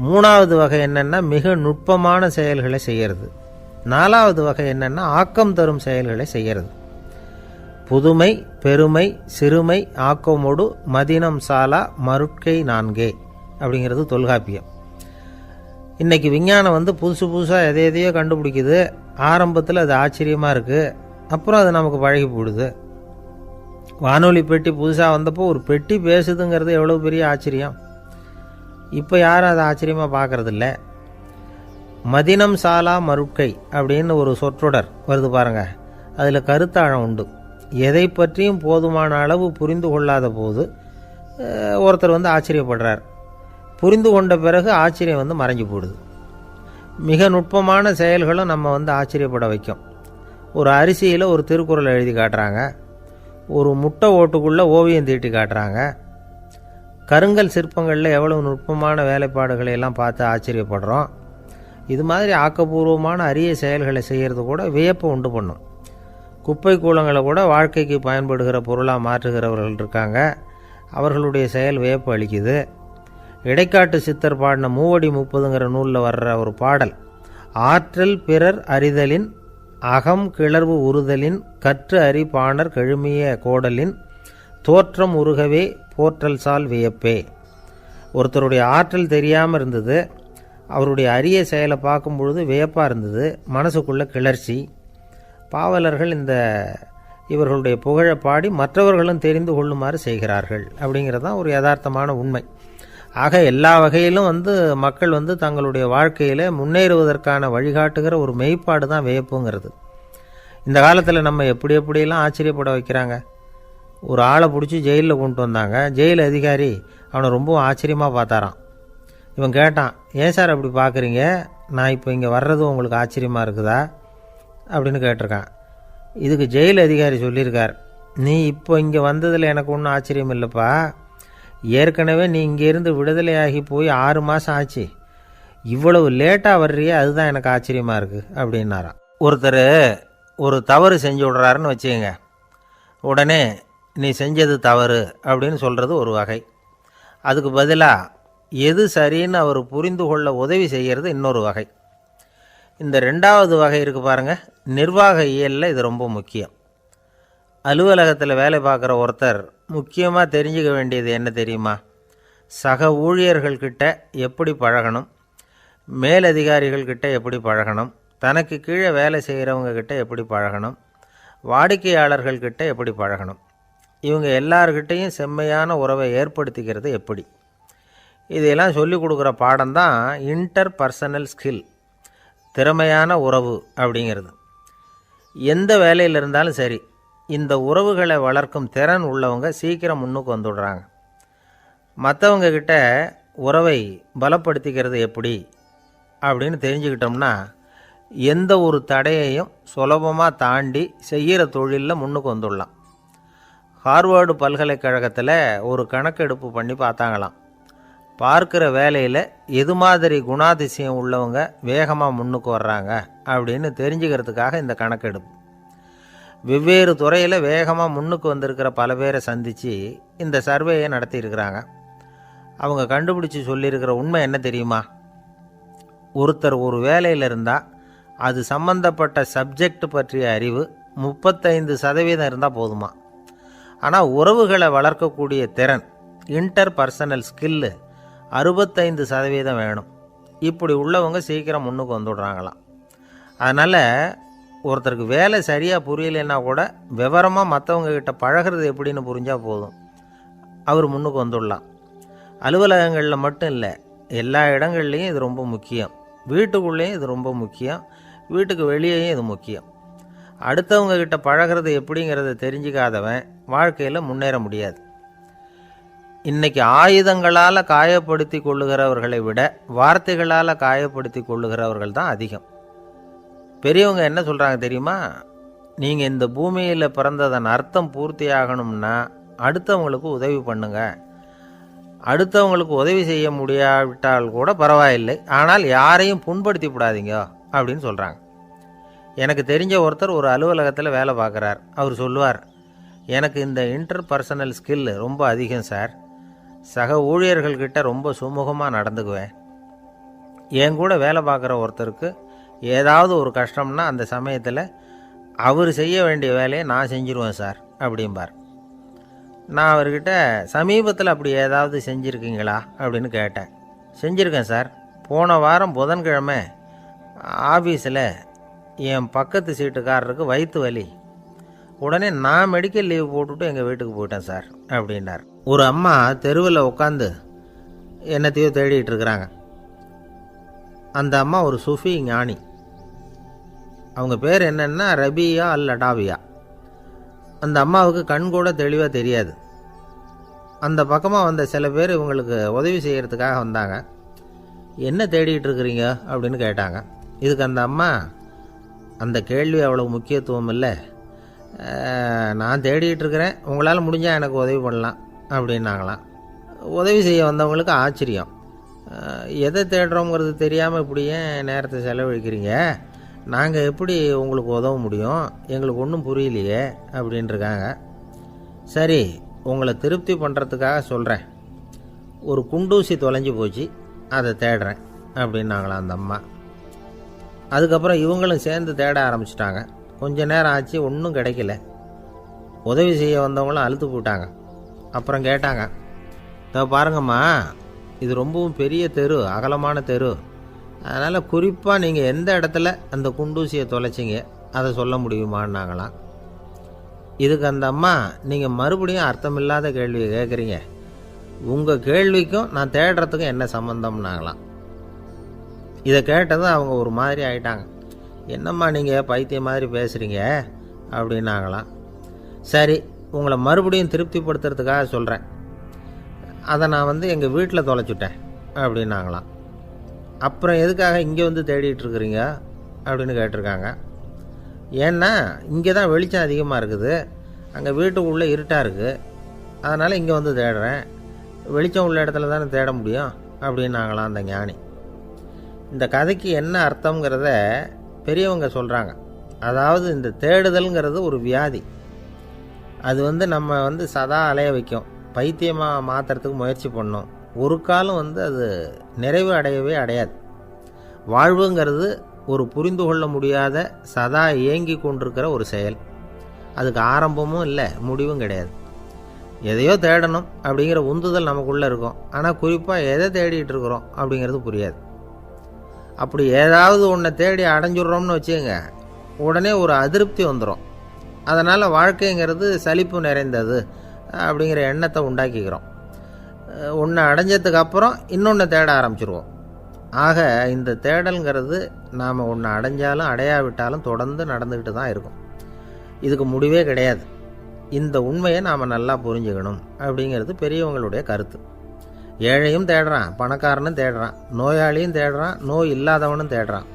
3வது வகை என்னென்னா மிக நுட்பமான செயல்களை செய்கிறது. 4வது வகை என்னென்னா ஆக்கம் தரும் செயல்களை செய்கிறது. புதுமை, பெருமை, சிறுமை, ஆக்கமோடு மதினம் சாலா மருட்கை 4 அப்படிங்கிறது தொல்காப்பியம். இன்றைக்கி விஞ்ஞானம் புதுசு புதுசாக எதையோ கண்டுபிடிக்குது. ஆரம்பத்தில் அது ஆச்சரியமாக இருக்குது, அப்புறம் அது நமக்கு பழகி போடுது. வானொலி பெட்டி புதுசாக வந்தப்போ ஒரு பெட்டி பேசுதுங்கிறது எவ்வளோ பெரிய ஆச்சரியம். இப்போ யாரும் அதை ஆச்சரியமாக பார்க்கறதில்ல. மதினம் சாலா மருட்கை அப்படின்னு ஒரு சொற்றொடர் வருது பாருங்க, அதில் கருத்தாழம் உண்டு. எதை பற்றியும் போதுமான அளவு புரிந்து கொள்ளாத போது ஒருத்தர் ஆச்சரியப்படுறார். புரிந்து கொண்ட பிறகு ஆச்சரியம் மறைஞ்சு போடுது. மிக நுட்பமான செயல்களும் நம்ம ஆச்சரியப்பட வைக்கும். ஒரு அரிசியில் ஒரு திருக்குறள் எழுதி காட்டுறாங்க, ஒரு முட்டை ஓட்டுக்குள்ளே ஓவியம் தீட்டி காட்டுறாங்க. கருங்கல் சிற்பங்களில் எவ்வளவு நுட்பமான வேலைப்பாடுகளை எல்லாம் பார்த்து ஆச்சரியப்படுறோம். இது மாதிரி ஆக்கப்பூர்வமான அரிய செயல்களை செய்கிறது கூட வியப்பை உண்டு பண்ணும். குப்பை கூலங்களை கூட வாழ்க்கைக்கு பயன்படுகிற பொருளாக மாற்றுகிறவர்கள் இருக்காங்க, அவர்களுடைய செயல் வியப்பு அளிக்குது. இடைக்காட்டு சித்தர் பாடின 30 நூலில் வர்ற ஒரு பாடல், ஆற்றல் பிறர் அறிதலின் அகம் கிளர்வு உறுதலின் கற்று அறி பாணர் கழுமிய கோடலின் தோற்றம் உருகவே போற்றல் சால் வியப்பே. ஒருத்தருடைய ஆற்றல் தெரியாமல் இருந்தது, அவருடைய அரிய செயலை பார்க்கும் பொழுது வியப்பாக இருந்தது, மனசுக்குள்ள கிளர்ச்சி. பாவலர்கள் இவர்களுடைய புகழை பாடி மற்றவர்களும் தெரிந்து கொள்ளுமாறு செய்கிறார்கள் அப்படிங்கிறது தான் ஒரு யதார்த்தமான உண்மை. ஆக எல்லா வகையிலும் மக்கள் தங்களுடைய வாழ்க்கையில் முன்னேறுவதற்கான வழிகாட்டுகிற ஒரு மெய்ப்பாடு தான் வியப்புங்கிறது. இந்த காலத்தில் நம்ம எப்படியெல்லாம் ஆச்சரியப்பட வைக்கிறாங்க. ஒரு ஆளை பிடிச்சி ஜெயிலில் கொண்டு வந்தாங்க. ஜெயில் அதிகாரி அவனை ரொம்ப ஆச்சரியமாக பார்த்தாரான். இவன் கேட்டான், ஏன் சார் அப்படி பார்க்குறீங்க, நான் இப்போ இங்கே வர்றது உங்களுக்கு ஆச்சரியமாக இருக்குதா அப்படின்னு கேட்டிருக்கான். இதுக்கு ஜெயில் அதிகாரி சொல்லியிருக்கார், நீ இப்போ இங்கே வந்ததில் எனக்கு ஒன்றும் ஆச்சரியம் இல்லைப்பா, ஏற்கனவே நீ இங்கேருந்து விடுதலையாகி போய் 6 மாதம் ஆச்சு, இவ்வளவு லேட்டாக வர்றியே அதுதான் எனக்கு ஆச்சரியமாக இருக்குது அப்படின்னாராம். ஒருத்தர் ஒரு தவறு செஞ்சு விடுறாருன்னு வச்சுக்கோங்க, உடனே நீ செஞ்சது தவறு அப்படின்னு சொல்கிறது ஒரு வகை. அதுக்கு பதிலாக எது சரின்னு அவர் புரிந்து கொள்ள உதவி செய்கிறது இன்னொரு வகை. இந்த 2வது வகை இருக்குது பாருங்கள், நிர்வாக இயலில் இது ரொம்ப முக்கியம். அலுவலகத்தில் வேலை பார்க்குற ஒருத்தர் முக்கியமாக தெரிஞ்சுக்க வேண்டியது என்ன தெரியுமா? சக ஊழியர்கள்கிட்ட எப்படி பழகணும், மேலதிகாரிகள்கிட்ட எப்படி பழகணும், தனக்கு கீழே வேலை செய்கிறவங்கக்கிட்ட எப்படி பழகணும், வாடிக்கையாளர்கள்கிட்ட எப்படி பழகணும், இவங்க எல்லார்கிட்டையும் செம்மையான உறவை ஏற்படுத்திக்கிறது எப்படி, இதையெல்லாம் சொல்லிக் கொடுக்குற பாடம் தான் இன்டர் பர்சனல் ஸ்கில், திறமையான உறவு அப்படிங்கிறது. எந்த வேலையில் இருந்தாலும் சரி, இந்த உறவுகளை வளர்க்கும் திறன் உள்ளவங்க சீக்கிரம் முன்னுக்கு வந்துடுறாங்க. மற்றவங்க கிட்ட உறவை பலப்படுத்திக்கிறது எப்படி அப்படின்னு தெரிஞ்சுக்கிட்டோம்னா எந்த ஒரு தடையையும் சுலபமாக தாண்டி செய்கிற தொழிலில் முன்னுக்கு வந்துடலாம். ஹார்வர்டு பல்கலைக்கழகத்தில் ஒரு கணக்கெடுப்பு பண்ணி பார்த்தாங்களாம். பார்க்குற வேலையில் எது மாதிரி குணாதிசயம் உள்ளவங்க வேகமாக முன்னுக்கு வர்றாங்க அப்படின்னு தெரிஞ்சுக்கிறதுக்காக இந்த கணக்கெடுப்பு. வெவ்வேறு துறையில் வேகமாக முன்னுக்கு வந்திருக்கிற பல பேரை சந்தித்து இந்த சர்வேயை நடத்தியிருக்கிறாங்க. அவங்க கண்டுபிடிச்சி சொல்லியிருக்கிற உண்மை என்ன தெரியுமா? ஒருத்தர் ஒரு வேலையில் இருந்தால் அது சம்பந்தப்பட்ட சப்ஜெக்ட் பற்றிய அறிவு 35% இருந்தால் போதுமா. ஆனால் உறவுகளை வளர்க்கக்கூடிய திறன், இன்டர் பர்சனல் ஸ்கில்லு 65% வேணும். இப்படி உள்ளவங்க சீக்கிரம் முன்னுக்கு வந்துடுறாங்களாம். அதனால் ஒருத்தருக்கு வேலை சரியாக புரியலைன்னா கூட விவரமாக மற்றவங்கக்கிட்ட பழகிறது எப்படின்னு புரிஞ்சால் போதும், அவர் முன்னுக்கு வந்துடலாம். அலுவலகங்களில் மட்டும் இல்லை, எல்லா இடங்கள்லேயும் இது ரொம்ப முக்கியம். வீட்டுக்குள்ளேயும் இது ரொம்ப முக்கியம், வீட்டுக்கு வெளியேயும் இது முக்கியம். அடுத்தவங்கக்கிட்ட பழகிறது எப்படிங்கிறத தெரிஞ்சிக்காதவன் வாழ்க்கையில் முன்னேற முடியாது. இன்றைக்கி ஆயுதங்களால் காயப்படுத்தி கொள்ளுகிறவர்களை விட வார்த்தைகளால் காயப்படுத்தி கொள்ளுகிறவர்கள் தான் அதிகம். பெரியவங்க என்ன சொல்கிறாங்க தெரியுமா? நீங்கள் இந்த பூமியில் பிறந்ததன் அர்த்தம் பூர்த்தி ஆகணும்னா அடுத்தவங்களுக்கு உதவி பண்ணுங்க. அடுத்தவங்களுக்கு உதவி செய்ய முடியாவிட்டால் கூட பரவாயில்லை, ஆனால் யாரையும் புண்படுத்தி விடாதீங்க அப்படின்னு சொல்கிறாங்க. எனக்கு தெரிஞ்ச ஒருத்தர் ஒரு அலுவலகத்தில் வேலை பார்க்குறார். அவர் சொல்லுவார், எனக்கு இந்த இன்டர் பர்சனல் ஸ்கில் ரொம்ப அதிகம் சார், சக ஊழியர்கள்கிட்ட ரொம்ப சுமூகமாக நடந்துக்குவேன். என் கூட வேலை பார்க்குற ஒருத்தருக்கு ஏதாவது ஒரு கஷ்டம்னா அந்த சமயத்தில் அவர் செய்ய வேண்டிய வேலையை நான் செஞ்சுருவேன் சார் அப்படிம்பார். நான் அவர்கிட்ட சமீபத்தில் அப்படி ஏதாவது செஞ்சுருக்கீங்களா அப்படின்னு கேட்டேன். செஞ்சுருக்கேன் சார். போன வாரம் புதன்கிழமை ஆஃபீஸில் என் பக்கத்து சீட்டுக்காரருக்கு வயிற்று வலி, உடனே நான் மெடிக்கல் லீவ் போட்டுவிட்டு எங்கள் வீட்டுக்கு போயிட்டேன் சார் அப்படின்னார். ஒரு அம்மா தெருவில் உட்காந்து என்னத்தையோ தேடிட்டு இருக்கிறாங்க. அந்த அம்மா ஒரு சுஃபி ஞானி. அவங்க பேர் என்னென்னா ரபியா அல் அடாவியா. அந்த அம்மாவுக்கு கண் கூட தெளிவாக தெரியாது. அந்த பக்கமாக வந்த சில பேர் இவங்களுக்கு உதவி செய்கிறதுக்காக வந்தாங்க. என்ன தேடிட்டு இருக்கிறீங்க அப்படின்னு கேட்டாங்க. இதுக்கு அந்த அம்மா, அந்த கேள்வி அவ்வளோ முக்கியத்துவம் இல்லை, நான் தேடிட்டு இருக்கிறேன், உங்களால் முடிஞ்சால் எனக்கு உதவி பண்ணலாம் அப்படின்னாங்களாம். உதவி செய்ய வந்தவங்களுக்கு ஆச்சரியம். எதை தேடுறோங்கிறது தெரியாமல் இப்படி ஏன் நேரத்தை செலவழிக்கிறீங்க, நாங்கள் எப்படி உங்களுக்கு உதவ முடியும், எங்களுக்கு ஒன்றும் புரியலையே அப்படின்ட்டுருக்காங்க. சரி, உங்களை திருப்தி பண்ணுறதுக்காக சொல்கிறேன், ஒரு குண்டூசி தொலைஞ்சி போச்சு, அதை தேடுறேன் அப்படின்னாங்களாம் அந்த அம்மா. அதுக்கப்புறம் இவங்களும் சேர்ந்து தேட ஆரம்பிச்சிட்டாங்க. கொஞ்ச நேரம் ஆச்சு, ஒன்றும் கிடைக்கல. உதவி செய்ய வந்தவங்களும் அழுத்து போட்டாங்க. அப்புறம் கேட்டாங்க, பாருங்கம்மா, இது ரொம்பவும் பெரிய தெரு, அகலமான தெரு, அதனால் குறிப்பாக நீங்கள் எந்த இடத்துல அந்த குண்டூசியை தொலைச்சிங்க அதை சொல்ல முடியுமான்னாங்களாம். இதுக்கு அந்த அம்மா, நீங்கள் மறுபடியும் அர்த்தமில்லாத கேள்வியை கேட்குறீங்க, உங்கள் கேள்விக்கும் நான் தேடுறதுக்கும் என்ன சம்மந்தம்னாங்களாம். இதை கேட்டதும் அவங்க ஒரு மாதிரி ஆயிட்டாங்க. என்னம்மா நீங்கள் பைத்தியம் மாதிரி பேசுகிறீங்க அப்படின்னாங்களாம். சரி, உங்களை மறுபடியும் திருப்திப்படுத்துறதுக்காக சொல்கிறேன். அதை நான் எங்கள் வீட்டில் தொலைச்சுட்டேன் அப்படின்னாங்களாம். அப்புறம் எதுக்காக இங்கே தேடிட்டு இருக்கிறீங்க அப்படின்னு கேட்டிருக்காங்க. ஏன்னா இங்கே தான் வெளிச்சம் அதிகமாக இருக்குது, அங்கே வீட்டுக்குள்ளே இருட்டாக இருக்குது, அதனால் இங்கே தேடுறேன். வெளிச்சம் உள்ள இடத்துல தானே தேட முடியும் அப்படின்னாங்களாம் அந்த ஞானி. இந்த கதைக்கு என்ன அர்த்தங்கிறத பெரியவங்க சொல்கிறாங்க. அதாவது இந்த தேடுதல்ங்கிறது ஒரு வியாதி. அது நம்ம சதா அலைய வைக்கும், பைத்தியமாக மாற்றுறதுக்கு முயற்சி பண்ணோம். ஒரு காலம் அது நிறைவு அடையவே அடையாது. வாழ்வுங்கிறது ஒரு புரிந்து கொள்ள முடியாத சதா இயங்கி கொண்டிருக்கிற ஒரு செயல். அதுக்கு ஆரம்பமும் இல்லை, முடிவும் கிடையாது. எதையோ தேடணும் அப்படிங்கிற உந்துதல் நமக்குள்ளே இருக்கும். ஆனால் குறிப்பாக எதை தேடிட்டு இருக்கிறோம் அப்படிங்கிறது புரியாது. அப்படி ஏதாவது ஒன்றை தேடி அடைஞ்சிடுறோம்னு வச்சுக்கோங்க, உடனே ஒரு அதிருப்தி வந்துடும். அதனால் வாழ்க்கைங்கிறது சலிப்பு நிறைந்தது அப்படிங்கிற எண்ணத்தை உண்டாக்கிக்கிறோம். ஒன்று அடைஞ்சதுக்கு அப்புறம் இன்னொன்று தேட ஆரம்பிச்சிருவோம். ஆக இந்த தேடல்ங்கிறது நாம் ஒன்று அடைஞ்சாலும் அடையாவிட்டாலும் தொடர்ந்து நடந்துக்கிட்டு தான் இருக்கும். இதுக்கு முடிவே கிடையாது. இந்த உண்மையை நாம் நல்லா புரிஞ்சுக்கணும் அப்படிங்கிறது பெரியவங்களுடைய கருத்து. ஏழையும் தேடுறான், பணக்காரனும் தேடுறான், நோயாளியும் தேடுறான், நோய் இல்லாதவனும் தேடுறான்,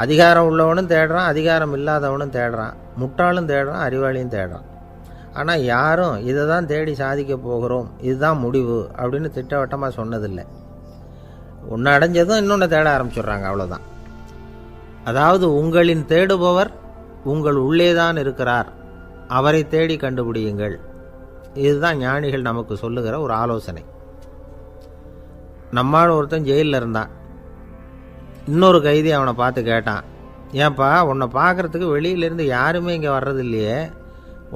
அதிகாரம் உள்ளவனும் தேடுறான், அதிகாரம் இல்லாதவனும் தேடுறான், முட்டாளும் தேடுறான், அறிவாளியும் தேடுறான். ஆனால் யாரும் இதை தான் தேடி சாதிக்க போகிறோம், இதுதான் முடிவு அப்படின்னு திட்டவட்டமாக சொன்னதில்லை. ஒன்று அடைஞ்சதும் இன்னொன்று தேட ஆரம்பிச்சிடுறாங்க, அவ்வளோதான். அதாவது உங்களின் தேடுபவர் உங்கள் உள்ளேதான் இருக்கிறார், அவரை தேடி கண்டுபிடியுங்கள். இதுதான் ஞானிகள் நமக்கு சொல்லுகிற ஒரு ஆலோசனை. நம்மால் ஒருத்தன் ஜெயிலில் இருந்தான். இன்னொரு கைதி அவனை பார்த்து கேட்டான், ஏன்பா உன்னை பார்க்குறதுக்கு வெளியிலேருந்து யாருமே இங்கே வர்றது இல்லையே,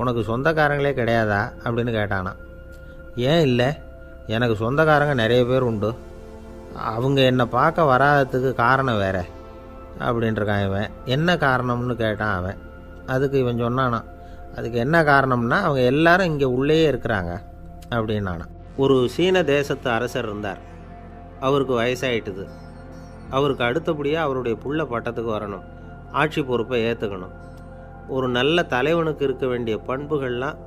உனக்கு சொந்தக்காரங்களே கிடையாதா அப்படின்னு கேட்டானா. ஏன் இல்லை, எனக்கு சொந்தக்காரங்க நிறைய பேர் உண்டு, அவங்க என்னை பார்க்க வராததுக்கு காரணம் வேற அப்படின்ட்டுருக்கான் இவன். என்ன காரணம்னு கேட்டான் அவன். அதுக்கு இவன் சொன்னானா, அதுக்கு என்ன காரணம்னா அவங்க எல்லாரும் இங்கே உள்ளேயே இருக்கிறாங்க அப்படின்னானா. ஒரு சீன தேசத்து அரசர் இருந்தார். அவருக்கு வயசாயிட்டுது. அவருக்கு அடுத்தபடியாக அவருடைய புள்ள பட்டத்துக்கு வரணும், ஆட்சி பொறுப்பை ஏற்றுக்கணும். ஒரு நல்ல தலைவனுக்கு இருக்க வேண்டிய பண்புகள்லாம்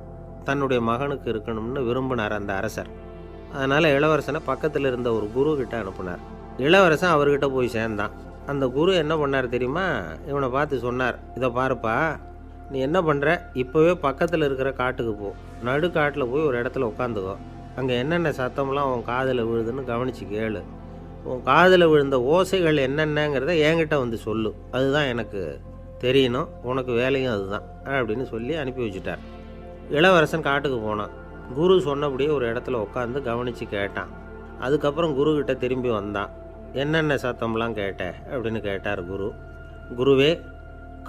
தன்னுடைய மகனுக்கு இருக்கணும்னு விரும்பினார் அந்த அரசர். அதனால் இளவரசனை பக்கத்தில் இருந்த ஒரு குரு கிட்ட அனுப்புனார். இளவரசன் அவர்கிட்ட போய் சேர்ந்தான். அந்த குரு என்ன பண்ணார் தெரியுமா, இவனை பார்த்து சொன்னார், இதை பாருப்பா, நீ என்ன பண்ணுற, இப்போவே பக்கத்தில் இருக்கிற காட்டுக்கு போ, நடு காட்டில் போய் ஒரு இடத்துல உட்காந்துக்கோ, அங்கே என்னென்ன சத்தம்லாம் உன் காதில் விழுதுன்னு கவனித்து கேளு, உன் காதில் விழுந்த ஓசைகள் என்னென்னங்கிறத என்கிட்ட சொல்லு, அதுதான் எனக்கு தெரியணும், உனக்கு வேலையும் அதுதான் அப்படின்னு சொல்லி அனுப்பி வச்சுட்டார். இளவரசன் காட்டுக்கு போனான். குரு சொன்னபடியே ஒரு இடத்துல உட்காந்து கவனித்து கேட்டான். அதுக்கப்புறம் குருக்கிட்ட திரும்பி வந்தான். என்னென்ன சத்தம்லாம் கேட்ட அப்படின்னு கேட்டார் குரு. குருவே,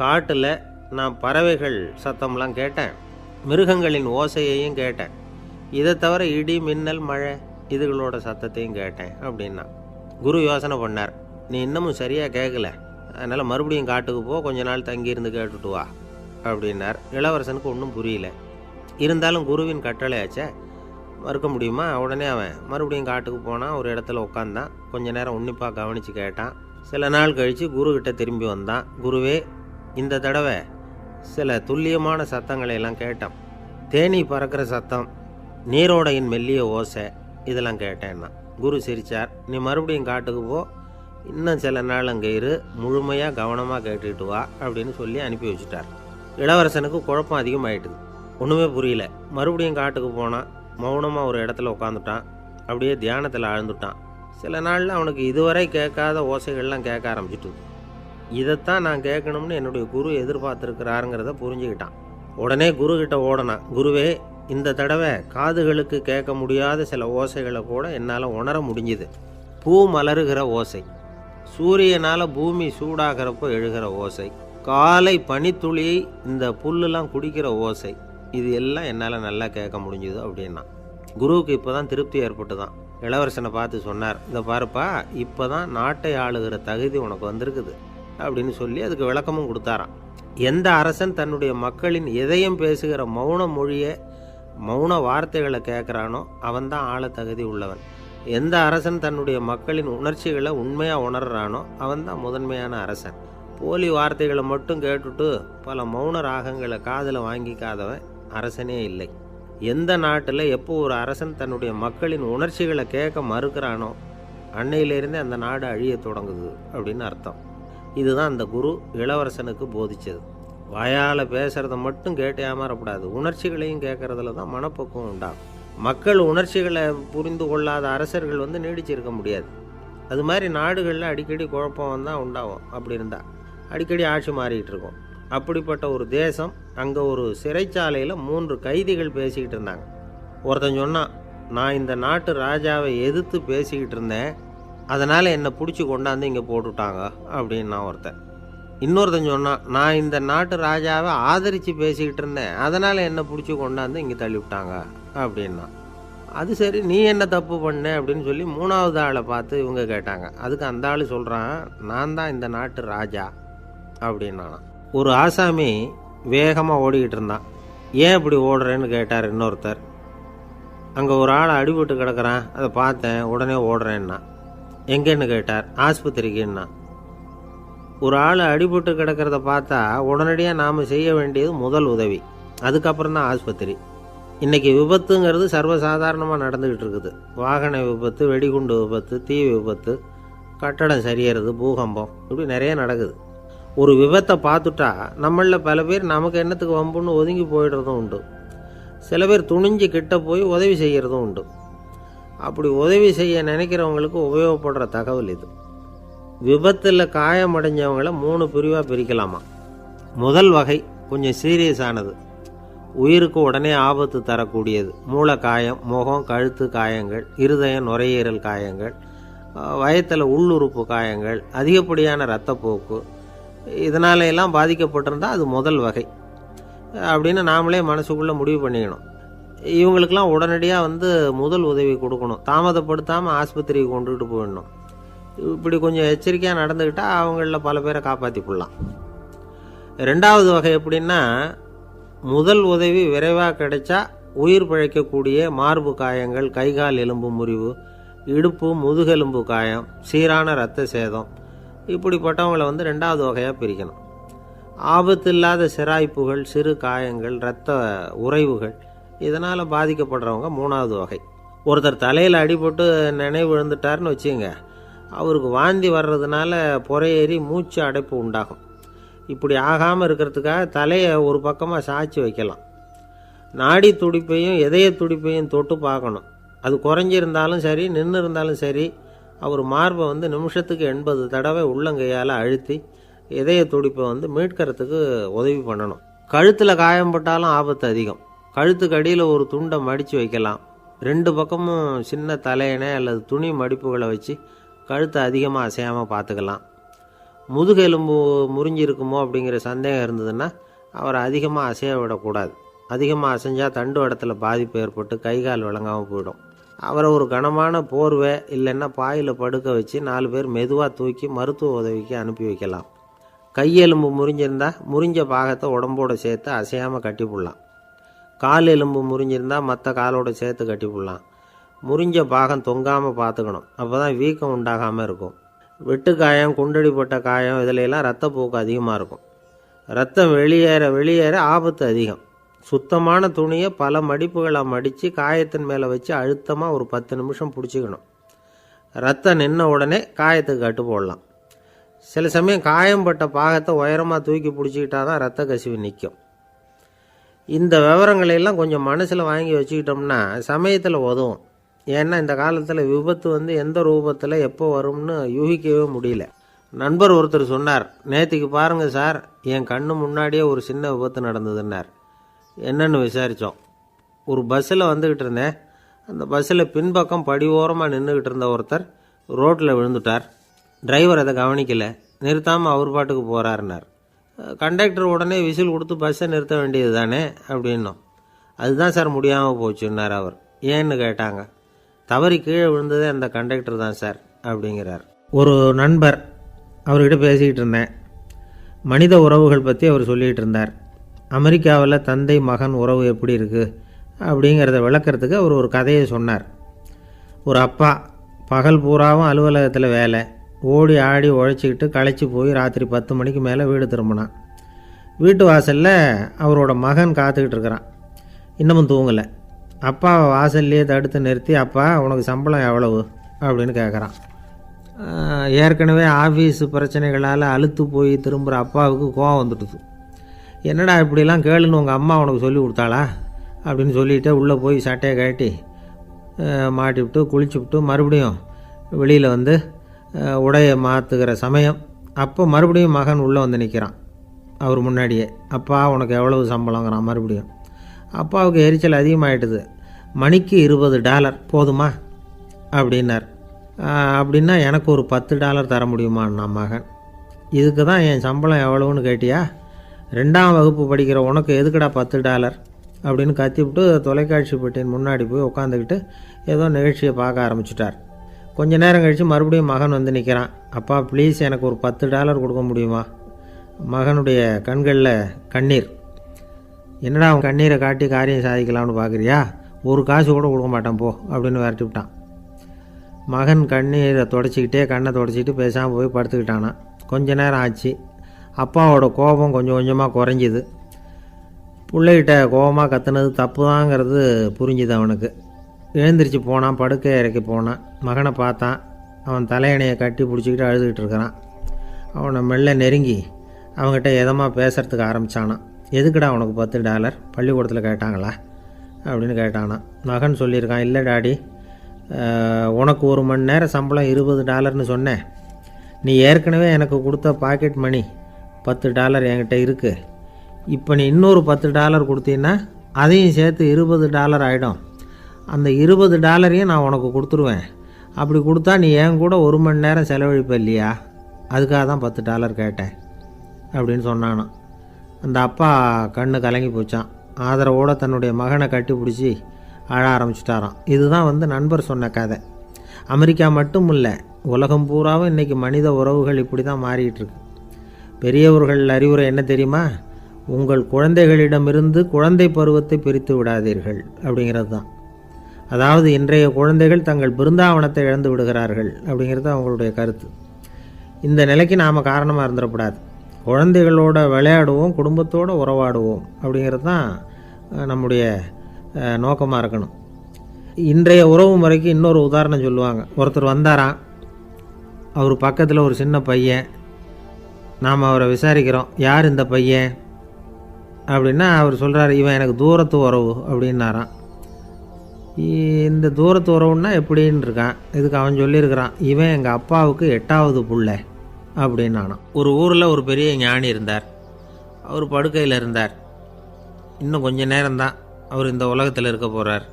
காட்டில் நான் பறவைகள் சத்தம்லாம் கேட்டேன், மிருகங்களின் ஓசையையும் கேட்டேன், இதை தவிர இடி மின்னல் மழை இதுகளோட சத்தத்தையும் கேட்டேன் அப்படின்னா. குரு யோசனை பண்ணார், நீ இன்னமும் சரியாக கேட்கல, அதனால் மறுபடியும் காட்டுக்கு போ, கொஞ்ச நாள் தங்கியிருந்து கேட்டுட்டு வா அப்படின்னார். இளவரசனுக்கு ஒன்றும் புரியல. இருந்தாலும் குருவின் கட்டளையாச்சே, மறுக்க முடியுமா? உடனே அவன் மறுபடியும் காட்டுக்கு போனான். ஒரு இடத்துல உட்காந்தான். கொஞ்ச நேரம் உன்னிப்பாக கவனித்து கேட்டான். சில நாள் கழித்து குருக்கிட்ட திரும்பி வந்தான். குருவே, இந்த தடவை சில துல்லியமான சத்தங்களை எல்லாம் கேட்டான். தேனீ பறக்கிற சத்தம், நீரோடையின் மெல்லிய ஓசை, இதெல்லாம் கேட்டேன்னா. குரு சிரித்தார். நீ மறுபடியும் காட்டுக்கு போ, இன்னும் சில நாள் அங்கே இரு, முழுமையாக கவனமாக கேட்டுக்கிட்டு வா அப்படின்னு சொல்லி அனுப்பி வச்சுட்டார். இளவரசனுக்கு குழப்பம் அதிகமாயிட்டுது. ஒன்றுமே புரியல. மறுபடியும் காட்டுக்கு போனான். மௌனமாக ஒரு இடத்துல உட்காந்துட்டான். அப்படியே தியானத்தில் ஆழ்ந்துட்டான். சில நாளில் அவனுக்கு இதுவரை கேட்காத ஓசைகள்லாம் கேட்க ஆரம்பிச்சிட்டு, இதைத்தான் நான் கேட்கணும்னு என்னுடைய குரு எதிர்பார்த்துருக்கிறாருங்கிறத புரிஞ்சுக்கிட்டான். உடனே குருக்கிட்ட ஓடனான். குருவே, இந்த தடவை காதுகளுக்கு கேட்க முடியாத சில ஓசைகளை கூட என்னால் உணர முடிஞ்சுது. பூ மலருகிற ஓசை, சூரியனால் பூமி சூடாகிறப்போ எழுகிற ஓசை, காலை பனித்துளியை இந்த புல்லுலாம் குடிக்கிற ஓசை, இது எல்லாம் என்னால் நல்லா கேட்க முடிஞ்சுது அப்படின்னா. குருவுக்கு இப்போ தான் திருப்தி ஏற்பட்டு தான் இளவரசனை பார்த்து சொன்னார், இதை பாருப்பா, இப்போ தான் நாட்டை ஆளுகிற தகுதி உனக்கு வந்திருக்குது அப்படின்னு சொல்லி அதுக்கு விளக்கமும் கொடுத்தாராம். எந்த அரசன் தன்னுடைய மக்களின் இதயம் பேசுகிற மௌன மொழியை மௌன வார்த்தைகளை கேட்குறானோ அவன்தான் ஆள தகுதி உள்ளவன். எந்த அரசன் தன்னுடைய மக்களின் உணர்ச்சிகளை உண்மையாக உணர்றானோ அவன்தான் முதன்மையான அரசன். போலி வார்த்தைகளை மட்டும் கேட்டுட்டு பல மௌன ராகங்களை காதில் வாங்கிக்காதவன் அரசனே இல்லை. எந்த நாட்டில் எப்போ ஒரு அரசன் தன்னுடைய மக்களின் உணர்ச்சிகளை கேட்க மறுக்கிறானோ அன்னையிலேருந்தே அந்த நாடு அழிய தொடங்குது அப்படின்னு அர்த்தம். இதுதான் அந்த குரு இளவரசனுக்கு போதிச்சது. வாயால் பேசுகிறத மட்டும் கேட்டு ஏமாறக்கூடாது, உணர்ச்சிகளையும் கேட்கறதுல தான் மனப்பக்குவம் உண்டாகும். மக்கள் உணர்ச்சிகளை புரிந்து கொள்ளாத அரசர்கள் நீடிச்சிருக்க முடியாது. அது மாதிரி நாடுகளில் அடிக்கடி குழப்பம் தான் உண்டாகும். அப்படி இருந்தால் அடிக்கடி ஆட்சி மாறிக்கிட்டு இருக்கும். அப்படிப்பட்ட ஒரு தேசம், அங்கே ஒரு சிறைச்சாலையில் 3 கைதிகள் பேசிக்கிட்டு இருந்தாங்க. ஒருத்தன் சொன்னான், நான் இந்த நாட்டு ராஜாவை எதிர்த்து பேசிக்கிட்டு இருந்தேன், அதனால் என்னை பிடிச்சி கொண்டாந்து இங்கே போட்டுவிட்டாங்க அப்படின்னா ஒருத்தன். இன்னொருத்தன் சொன்னான், நான் இந்த நாட்டு ராஜாவை ஆதரித்து பேசிக்கிட்டு இருந்தேன், அதனால் என்னை பிடிச்சி கொண்டாந்து இங்கே தள்ளிவிட்டாங்க அப்படின்னா. அது சரி, நீ என்ன தப்பு பண்ண அப்படின்னு சொல்லி 3வது ஆளை பார்த்து இவங்க கேட்டாங்க. அதுக்கு அந்த ஆள் சொல்கிறான், நான் தான் இந்த நாட்டு ராஜா அப்படின்னா. ஒரு ஆசாமி வேகமாக ஓடிக்கிட்டு இருந்தான். ஏன் இப்படி ஓடுறேன்னு கேட்டார் இன்னொருத்தர். அங்கே ஒரு ஆள் அடிபட்டு கிடக்கிறான், அதை பார்த்தேன், உடனே ஓடுறேன்னா. எங்கேன்னு கேட்டார். ஆஸ்பத்திரிக்குன்னா. ஒரு ஆள் அடிபட்டு கிடக்கிறத பார்த்தா உடனடியாக நாம் செய்ய வேண்டியது முதல் உதவி, அதுக்கப்புறம் தான் ஆஸ்பத்திரி. இன்றைக்கி விபத்துங்கிறது சர்வசாதாரணமாக நடந்துக்கிட்டு இருக்குது. வாகன விபத்து, வெடிகுண்டு விபத்து, தீ விபத்து, கட்டடம் சரியறது, பூகம்பம், இப்படி நிறைய நடக்குது. ஒரு விபத்தை பார்த்துட்டா நம்மளில் பல பேர் நமக்கு என்னத்துக்கு வம்புன்னு ஒதுங்கி போயிடுறதும் உண்டு. சில பேர் துணிஞ்சு கிட்ட போய் உதவி செய்கிறதும் உண்டு. அப்படி உதவி செய்ய நினைக்கிறவங்களுக்கு உபயோகப்படுற தகவல் இது. விபத்தில் காயமடைஞ்சவங்களை 3 பிரிவாக பிரிக்கலாமா. முதல் வகை கொஞ்சம் சீரியஸானது, உயிருக்கு உடனே ஆபத்து தரக்கூடியது. மூளை காயம், முகம், கழுத்து காயங்கள், இருதயம், நுரையீரல் காயங்கள், வயத்தில் உள்ளுறுப்பு காயங்கள், அதிகப்படியான இரத்தப்போக்கு, இதனால எல்லாம் பாதிக்கப்பட்டிருந்தால் அது முதல் வகை அப்படின்னு நாமளே மனசுக்குள்ளே முடிவு பண்ணிக்கணும். இவங்களுக்கெல்லாம் உடனடியாக முதல் உதவி கொடுக்கணும். தாமதப்படுத்தாமல் ஆஸ்பத்திரிக்கு கொண்டுகிட்டு போயிடணும். இப்படி கொஞ்சம் எச்சரிக்கையாக நடந்துக்கிட்டால் அவங்களில் பல பேரை காப்பாற்றி கொள்ளலாம். 2வது வகை எப்படின்னா, முதல் உதவி விரைவாக கிடைச்சா உயிர் பிழைக்கக்கூடிய மார்பு காயங்கள், கைகால் எலும்பு முறிவு, இடுப்பு முதுகெலும்பு காயம், சீரான இரத்த சேதம், இப்படிப்பட்டவங்களை 2வது வகையாக பிரிக்கணும். ஆபத்து இல்லாத சிராய்ப்புகள், சிறு காயங்கள், இரத்த உறைவுகள், இதனால் பாதிக்கப்படுறவங்க 3வது வகை. ஒருத்தர் தலையில் அடிபட்டு நினைவு விழுந்துட்டார்னு வச்சுங்க, அவருக்கு வாந்தி வர்றதுனால புறையேறி மூச்சு அடைப்பு உண்டாகும். இப்படி ஆகாமல் இருக்கிறதுக்காக தலையை ஒரு பக்கமாக சாய்ச்சி வைக்கலாம். நாடி துடிப்பையும் இதய துடிப்பையும் தொட்டு பார்க்கணும். அது குறைஞ்சிருந்தாலும் சரி, நின்று இருந்தாலும் சரி, அவர் மார்பை நிமிஷத்துக்கு 80 தடவை உள்ளங்கையால் அழுத்தி இதய துடிப்பை மீட்கிறதுக்கு உதவி பண்ணணும். கழுத்தில் காயம்பட்டாலும் ஆபத்து அதிகம். கழுத்துக்கு அடியில் ஒரு துண்டை மடித்து வைக்கலாம். 2 பக்கமும் சின்ன தலையணை அல்லது துணி மடிப்புகளை வச்சு கழுத்தை அதிகமாக அசையாமல் பார்த்துக்கலாம். முதுகெலும்பு முறிஞ்சிருக்குமோ அப்படிங்கிற சந்தேகம் இருந்ததுன்னா அவரை அதிகமாக அசைய விடக்கூடாது. அதிகமாக அசைஞ்சால் தண்டு இடத்துல பாதிப்பு ஏற்பட்டு கைகால் விளங்காமல் போயிடும். அவரை ஒரு கனமான போர்வை இல்லைன்னா பாயில் படுக்க வச்சு 4 பேர் மெதுவாக தூக்கி மருத்துவ உதவிக்கு அனுப்பி வைக்கலாம். கையெலும்பு முறிஞ்சிருந்தால் முறிஞ்ச பாகத்தை உடம்போடு சேர்த்து அசையாமல் கட்டி போடலாம். கால் எலும்பு முறிஞ்சிருந்தால் மற்ற காலோடு சேர்த்து கட்டி போடலாம். முறிஞ்ச பாகம் தொங்காமல் பார்த்துக்கணும், அப்போ தான் வீக்கம் உண்டாகாமல் இருக்கும். வெட்டு காயம், குண்டடிப்பட்ட காயம், இதிலெல்லாம் இரத்தப்போக்கு அதிகமாக இருக்கும். ரத்தம் வெளியேற ஆபத்து அதிகம். சுத்தமான துணியை பல மடிப்புகளை மடித்து காயத்தின் மேலே வச்சு அழுத்தமாக ஒரு 10 நிமிஷம் பிடிச்சிக்கணும். ரத்தம் நின்ன உடனே காயத்துக்கு கட்டு போடலாம். சில சமயம் காயம்பட்ட பாகத்தை உயரமாக தூக்கி பிடிச்சிக்கிட்டா தான் ரத்த கசிவு நிற்கும். இந்த விவரங்களையெல்லாம் கொஞ்சம் மனசில் வாங்கி வச்சுக்கிட்டோம்னா சமயத்தில் உதவும். ஏன்னா இந்த காலத்தில் விபத்து எந்த ரூபத்தில் எப்போ வரும்னு யூகிக்கவே முடியல. நண்பர் ஒருத்தர் சொன்னார், நேற்றுக்கு பாருங்கள் சார், என் கண்ணு முன்னாடியே ஒரு சின்ன விபத்து நடந்ததுன்னார். என்னன்னு விசாரித்தோம். ஒரு பஸ்ஸில் வந்துக்கிட்டு இருந்தேன். அந்த பஸ்ஸில் பின்பக்கம் படி ஓரமாக நின்றுக்கிட்டு இருந்த ஒருத்தர் ரோட்டில் விழுந்துட்டார். டிரைவர் அதை கவனிக்கலை, நிறுத்தாமல் அவர் பாட்டுக்கு போகிறாருன்னார். கண்டக்டர் உடனே விசில் கொடுத்து பஸ்ஸை நிறுத்த வேண்டியது தானே அப்படின்னோம். அதுதான் சார் முடியாமல் போச்சுன்னார் அவர். ஏன்னு கேட்டாங்க. தவறி கீழே விழுந்ததே அந்த கண்டக்டர் தான் சார் அப்படிங்கிறார். ஒரு நண்பர், அவர்கிட்ட பேசிக்கிட்டு இருந்தேன். மனித உறவுகள் பற்றி அவர் சொல்லிகிட்டு இருந்தார். அமெரிக்காவில் தந்தை மகன் உறவு எப்படி இருக்குது, அப்படிங்கிறத விளக்கிறதுக்கு அவர் ஒரு கதையை சொன்னார். ஒரு அப்பா பகல் பூராவும் அலுவலகத்தில் வேலை, ஓடி ஆடி உழைச்சிக்கிட்டு களைச்சி போய் ராத்திரி 10 மணிக்கு மேலே வீடு திரும்பினான். வீட்டு வாசலில் அவரோட மகன் காத்துக்கிட்டு இருக்கிறான். இன்னமும் தூங்கலை. அப்பாவை வாசல்லையே தடுத்து நிறுத்தி, அப்பா உனக்கு சம்பளம் எவ்வளவு அப்படின்னு கேட்குறான். ஏற்கனவே ஆஃபீஸு பிரச்சனைகளால் அலுத்து போய் திரும்புகிற அப்பாவுக்கு கோவம் வந்துடுது. என்னடா இப்படிலாம் கேளுன்னு உங்கள் அம்மா உனக்கு சொல்லி கொடுத்தாளா அப்படின்னு சொல்லிவிட்டு உள்ளே போய் சட்டையை கட்டி மாட்டிவிட்டு குளிச்சுவிட்டு மறுபடியும் வெளியில் வந்து உடையை மாற்றுகிற சமயம் அப்போ மறுபடியும் மகன் உள்ளே வந்து நிற்கிறான் அவர் முன்னாடியே. அப்பா உனக்கு எவ்வளவு சம்பளங்கிறான் மறுபடியும். அப்பாவுக்கு எரிச்சல் அதிகமாகிட்டுது. மணிக்கு $20 போதுமா அப்படின்னார். அப்படின்னா எனக்கு ஒரு $10 தர முடியுமான்னா மகன். இதுக்கு தான் என் சம்பளம் எவ்வளவுன்னு கேட்டியா? 2ஆம் வகுப்பு படிக்கிற உனக்கு எதுக்குடா $10 அப்படின்னு கத்திவிட்டு தொலைக்காட்சி பெட்டியின் முன்னாடி போய் உட்காந்துக்கிட்டு ஏதோ நிகழ்ச்சியை பார்க்க ஆரம்பிச்சிட்டார். கொஞ்ச நேரம் கழித்து மறுபடியும் மகன் வந்து நிற்கிறான். அப்பா ப்ளீஸ் எனக்கு ஒரு $10 கொடுக்க முடியுமா? மகனுடைய கண்களில் கண்ணீர். என்னடா அவன் கண்ணீரை காட்டி காரியம் சாதிக்கலாம்னு பார்க்குறியா? ஒரு காசு கூட கொடுக்க மாட்டான் போ அப்படின்னு விரட்டி விட்டான். மகன் கண்ணீரை தொடச்சிக்கிட்டே கண்ணை தொடச்சிக்கிட்டு பேசாமல் போய் படுத்துக்கிட்டானா. கொஞ்ச நேரம் ஆச்சு. அப்பாவோட கோபம் கொஞ்சம் கொஞ்சமாக குறைஞ்சிது. பிள்ளைகிட்ட கோபமாக கத்துனது தப்பு தாங்கிறது புரிஞ்சுது அவனுக்கு. எழுந்திரிச்சு போனான், படுக்கை இறக்கி போனான். மகனை பார்த்தான். அவன் தலையணையை கட்டி பிடிச்சிக்கிட்டு அழுதுகிட்டு இருக்கிறான். அவனை மெல்ல நெருங்கி அவங்ககிட்ட எதமாக பேசுகிறதுக்கு ஆரம்பித்தானான். எதுக்குடா உனக்கு $10 பள்ளிக்கூடத்தில் கேட்டாங்களா அப்படின்னு கேட்டானான். மகன் சொல்லியிருக்கான், இல்லை டாடி, உனக்கு 1 மணி நேரம் சம்பளம் $20ன்னு சொன்னேன். நீ ஏற்கனவே எனக்கு கொடுத்த பாக்கெட் மணி $10 என்கிட்ட இருக்குது. இப்போ நீ இன்னொரு $10 கொடுத்தீங்கன்னா அதையும் சேர்த்து $20 ஆகிடும். அந்த $20 நான் உனக்கு கொடுத்துருவேன். அப்படி கொடுத்தா நீ என் கூட 1 மணி நேரம் செலவழிப்ப இல்லையா? அதுக்காக தான் $10 கேட்டேன் அப்படின்னு சொன்னானான். அந்த அப்பா கண்ணு கலங்கி போச்சான். ஆதரவோடு தன்னுடைய மகனை கட்டி பிடிச்சி அழ ஆரம்பிச்சிட்டாராம். இதுதான் நண்பர் சொன்ன கதை. அமெரிக்கா மட்டும் இல்லை, உலகம் பூராவும் இன்றைக்கி மனித உறவுகள் இப்படி தான் மாறிட்டு இருக்கு. பெரியவர்கள் அறிவுரை என்ன தெரியுமா? உங்கள் குழந்தைகளிடமிருந்து குழந்தை பருவத்தை பிரித்து விடாதீர்கள் அப்படிங்கிறது தான். அதாவது இன்றைய குழந்தைகள் தங்கள் பிருந்தாவனத்தை இழந்து விடுகிறார்கள் அப்படிங்கிறது அவங்களுடைய கருத்து. இந்த நிலைக்கு நாம் காரணமாக இருந்துடக்கூடாது. குழந்தைகளோட விளையாடுவோம், குடும்பத்தோடு உறவாடுவோம் அப்படிங்கிறது தான் நம்முடைய நோக்கமாக இருக்கணும். இன்றைய உறவு முறைக்கு இன்னொரு உதாரணம் சொல்லுவாங்க. ஒருத்தர் வந்தாராம். அவர் பக்கத்தில் ஒரு சின்ன பையன். நாம் அவரை விசாரிக்கிறோம், யார் இந்த பையன் அப்படின்னா அவர் சொல்கிறார், இவன் எனக்கு தூரத்து உறவு அப்படின்னாரான். இந்த தூரத்து உறவுன்னா எப்படின்னு இருக்கான். இதுக்கு அவன் சொல்லியிருக்கிறான், இவன் எங்கள் அப்பாவுக்கு 8வது புள்ள அப்படின்னானான். ஒரு ஊரில் ஒரு பெரிய ஞானி இருந்தார். அவர் படுக்கையில் இருந்தார். இன்னும் கொஞ்சம் நேரம்தான் அவர் இந்த உலகத்தில் இருக்க போகிறார்.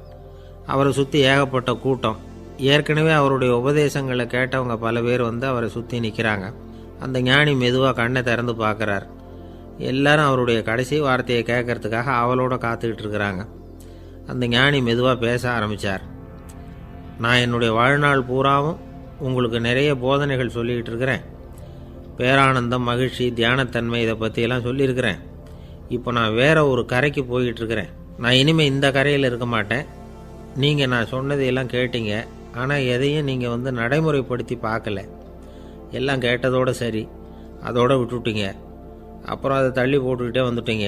அவரை சுற்றி ஏகப்பட்ட கூட்டம். ஏற்கனவே அவருடைய உபதேசங்களை கேட்டவங்க பல பேர் அவரை சுற்றி நிற்கிறாங்க. அந்த ஞானி மெதுவாக கண்ணை திறந்து பார்க்குறார். எல்லாரும் அவருடைய கடைசி வார்த்தையை கேட்கறதுக்காக அவளோட காத்துக்கிட்டு இருக்கிறாங்க. அந்த ஞானி மெதுவாக பேச ஆரம்பித்தார். நான் என்னுடைய வாழ்நாள் பூராவும் உங்களுக்கு நிறைய போதனைகள் சொல்லிக்கிட்டு இருக்கிறேன். பேரானந்தம், மகிழ்ச்சி, தியானத்தன்மை இதை பற்றியெல்லாம் சொல்லியிருக்கிறேன். இப்போ நான் வேறு ஒரு கரைக்கு போய்கிட்டு இருக்கிறேன். நான் இனிமேல் இந்த கரையில் இருக்க மாட்டேன். நீங்கள் நான் சொன்னதையெல்லாம் கேட்டீங்க, ஆனால் எதையும் நீங்கள் நடைமுறைப்படுத்தி பார்க்கல. எல்லாம் கேட்டதோடு சரி, அதோடு விட்டுவிட்டீங்க. அப்புறம் அதை தள்ளி போட்டுக்கிட்டே வந்துட்டீங்க.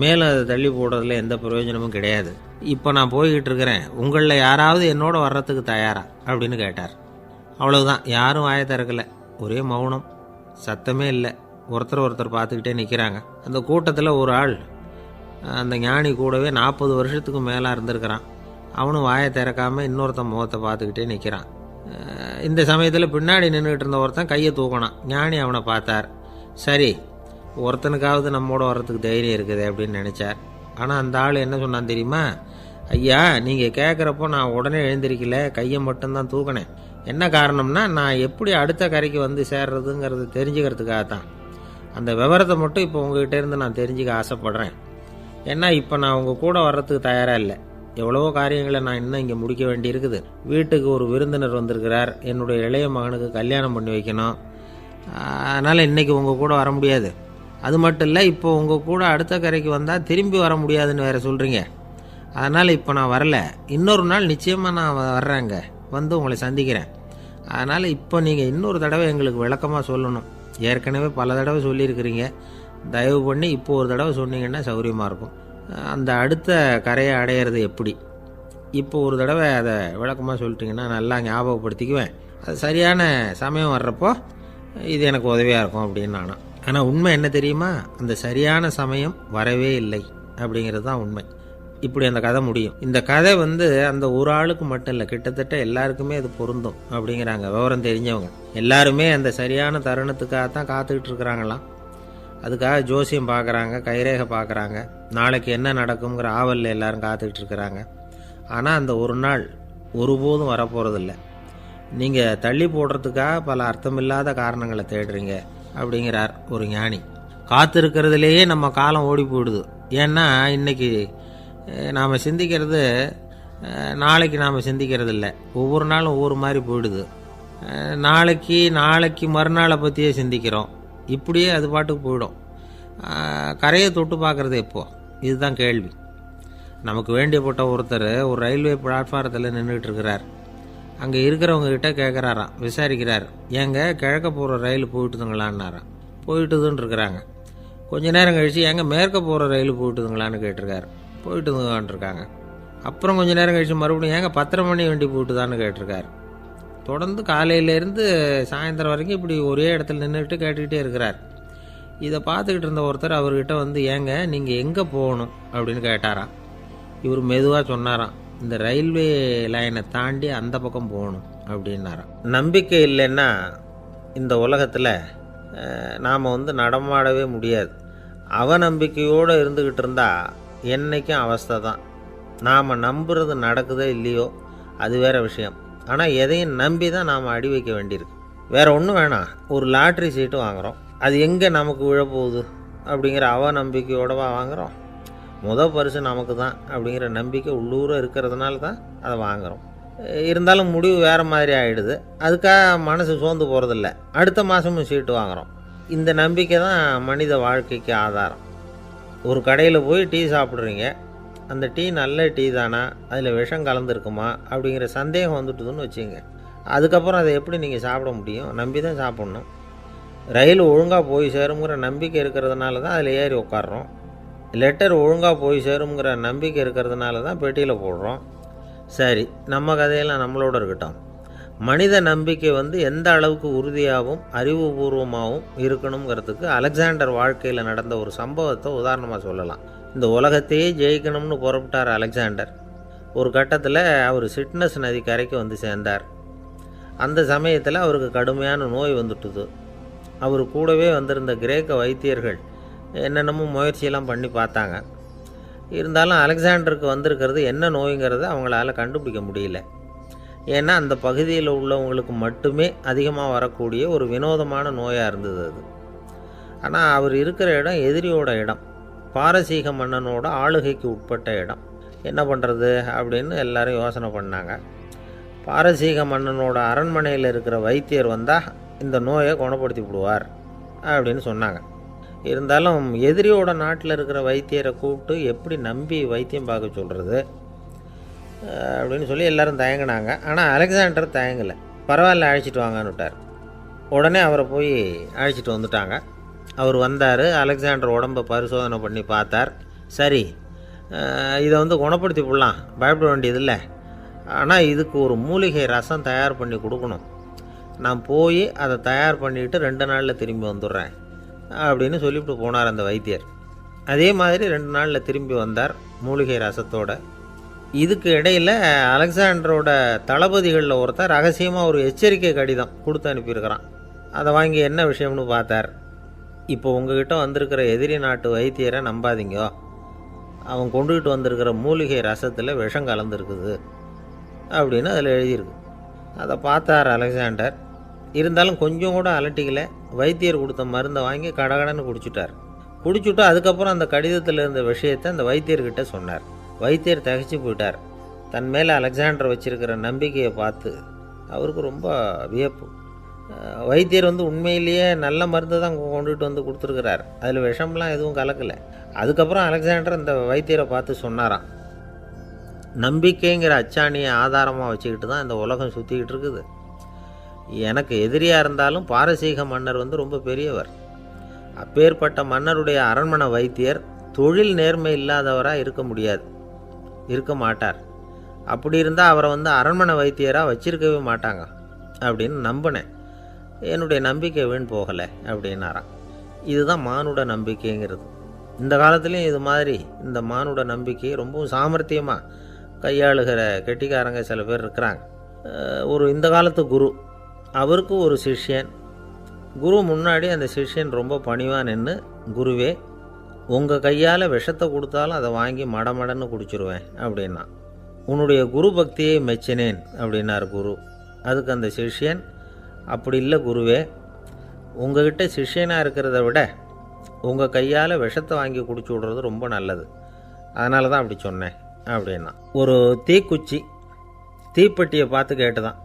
மேலும் அதை தள்ளி போடுறதுல எந்த பிரயோஜனமும் கிடையாது. இப்போ நான் போய்கிட்டு இருக்கிறேன். உங்களில் யாராவது என்னோட வர்றதுக்கு தயாரா அப்படின்னு கேட்டார். அவ்வளவுதான். யாரும் வாயை திறக்கலை. ஒரே மௌனம், சத்தமே இல்லை. ஒருத்தர் பார்த்துக்கிட்டே நிற்கிறாங்க. அந்த கூட்டத்தில் ஒரு ஆள் அந்த ஞானி கூடவே 40 வருஷத்துக்கு மேலே இருந்திருக்கிறான். அவனும் வாயை திறக்காமல் இன்னொருத்தன் முகத்தை பார்த்துக்கிட்டே நிற்கிறான். இந்த சமயத்தில் பின்னாடி நின்றுக்கிட்டு இருந்த ஒருத்தன் கையை தூக்கினான். ஞானி அவனை பார்த்தார். சரி, ஒருத்தனுக்காவது நம்மோட வர்றதுக்கு தைரியம் இருக்குது அப்படின்னு நினச்சார். ஆனால் அந்த ஆள் என்ன சொன்னான் தெரியுமா? ஐயா, நீங்கள் கேட்குறப்போ நான் உடனே எழுந்திருக்கல, கையை மட்டும்தான் தூக்கினேன். என்ன காரணம்னா, நான் எப்படி அடுத்த கரைக்கு சேர்றதுங்கிறது தெரிஞ்சுக்கிறதுக்காகத்தான். அந்த விவரத்தை மட்டும் இப்போ உங்ககிட்ட இருந்து நான் தெரிஞ்சுக்க ஆசைப்பட்றேன். ஏன்னா இப்போ நான் உங்கள் கூட வர்றதுக்கு தயாராக இல்லை. எவ்வளவோ காரியங்களை நான் இன்னும் இங்கே முடிக்க வேண்டி இருக்குது. வீட்டுக்கு ஒரு விருந்தினர் வந்திருக்கிறார். என்னுடைய இளைய மகனுக்கு கல்யாணம் பண்ணி வைக்கணும். அதனால் இன்றைக்கி உங்கள் கூட வர முடியாது. அது மட்டும் இல்லை, இப்போ உங்கள் கூட அடுத்த கரைக்கு வந்தால் திரும்பி வர முடியாதுன்னு வேறு சொல்கிறீங்க. அதனால் இப்போ நான் வரல, இன்னொரு நாள் நிச்சயமாக நான் வர்றேங்க, வந்து உங்களை சந்திக்கிறேன். அதனால் இப்போ நீங்கள் இன்னொரு தடவை எங்களுக்கு விளக்கமாக சொல்லணும். ஏற்கனவே பல தடவை சொல்லியிருக்கிறீங்க, தயவு பண்ணி இப்போ ஒரு தடவை சொன்னீங்கன்னா சௌகரியமாக இருக்கும். அந்த அடுத்த கரையை அடையிறது எப்படி, இப்போ ஒரு தடவை அதை விளக்கமாக சொல்லிட்டிங்கன்னா நல்லா ஞாபகப்படுத்திக்குவேன். அது சரியான சமயம் வர்றப்போ இது எனக்கு உதவியாக இருக்கும் அப்படின்னு நானும். ஆனால் உண்மை என்ன தெரியுமா, அந்த சரியான சமயம் வரவே இல்லை அப்படிங்கிறது தான் உண்மை. இப்படி அந்த கதை முடியும். இந்த கதை அந்த ஒரு ஆளுக்கு மட்டும் இல்லை, கிட்டத்தட்ட எல்லாருக்குமே அது பொருந்தும் அப்படிங்கிறாங்க விவரம் தெரிஞ்சவங்க. எல்லாருமே அந்த சரியான தருணத்துக்காக தான் காத்துக்கிட்டு இருக்கிறாங்களாம். அதுக்காக ஜோசியம் பார்க்குறாங்க, கைரேகை பார்க்குறாங்க, நாளைக்கு என்ன நடக்குங்கிற ஆவலில் எல்லாரும் காத்துக்கிட்டு இருக்கிறாங்க. ஆனால் அந்த ஒரு நாள் ஒருபோதும் வரப்போகிறதில்ல. நீங்கள் தள்ளி போடுறதுக்காக பல அர்த்தமில்லாத காரணங்களை தேடுறீங்க அப்படிங்கிறார் ஒரு ஞானி. காத்திருக்கிறதுலேயே நம்ம காலம் ஓடி போயிடுது. ஏன்னா இன்றைக்கி நாம் சிந்திக்கிறது நாளைக்கு நாம் சிந்திக்கிறது இல்லை. ஒவ்வொரு நாளும் ஒவ்வொரு மாதிரி போயிடுது. நாளைக்கு மறுநாளை பற்றியே சிந்திக்கிறோம். இப்படியே அது பாட்டுக்கு போயிடும். கரையை தொட்டு பார்க்குறது எப்போ, இதுதான் கேள்வி. நமக்கு வேண்டியப்பட்ட ஒருத்தர் ஒரு ரயில்வே பிளாட்ஃபாரத்தில் நின்றுட்டு இருக்கிறார். அங்கே இருக்கிறவங்ககிட்ட கேட்குறாராம், விசாரிக்கிறார், ஏங்க கிழக்க போகிற ரயில் போயிட்டுதுங்களான்னாராம். போயிட்டுதுன்னு இருக்கிறாங்க. கொஞ்ச நேரம் கழித்து ஏங்க மேற்க போகிற ரயில் போயிட்டுதுங்களான்னு கேட்டிருக்காரு. போயிட்டுதுங்களான் இருக்காங்க. அப்புறம் கொஞ்ச நேரம் கழித்து மறுபடியும் ஏங்க 10:30 மணி வண்டி போயிட்டுதான்னு கேட்டிருக்காரு. தொடர்ந்து காலையிலேருந்து சாயந்தரம் வரைக்கும் இப்படி ஒரே இடத்துல நின்றுட்டு கேட்டுக்கிட்டே இருக்கிறார். இதை பார்த்துக்கிட்டு இருந்த ஒருத்தர் அவர்கிட்ட ஏங்க நீங்கள் எங்கே போகணும் அப்படின்னு கேட்டாராம். இவர் மெதுவாக சொன்னாராம், இந்த ரயில்வே லைனை தாண்டி அந்த பக்கம் போகணும் அப்படின்னாராம். நம்பிக்கை இல்லைன்னா இந்த உலகத்தில் நாம் நடமாடவே முடியாது. அவநம்பிக்கையோடு இருந்துக்கிட்டு இருந்தால் என்றைக்கும் அவஸ்தை தான். நாம் நம்புறது நடக்குதோ இல்லையோ அது வேறு விஷயம். ஆனால் எதையும் நம்பி தான் நாம் அடி வைக்க வேண்டியிருக்கு. வேறு ஒன்றும் வேணாம், ஒரு லாட்ரி சீட்டு வாங்குகிறோம், அது எங்கே நமக்கு விழப்போகுது அப்படிங்கிற அவநம்பிக்கையோடவா வாங்குகிறோம். பரிசு நமக்கு தான் அப்படிங்கிற நம்பிக்கை உள்ளூர இருக்கிறதுனால தான் அதை வாங்குகிறோம். இருந்தாலும் முடிவு வேறு மாதிரி ஆகிடுது. அதுக்காக மனசு சோர்ந்து போகிறதில்ல, அடுத்த மாதமும் சீட்டு வாங்குகிறோம். இந்த நம்பிக்கை தான் மனித வாழ்க்கைக்கு ஆதாரம். ஒரு கடையில் போய் டீ சாப்பிட்றீங்க, அந்த டீ நல்ல டீ தானா, அதில் விஷம் கலந்துருக்குமா அப்படிங்கிற சந்தேகம் வந்துட்டுதுன்னு வச்சுங்க. அதுக்கப்புறம் அதை எப்படி நீங்கள் சாப்பிட முடியும்? நம்பி தான் சாப்பிட்ணும். ரயில் ஒழுங்காக போய் சேருங்கிற நம்பிக்கை இருக்கிறதுனால தான் அதில் ஏறி உட்காடுறோம். லெட்டர் ஒழுங்காக போய் சேருங்கிற நம்பிக்கை இருக்கிறதுனால தான் பெட்டியில் போடுறோம். சரி, நம்ம கதையெல்லாம் நம்மளோட இருக்கட்டும். மனித நம்பிக்கை எந்த அளவுக்கு உறுதியாகவும் அறிவுபூர்வமாகவும் இருக்கணுங்கிறதுக்கு அலெக்சாண்டர் வாழ்க்கையில் நடந்த ஒரு சம்பவத்தை உதாரணமாக சொல்லலாம். இந்த உலகத்தையே ஜெயிக்கணும்னு புறப்பட்டார் அலெக்சாண்டர். ஒரு கட்டத்தில் அவர் சிட்னஸ் நதி கரைக்கு சேர்ந்தார். அந்த சமயத்தில் அவருக்கு கடுமையான நோய் வந்துட்டுது. அவர் கூடவே வந்திருந்த கிரேக்க வைத்தியர்கள் என்னென்னமோ முயற்சியெல்லாம் பண்ணி பார்த்தாங்க. இருந்தாலும் அலெக்சாண்டருக்கு வந்திருக்கிறது என்ன நோய்ங்கிறத அவங்களால கண்டுபிடிக்க முடியல. ஏன்னா அந்த பகுதியில் உள்ளவங்களுக்கு மட்டுமே அதிகமாக வரக்கூடிய ஒரு வினோதமான நோயாக இருந்தது அது. ஆனால் அவர் இருக்கிற இடம் எதிரியோட இடம், பாரசீக மன்னனோட ஆளுகைக்கு உட்பட்ட இடம். என்ன பண்ணுறது அப்படின்னு எல்லாரும் யோசனை பண்ணாங்க. பாரசீக மன்னனோட அரண்மனையில் இருக்கிற வைத்தியர் வந்தால் இந்த நோயை குணப்படுத்தி விடுவார் அப்படின்னு சொன்னாங்க. இருந்தாலும் எதிரியோட நாட்டில் இருக்கிற வைத்தியரை கூப்பிட்டு எப்படி நம்பி வைத்தியம் பார்க்க சொல்கிறது அப்படின்னு சொல்லி எல்லோரும் தயங்கினாங்க. ஆனால் அலெக்சாண்டர் தயங்கலை. பரவாயில்ல, அழைச்சிட்டு வாங்கன்னு விட்டார். உடனே அவரை போய் அழைச்சிட்டு வந்துட்டாங்க. அவர் வந்தார். அலெக்சாண்டர் உடம்பை பரிசோதனை பண்ணி பார்த்தார். சரி, இதை குணப்படுத்தி விடலாம், பயப்பட வேண்டியதில்லை. ஆனால் இதுக்கு ஒரு மூலிகை ரசம் தயார் பண்ணி கொடுக்கணும். நான் போய் அதை தயார் பண்ணிவிட்டு 2 நாளில் திரும்பி வந்துடுறேன் அப்படின்னு சொல்லிவிட்டு போனார் அந்த வைத்தியர். அதே மாதிரி 2 நாளில் திரும்பி வந்தார் மூலிகை ரசத்தோட. இதுக்கு இடையில் அலெக்சாண்டரோட தளபதிகளில் ஒருத்தர் ரகசியமாக ஒரு எச்சரிக்கை கடிதம் கொடுத்து அனுப்பியிருக்கிறான். அதை வாங்கி என்ன விஷயம்னு பார்த்தார். இப்போ உங்ககிட்ட வந்திருக்கிற எதிரி நாட்டு வைத்தியரை நம்பாதீங்க, அவன் கொண்டுகிட்டு வந்திருக்கிற மூலிகை ரசத்தில் விஷம் கலந்துருக்குது அப்படின்னு அதில் எழுதியிருக்கு. அதை பார்த்தார் அலெக்சாண்டர். இருந்தாலும் கொஞ்சம் கூட அலட்டிக்கலை. வைத்தியர் கொடுத்த மருந்தை வாங்கி கடகடன்னு குடிச்சுட்டு அதுக்கப்புறம் அந்த கடிதத்தில் இருந்த விஷயத்தை அந்த வைத்தியர்கிட்ட சொன்னார். வைத்தியர் திகைச்சு போயிட்டார். தன் மேலே அலெக்சாண்டர் வச்சிருக்கிற நம்பிக்கையை பார்த்து அவருக்கு ரொம்ப வியப்பு. வைத்தியர் உண்மையிலேயே நல்ல மருந்து தான் கொண்டுகிட்டு கொடுத்துருக்கிறார், அதில் விஷம்லாம் எதுவும் கலக்கலை. அதுக்கப்புறம் அலெக்சாண்டர் இந்த வைத்தியரை பார்த்து சொன்னாராம், நம்பிக்கைங்கிற அச்சாணியை ஆதாரமாக வச்சுக்கிட்டு தான் இந்த உலகம் சுற்றிக்கிட்டு இருக்குது. எனக்கு எதிரியாக இருந்தாலும் பாரசீக மன்னர் ரொம்ப பெரியவர். அப்பேற்பட்ட மன்னருடைய அரண்மனை வைத்தியர் தொழில் நேர்மை இல்லாதவராக இருக்க முடியாது, இருக்க மாட்டார். அப்படி இருந்தால் அவரை அரண்மனை வைத்தியராக வச்சிருக்கவே மாட்டாங்க அப்படின்னு நம்பினேன். என்னுடைய நம்பிக்கை வீண் போகலை அப்படின்னாராம். இதுதான் மானுட நம்பிக்கைங்கிறது. இந்த காலத்துலேயும் இது மாதிரி இந்த மானுட நம்பிக்கை ரொம்பவும் சாமர்த்தியமாக கையாளுகிற கெட்டிக்காரங்க சில பேர் இருக்கிறாங்க. இந்த காலத்து குரு, அவருக்கு ஒரு சிஷ்யன். குரு முன்னாடி அந்த சிஷ்யன் ரொம்ப பணிவாக நின்று, குருவே உங்கள் கையால் விஷத்தை கொடுத்தாலும் அதை வாங்கி மடமடன்னு குடிச்சிருவேன் அப்படின்னா. உன்னுடைய குரு பக்தியை மெச்சினேன் அப்படின்னார் குரு. அதுக்கு அந்த சிஷ்யன், அப்படி இல்லை குருவே, உங்ககிட்ட சிஷ்யனாக இருக்கிறத விட உங்கள் கையால் விஷத்தை வாங்கி குடிச்சு விடுறது ரொம்ப நல்லது, அதனால தான் அப்படி சொன்னேன் அப்படின்னா. ஒரு தீக்குச்சி தீப்பெட்டியை பார்த்து கேட்டுதான்,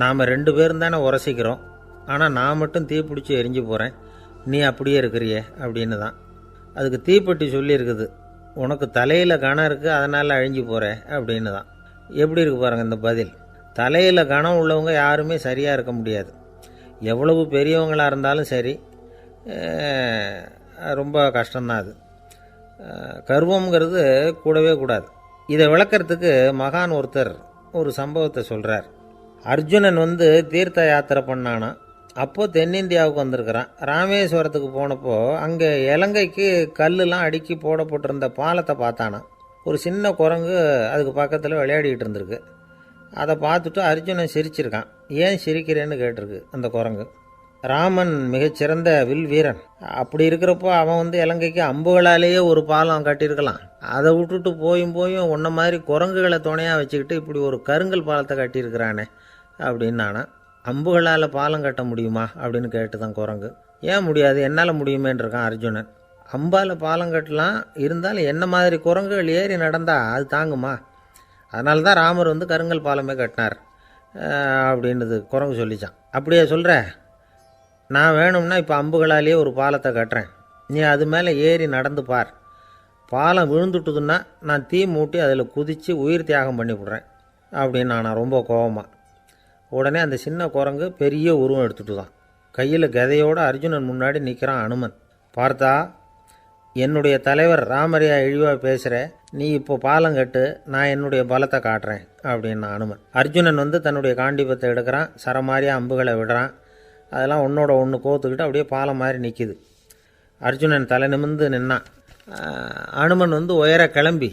நாம் 2 பேரும் தானே உரசிக்கிறோம், ஆனால் நான் மட்டும் தீ பிடிச்சி எரிஞ்சு போகிறேன், நீ அப்படியே இருக்கிறியே அப்படின்னு தான். அதுக்கு தீப்பெட்டி சொல்லியிருக்குது, உனக்கு தலையில் கணம் இருக்குது அதனால் அழிஞ்சு போகிற அப்படின்னு தான். எப்படி இருக்கு பாருங்கள் இந்த பதில். தலையில் கணம் உள்ளவங்க யாருமே சரியாக இருக்க முடியாது. எவ்வளவு பெரியவங்களாக இருந்தாலும் சரி, ரொம்ப கஷ்டம்தான் அது. கர்வம்ங்கிறது கூடவே கூடாது. இதை விளக்கிறதுக்கு மகான் ஒருத்தர் ஒரு சம்பவத்தை சொல்கிறார். அர்ஜுனன் தீர்த்த யாத்திரை பண்ணானா. அப்போது தென்னிந்தியாவுக்கு வந்திருக்கிறான். ராமேஸ்வரத்துக்கு போனப்போ அங்கே இலங்கைக்கு கல்லுலாம் அடுக்கி போடப்பட்டிருந்த பாலத்தை பார்த்தானா. ஒரு சின்ன குரங்கு அதுக்கு பக்கத்தில் விளையாடிக்கிட்டு இருந்திருக்கு. அதை பார்த்துட்டு அர்ஜுனன் சிரிச்சிருக்கான். ஏன் சிரிக்கிறேன்னு கேட்டிருக்கு அந்த குரங்கு. ராமன் மிகச்சிறந்த வில் வீரன். அப்படி இருக்கிறப்போ அவன் இலங்கைக்கு அம்புகளாலேயே ஒரு பாலம் கட்டியிருக்கலாம். அதை விட்டுட்டு போயும் உன்ன மாதிரி குரங்குகளை துணையாக வச்சுக்கிட்டு இப்படி ஒரு கருங்கல் பாலத்தை கட்டியிருக்கிறானே அப்படின்னானா. அம்புகளால் பாலம் கட்ட முடியுமா அப்படின்னு கேட்டு தான் குரங்கு. ஏன் முடியாது, என்னால் முடியுமேன்னு இருக்கான் அர்ஜுனன். அம்பால் பாலம் கட்டலாம், இருந்தாலும் என்ன மாதிரி குரங்குகள் ஏறி நடந்தா அது தாங்குமா? அதனால தான் ராமர் கருங்கல் பாலமே கட்டினார் அப்படின்றது குரங்கு சொல்லிச்சான். அப்படியே சொல்கிற, நான் வேணும்னா இப்போ அம்புகளாலேயே ஒரு பாலத்தை கட்டுறேன், நீ அது மேலே ஏறி நடந்து பார். பாலம் விழுந்துட்டுதுன்னா நான் தீ மூட்டி அதில் குதித்து உயிர் தியாகம் பண்ணி விட்றேன் அப்படின்னு நான் ரொம்ப கோபமாக. உடனே அந்த சின்ன குரங்கு பெரிய உருவம் எடுத்துட்டு தான் கையில் கதையோடு அர்ஜுனன் முன்னாடி நிற்கிறான் அனுமன். பார்த்தா, என்னுடைய தலைவர் ராமரையா இழிவாக பேசுகிற, நீ இப்போ பாலம் கட்டு, நான் என்னுடைய பலத்தை காட்டுறேன் அப்படின்னா அனுமன். அர்ஜுனன் தன்னுடைய காண்டிபத்தை எடுக்கிறான், சரமாரியாக அம்புகளை விடுறான். அதெல்லாம் ஒன்றோட ஒன்று கோத்துக்கிட்டு அப்படியே பாலம் மாதிரி நிற்கிது. அர்ஜுனன் தலை நிமிர்ந்து நின்னான். அனுமன் உயர கிளம்பி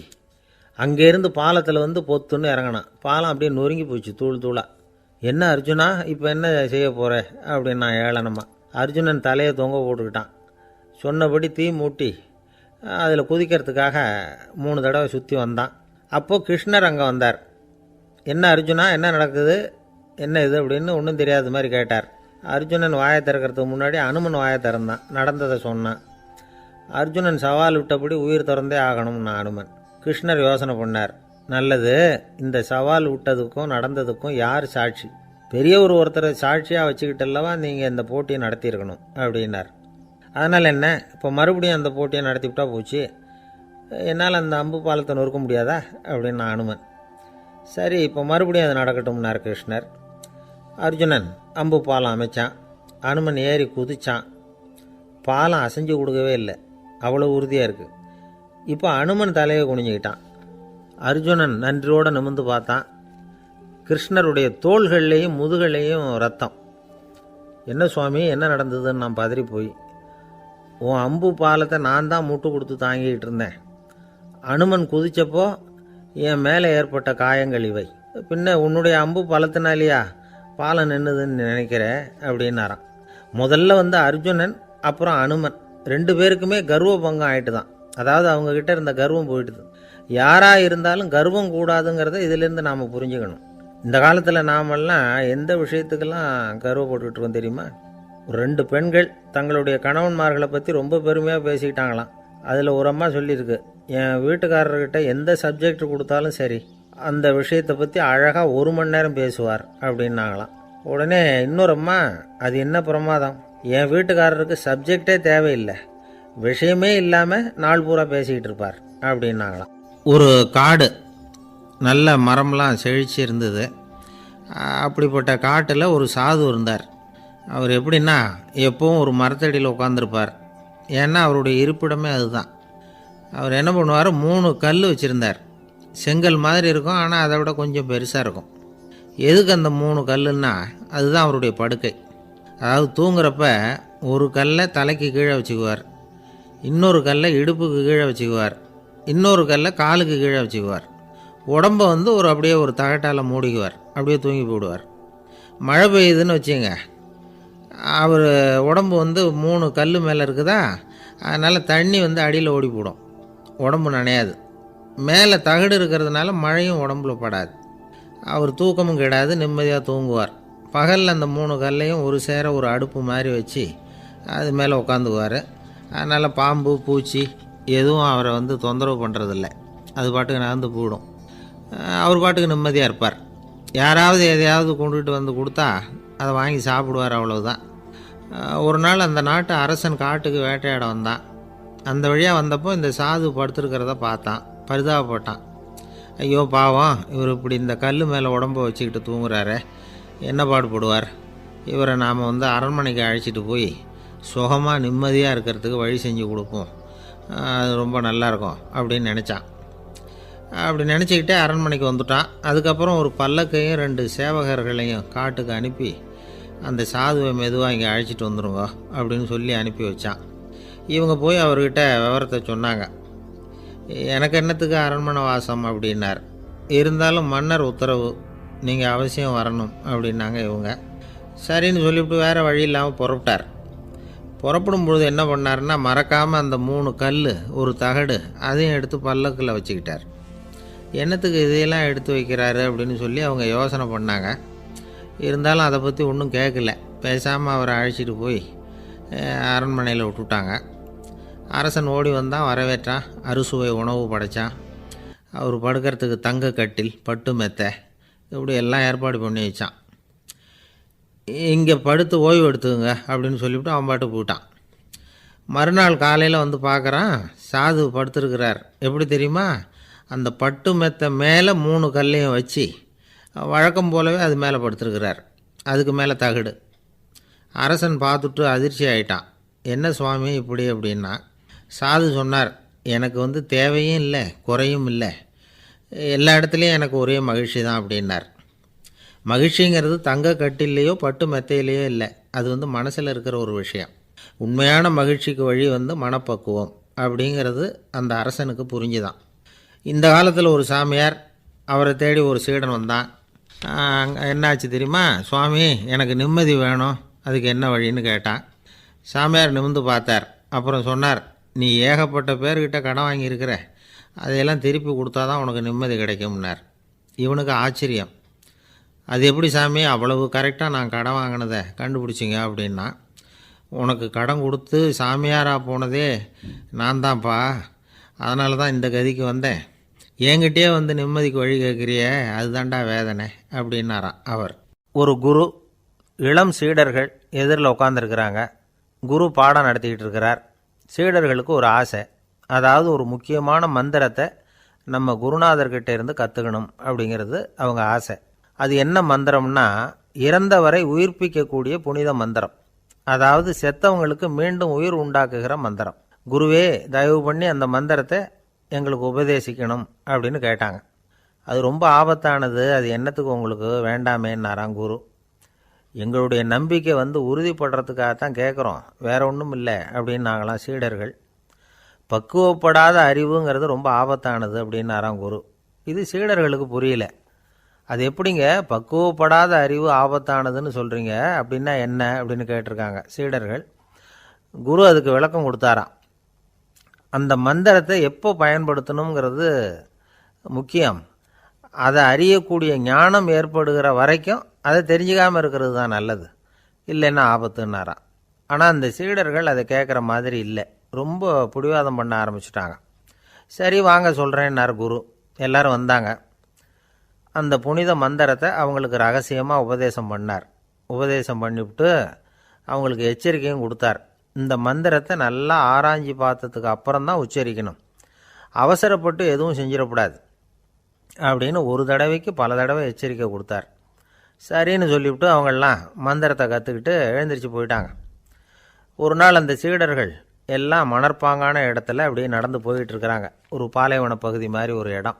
அங்கேருந்து பாலத்தில் பொத்துன்னு இறங்கினான். பாலம் அப்படியே நொறுங்கி போச்சு தூள் தூளாக. என்ன அர்ஜுனா, இப்போ என்ன செய்ய போகிற அப்படின்னா ஏளனமா. அர்ஜுனன் தலையை தொங்க போட்டுக்கிட்டான். சொன்னபடி தீ மூட்டி அதில் குதிக்கிறதுக்காக 3 தடவை சுற்றி வந்தான். அப்போது கிருஷ்ணர் அங்கே வந்தார். என்ன அர்ஜுனா, என்ன நடக்குது, என்ன இது அப்படின்னு ஒன்றும் தெரியாத மாதிரி கேட்டார். அர்ஜுனன் வாயை திறக்கிறதுக்கு முன்னாடி அனுமன் வாயை திறந்தான், நடந்ததை சொன்னான். அர்ஜுனன் சவால் விட்டபடி உயிர் திறந்தே ஆகணும்னா அனுமன். கிருஷ்ணர் யோசனை பண்ணார். நல்லது, இந்த சவால் விட்டதுக்கும் நடந்ததுக்கும் யார் சாட்சி? பெரியவர் ஒருத்தரை சாட்சியாக வச்சுக்கிட்டல்லவா நீங்கள் இந்த போட்டியை நடத்தியிருக்கணும் அப்படின்னார். அதனால் என்ன, இப்போ மறுபடியும் அந்த போட்டியை நடத்திவிட்டா போச்சு, என்னால் அந்த அம்பு பாலத்தை நொறுக்க முடியாதா அப்படின்னு அனுமன். சரி, இப்போ மறுபடியும் அது நடக்கட்டும்னார் கிருஷ்ணர். அர்ஜுனன் அம்பு பாலம் அமைச்சான். அனுமன் ஏறி குதிச்சான். பாலம் அசைஞ்சு கொடுக்கவே இல்லை, அவ்வளோ உறுதியாக இருக்குது. இப்போ அனுமன் தலையை குனிஞ்சிக்கிட்டான். அர்ஜுனன் நன்றியோடு நிமிர்ந்து பார்த்தான். கிருஷ்ணருடைய தோள்கள்லேயும் முதுகள்லேயும் ரத்தம். என்ன சுவாமி, என்ன நடந்ததுன்னு நான் பதறி போய், உன் அம்பு பாலத்தை நான் தான் முட்டு கொடுத்து தாங்கிக்கிட்டு இருந்தேன். அனுமன் குதிச்சப்போ என் மேலே ஏற்பட்ட காயங்கள் இவை. பின்ன உன்னுடைய அம்பு பலத்தினாலேயா பாலம் நின்றுதுன்னு நினைக்கிற அப்படின்னாரான். முதல்ல அர்ஜுனன் அப்புறம் அனுமன் 2 பேருக்குமே கர்வ பங்கம் ஆகிட்டு தான். அதாவது அவங்கக்கிட்ட இருந்த கர்வம் போயிட்டுது. யாராக இருந்தாலும் கர்வம் கூடாதுங்கிறத இதிலேருந்து நாம் புரிஞ்சுக்கணும். இந்த காலத்தில் நாமெல்லாம் எந்த விஷயத்துக்கெல்லாம் கர்வப்பட்டுக்கிட்டு இருக்கோம் தெரியுமா? 2 பெண்கள் தங்களுடைய கணவன்மார்களை பற்றி ரொம்ப பெருமையாக பேசிக்கிட்டாங்களாம். அதில் ஒரு அம்மா சொல்லியிருக்கு, என் வீட்டுக்காரர்கிட்ட எந்த சப்ஜெக்ட் கொடுத்தாலும் சரி அந்த விஷயத்தை பற்றி அழகாக 1 மணி நேரம் பேசுவார் அப்படின்னாங்களாம். உடனே இன்னொரு அம்மா, அது என்ன பிரமாதம், என் வீட்டுக்காரருக்கு சப்ஜெக்டே தேவையில்லை, விஷயமே இல்லாமல் நாள் பூரா பேசிக்கிட்டு இருப்பார் அப்படின்னாங்களாம். ஒரு காடு, நல்ல மரம்லாம் செழிச்சு இருந்தது. அப்படிப்பட்ட காட்டில் ஒரு சாது இருந்தார். அவர் எப்படின்னா எப்பவும் ஒரு மரத்தடியில் உட்காந்துருப்பார். ஏன்னா அவருடைய இருப்பிடமே அதுதான். அவர் என்ன பண்ணுவார், 3 கல் வச்சுருந்தார். செங்கல் மாதிரி இருக்கும், ஆனால் அதை விட கொஞ்சம் பெருசாக இருக்கும். எதுக்கு அந்த 3 கல்லுன்னா அதுதான் அவருடைய படுக்கை. அதாவது தூங்குறப்ப ஒரு கல்லை தலைக்கு கீழே வச்சுக்குவார், இன்னொரு கல்லை இடுப்புக்கு கீழே வச்சுக்குவார், இன்னொரு கல்லை காலுக்கு கீழே வச்சுக்குவார். உடம்பை வந்து அப்படியே ஒரு தகட்டால் மூடிக்குவார், அப்படியே தூங்கி போடுவார். மழை பெய்யுதுன்னு வச்சுங்க, அவர் உடம்பு வந்து 3 கல் மேலே இருக்குதா, அதனால் தண்ணி வந்து அடியில் ஓடி போடும், உடம்பு நனையாது. மேலே தகடு இருக்கிறதுனால மழையும் உடம்புல படாது. அவர் தூக்கமும் கிடாது, நிம்மதியாக தூங்குவார். பகலில் அந்த 3 கல்லையும் ஒரு சேர ஒரு அடுப்பு மாதிரி வச்சு அது மேலே உட்காந்துக்குவார். அதனால் பாம்பு பூச்சி எதுவும் அவரை வந்து தொந்தரவு பண்ணுறதில்ல, அது பாட்டுக்கு நகர்ந்து போயிடும். அவர் பாட்டுக்கு நிம்மதியாக இருப்பார். யாராவது எதையாவது கொண்டுகிட்டு வந்து கொடுத்தா அதை வாங்கி சாப்பிடுவார், அவ்வளவுதான். ஒரு நாள் அந்த நாட்டு அரசன் காட்டுக்கு வேட்டையாட வந்தான். அந்த வழியாக வந்தப்போ இந்த சாது படுத்துருக்கிறத பார்த்தான், பரிதாபப்பட்டான். ஐயோ பாவம், இவர் இப்படி இந்த கல் மேலே உடம்பை வச்சுக்கிட்டு தூங்குறாரு, என்ன பாடுபடுவார், இவரை நாம் வந்து அரண்மனைக்கு அழைச்சிட்டு போய் சுகமாக நிம்மதியாக இருக்கிறதுக்கு வழி செஞ்சு கொடுப்போம், அது ரொம்ப நல்லாயிருக்கும் அப்படின்னு நினச்சான். அப்படி நினச்சிக்கிட்டே அரண்மனைக்கு வந்துட்டான். அதுக்கப்புறம் ஒரு பல்லக்கையும் 2 சேவகர்களையும் காட்டுக்கு அனுப்பி அந்த சாதுவை மெதுவாக இங்கே அழைச்சிட்டு வந்துடுங்க அப்படின்னு சொல்லி அனுப்பி வச்சான். இவங்க போய் அவர்கிட்ட விவரத்தை சொன்னாங்க. எனக்கு என்னத்துக்கு அரண்மனை வாசம் அப்படின்னார். இருந்தாலும் மன்னர் உத்தரவு, நீங்கள் அவசியம் வரணும் அப்படின்னாங்க இவங்க. சரின்னு சொல்லிவிட்டு வேறு வழி இல்லாமல் புறப்பட்டார். புறப்படும் பொழுது என்ன பண்ணார்னா, மறக்காமல் அந்த 3 கல் ஒரு தகடு அதையும் எடுத்து பல்லக்கில் வச்சுக்கிட்டார். என்னத்துக்கு இதையெல்லாம் எடுத்து வைக்கிறாரு அப்படின்னு சொல்லி அவங்க யோசனை பண்ணாங்க. இருந்தாலும் அதை பற்றி ஒன்றும் கேட்கல. பேசாமல் அவரை அழைச்சிட்டு போய் அரண்மனையில் விட்டுட்டாங்க. அரசன் ஓடி வந்தான், வரவேற்றான், அறுசுவை உணவு படைத்தான். அவர் படுக்கிறதுக்கு தங்க கட்டில், பட்டு மெத்தை, இப்படி எல்லாம் ஏற்பாடு பண்ணி வச்சான். இங்கே படுத்து ஓய்வு எடுத்துக்குங்க அப்படின்னு சொல்லிவிட்டு அவன் பாட்டு போயிட்டான். மறுநாள் காலையில் வந்து பார்க்குறான், சாது படுத்துருக்கிறார். எப்படி தெரியுமா, அந்த பட்டு மெத்தை மேலே 3 கல்லையும் வச்சு வழக்கம் போலவே அது மேலே படுத்துருக்கிறார், அதுக்கு மேலே தகடு. அரசன் பார்த்துட்டு அதிர்ச்சி ஆகிட்டான். என்ன சுவாமி இப்படி அப்படின்னா, சாது சொன்னார், எனக்கு வந்து தேவையும் இல்லை குறையும் இல்லை, எல்லா இடத்துலையும் எனக்கு ஒரே மகிழ்ச்சி தான் அப்படின்னார். மகிழ்ச்சிங்கிறது தங்க கட்டிலேயோ பட்டு மெத்தையிலேயோ இல்லை, அது வந்து மனசில் இருக்கிற ஒரு விஷயம். உண்மையான மகிழ்ச்சிக்கு வழி வந்து மனப்பக்குவம் அப்படிங்கிறது அந்த அரசனுக்கு புரிஞ்சுதான். இந்த காலத்தில் ஒரு சாமியார், அவரை தேடி ஒரு சீடன் வந்தான். என்னாச்சு தெரியுமா, சுவாமி எனக்கு நிம்மதி வேணும், அதுக்கு என்ன வழின்னு கேட்டான். சாமியார் நிமிர்ந்து பார்த்தார். அப்புறம் சொன்னார், நீ ஏகப்பட்ட பேர்கிட்ட கடன் வாங்கியிருக்கிற, அதையெல்லாம் திருப்பி கொடுத்தா தான் உனக்கு நிம்மதி கிடைக்கும்னார். இவனுக்கு ஆச்சரியம். அது எப்படி சாமி, அவ்வளவு கரெக்டாக நான் கடன் வாங்கினதை கண்டுபிடிச்சிங்க அப்படின்னா, உனக்கு கடன் கொடுத்து சாமியாராக போனதே நான் தான்ப்பா, அதனால தான் இந்த கதிக்கு வந்தேன், என்கிட்டே வந்து நிம்மதிக்கு வழி கேட்குறிய, அதுதான்டா வேதனை அப்படின்னாராம் அவர். ஒரு குரு, இளம் சீடர்கள் எதிரில் உட்காந்துருக்கிறாங்க. குரு பாடம் நடத்திக்கிட்டு இருக்கிறார். சீடர்களுக்கு ஒரு ஆசை, அதாவது ஒரு முக்கியமான மந்திரத்தை நம்ம குருநாதர்கிட்ட இருந்து கற்றுக்கணும் அப்படிங்கிறது அவங்க ஆசை. அது என்ன மந்திரம்னா, இறந்தவரை உயிர்ப்பிக்கக்கூடிய புனித மந்திரம், அதாவது செத்தவங்களுக்கு மீண்டும் உயிர் உண்டாக்குகிற மந்திரம். குருவே தயவு பண்ணி அந்த மந்திரத்தை எங்களுக்கு உபதேசிக்கணும் அப்படின்னு கேட்டாங்க. அது ரொம்ப ஆபத்தானது, அது என்னத்துக்கு உங்களுக்கு வேண்டாமேன்னாராம் குரு. எங்களுடைய நம்பிக்கை வந்து உறுதிப்படுறதுக்காகத்தான் கேட்குறோம், வேற ஒன்றும் இல்லை அப்படின்னு நாங்களாம் சீடர்கள். பக்குவப்படாத அறிவுங்கிறது ரொம்ப ஆபத்தானது அப்படின்னாராம் குரு. இது சீடர்களுக்கு புரியல. அது எப்படிங்க பக்குவப்படாத அறிவு ஆபத்தானதுன்னு சொல்கிறீங்க, அப்படின்னா என்ன அப்படின்னு கேட்டிருக்காங்க சீடர்கள். குரு அதுக்கு விளக்கம் கொடுத்தாராம். அந்த மந்திரத்தை எப்போ பயன்படுத்தணுங்கிறது முக்கியம், அதை அறியக்கூடிய ஞானம் ஏற்படுகிற வரைக்கும் அதை தெரிஞ்சுக்காமல் இருக்கிறது தான் நல்லது, இல்லைன்னா ஆபத்துன்னாராம். ஆனால் அந்த சீடர்கள் அதை கேட்குற மாதிரி இல்லை, ரொம்ப பிடிவாதம் பண்ண ஆரம்பிச்சிட்டாங்க. சரி வாங்க சொல்கிறேன்னார் குரு. எல்லோரும் வந்தாங்க. அந்த புனித மந்திரத்தை அவங்களுக்கு ரகசியமாக உபதேசம் பண்ணார். உபதேசம் பண்ணிவிட்டு அவங்களுக்கு எச்சரிக்கையும் கொடுத்தார். இந்த மந்திரத்தை நல்லா ஆராய்ச்சி பார்த்ததுக்கு அப்புறம்தான் உச்சரிக்கணும், அவசரப்பட்டு எதுவும் செஞ்சிடக்கூடாது. அப்படின்னு ஒரு தடவைக்கு பல தடவை எச்சரிக்கை கொடுத்தார். சரின்னு சொல்லிவிட்டு அவங்கெல்லாம் மந்திரத்தை கற்றுக்கிட்டு எழுந்திரிச்சு போயிட்டாங்க. ஒரு நாள் அந்த சீடர்கள் எல்லாம் மணற்பாங்கான இடத்துல அப்படியே நடந்து போயிட்டு இருக்கிறாங்க. ஒரு பாலைவன பகுதி மாதிரி ஒரு இடம்.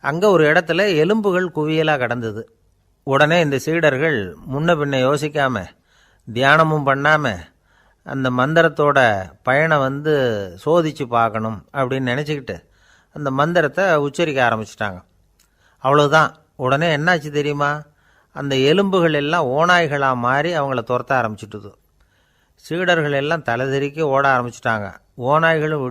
அங்கே ஒரு இடத்துல எலும்புகள் குவியலாக கிடந்தது. உடனே இந்த சீடர்கள் முன்ன பின்ன யோசிக்காமல், தியானமும் பண்ணாமல், அந்த மந்திரத்தோட பயனை சோதித்து பார்க்கணும் அப்படின்னு நினச்சிக்கிட்டு அந்த மந்திரத்தை உச்சரிக்க ஆரம்பிச்சிட்டாங்க. அவ்வளோதான். உடனே என்னாச்சு தெரியுமா? அந்த எலும்புகள் எல்லாம் ஓநாய்களாக மாறி அவங்கள துரத்த ஆரம்பிச்சிட்டுது. சீடர்கள் எல்லாம் தலைதெறிக்க ஓட ஆரம்பிச்சிட்டாங்க. ஓநாய்களும்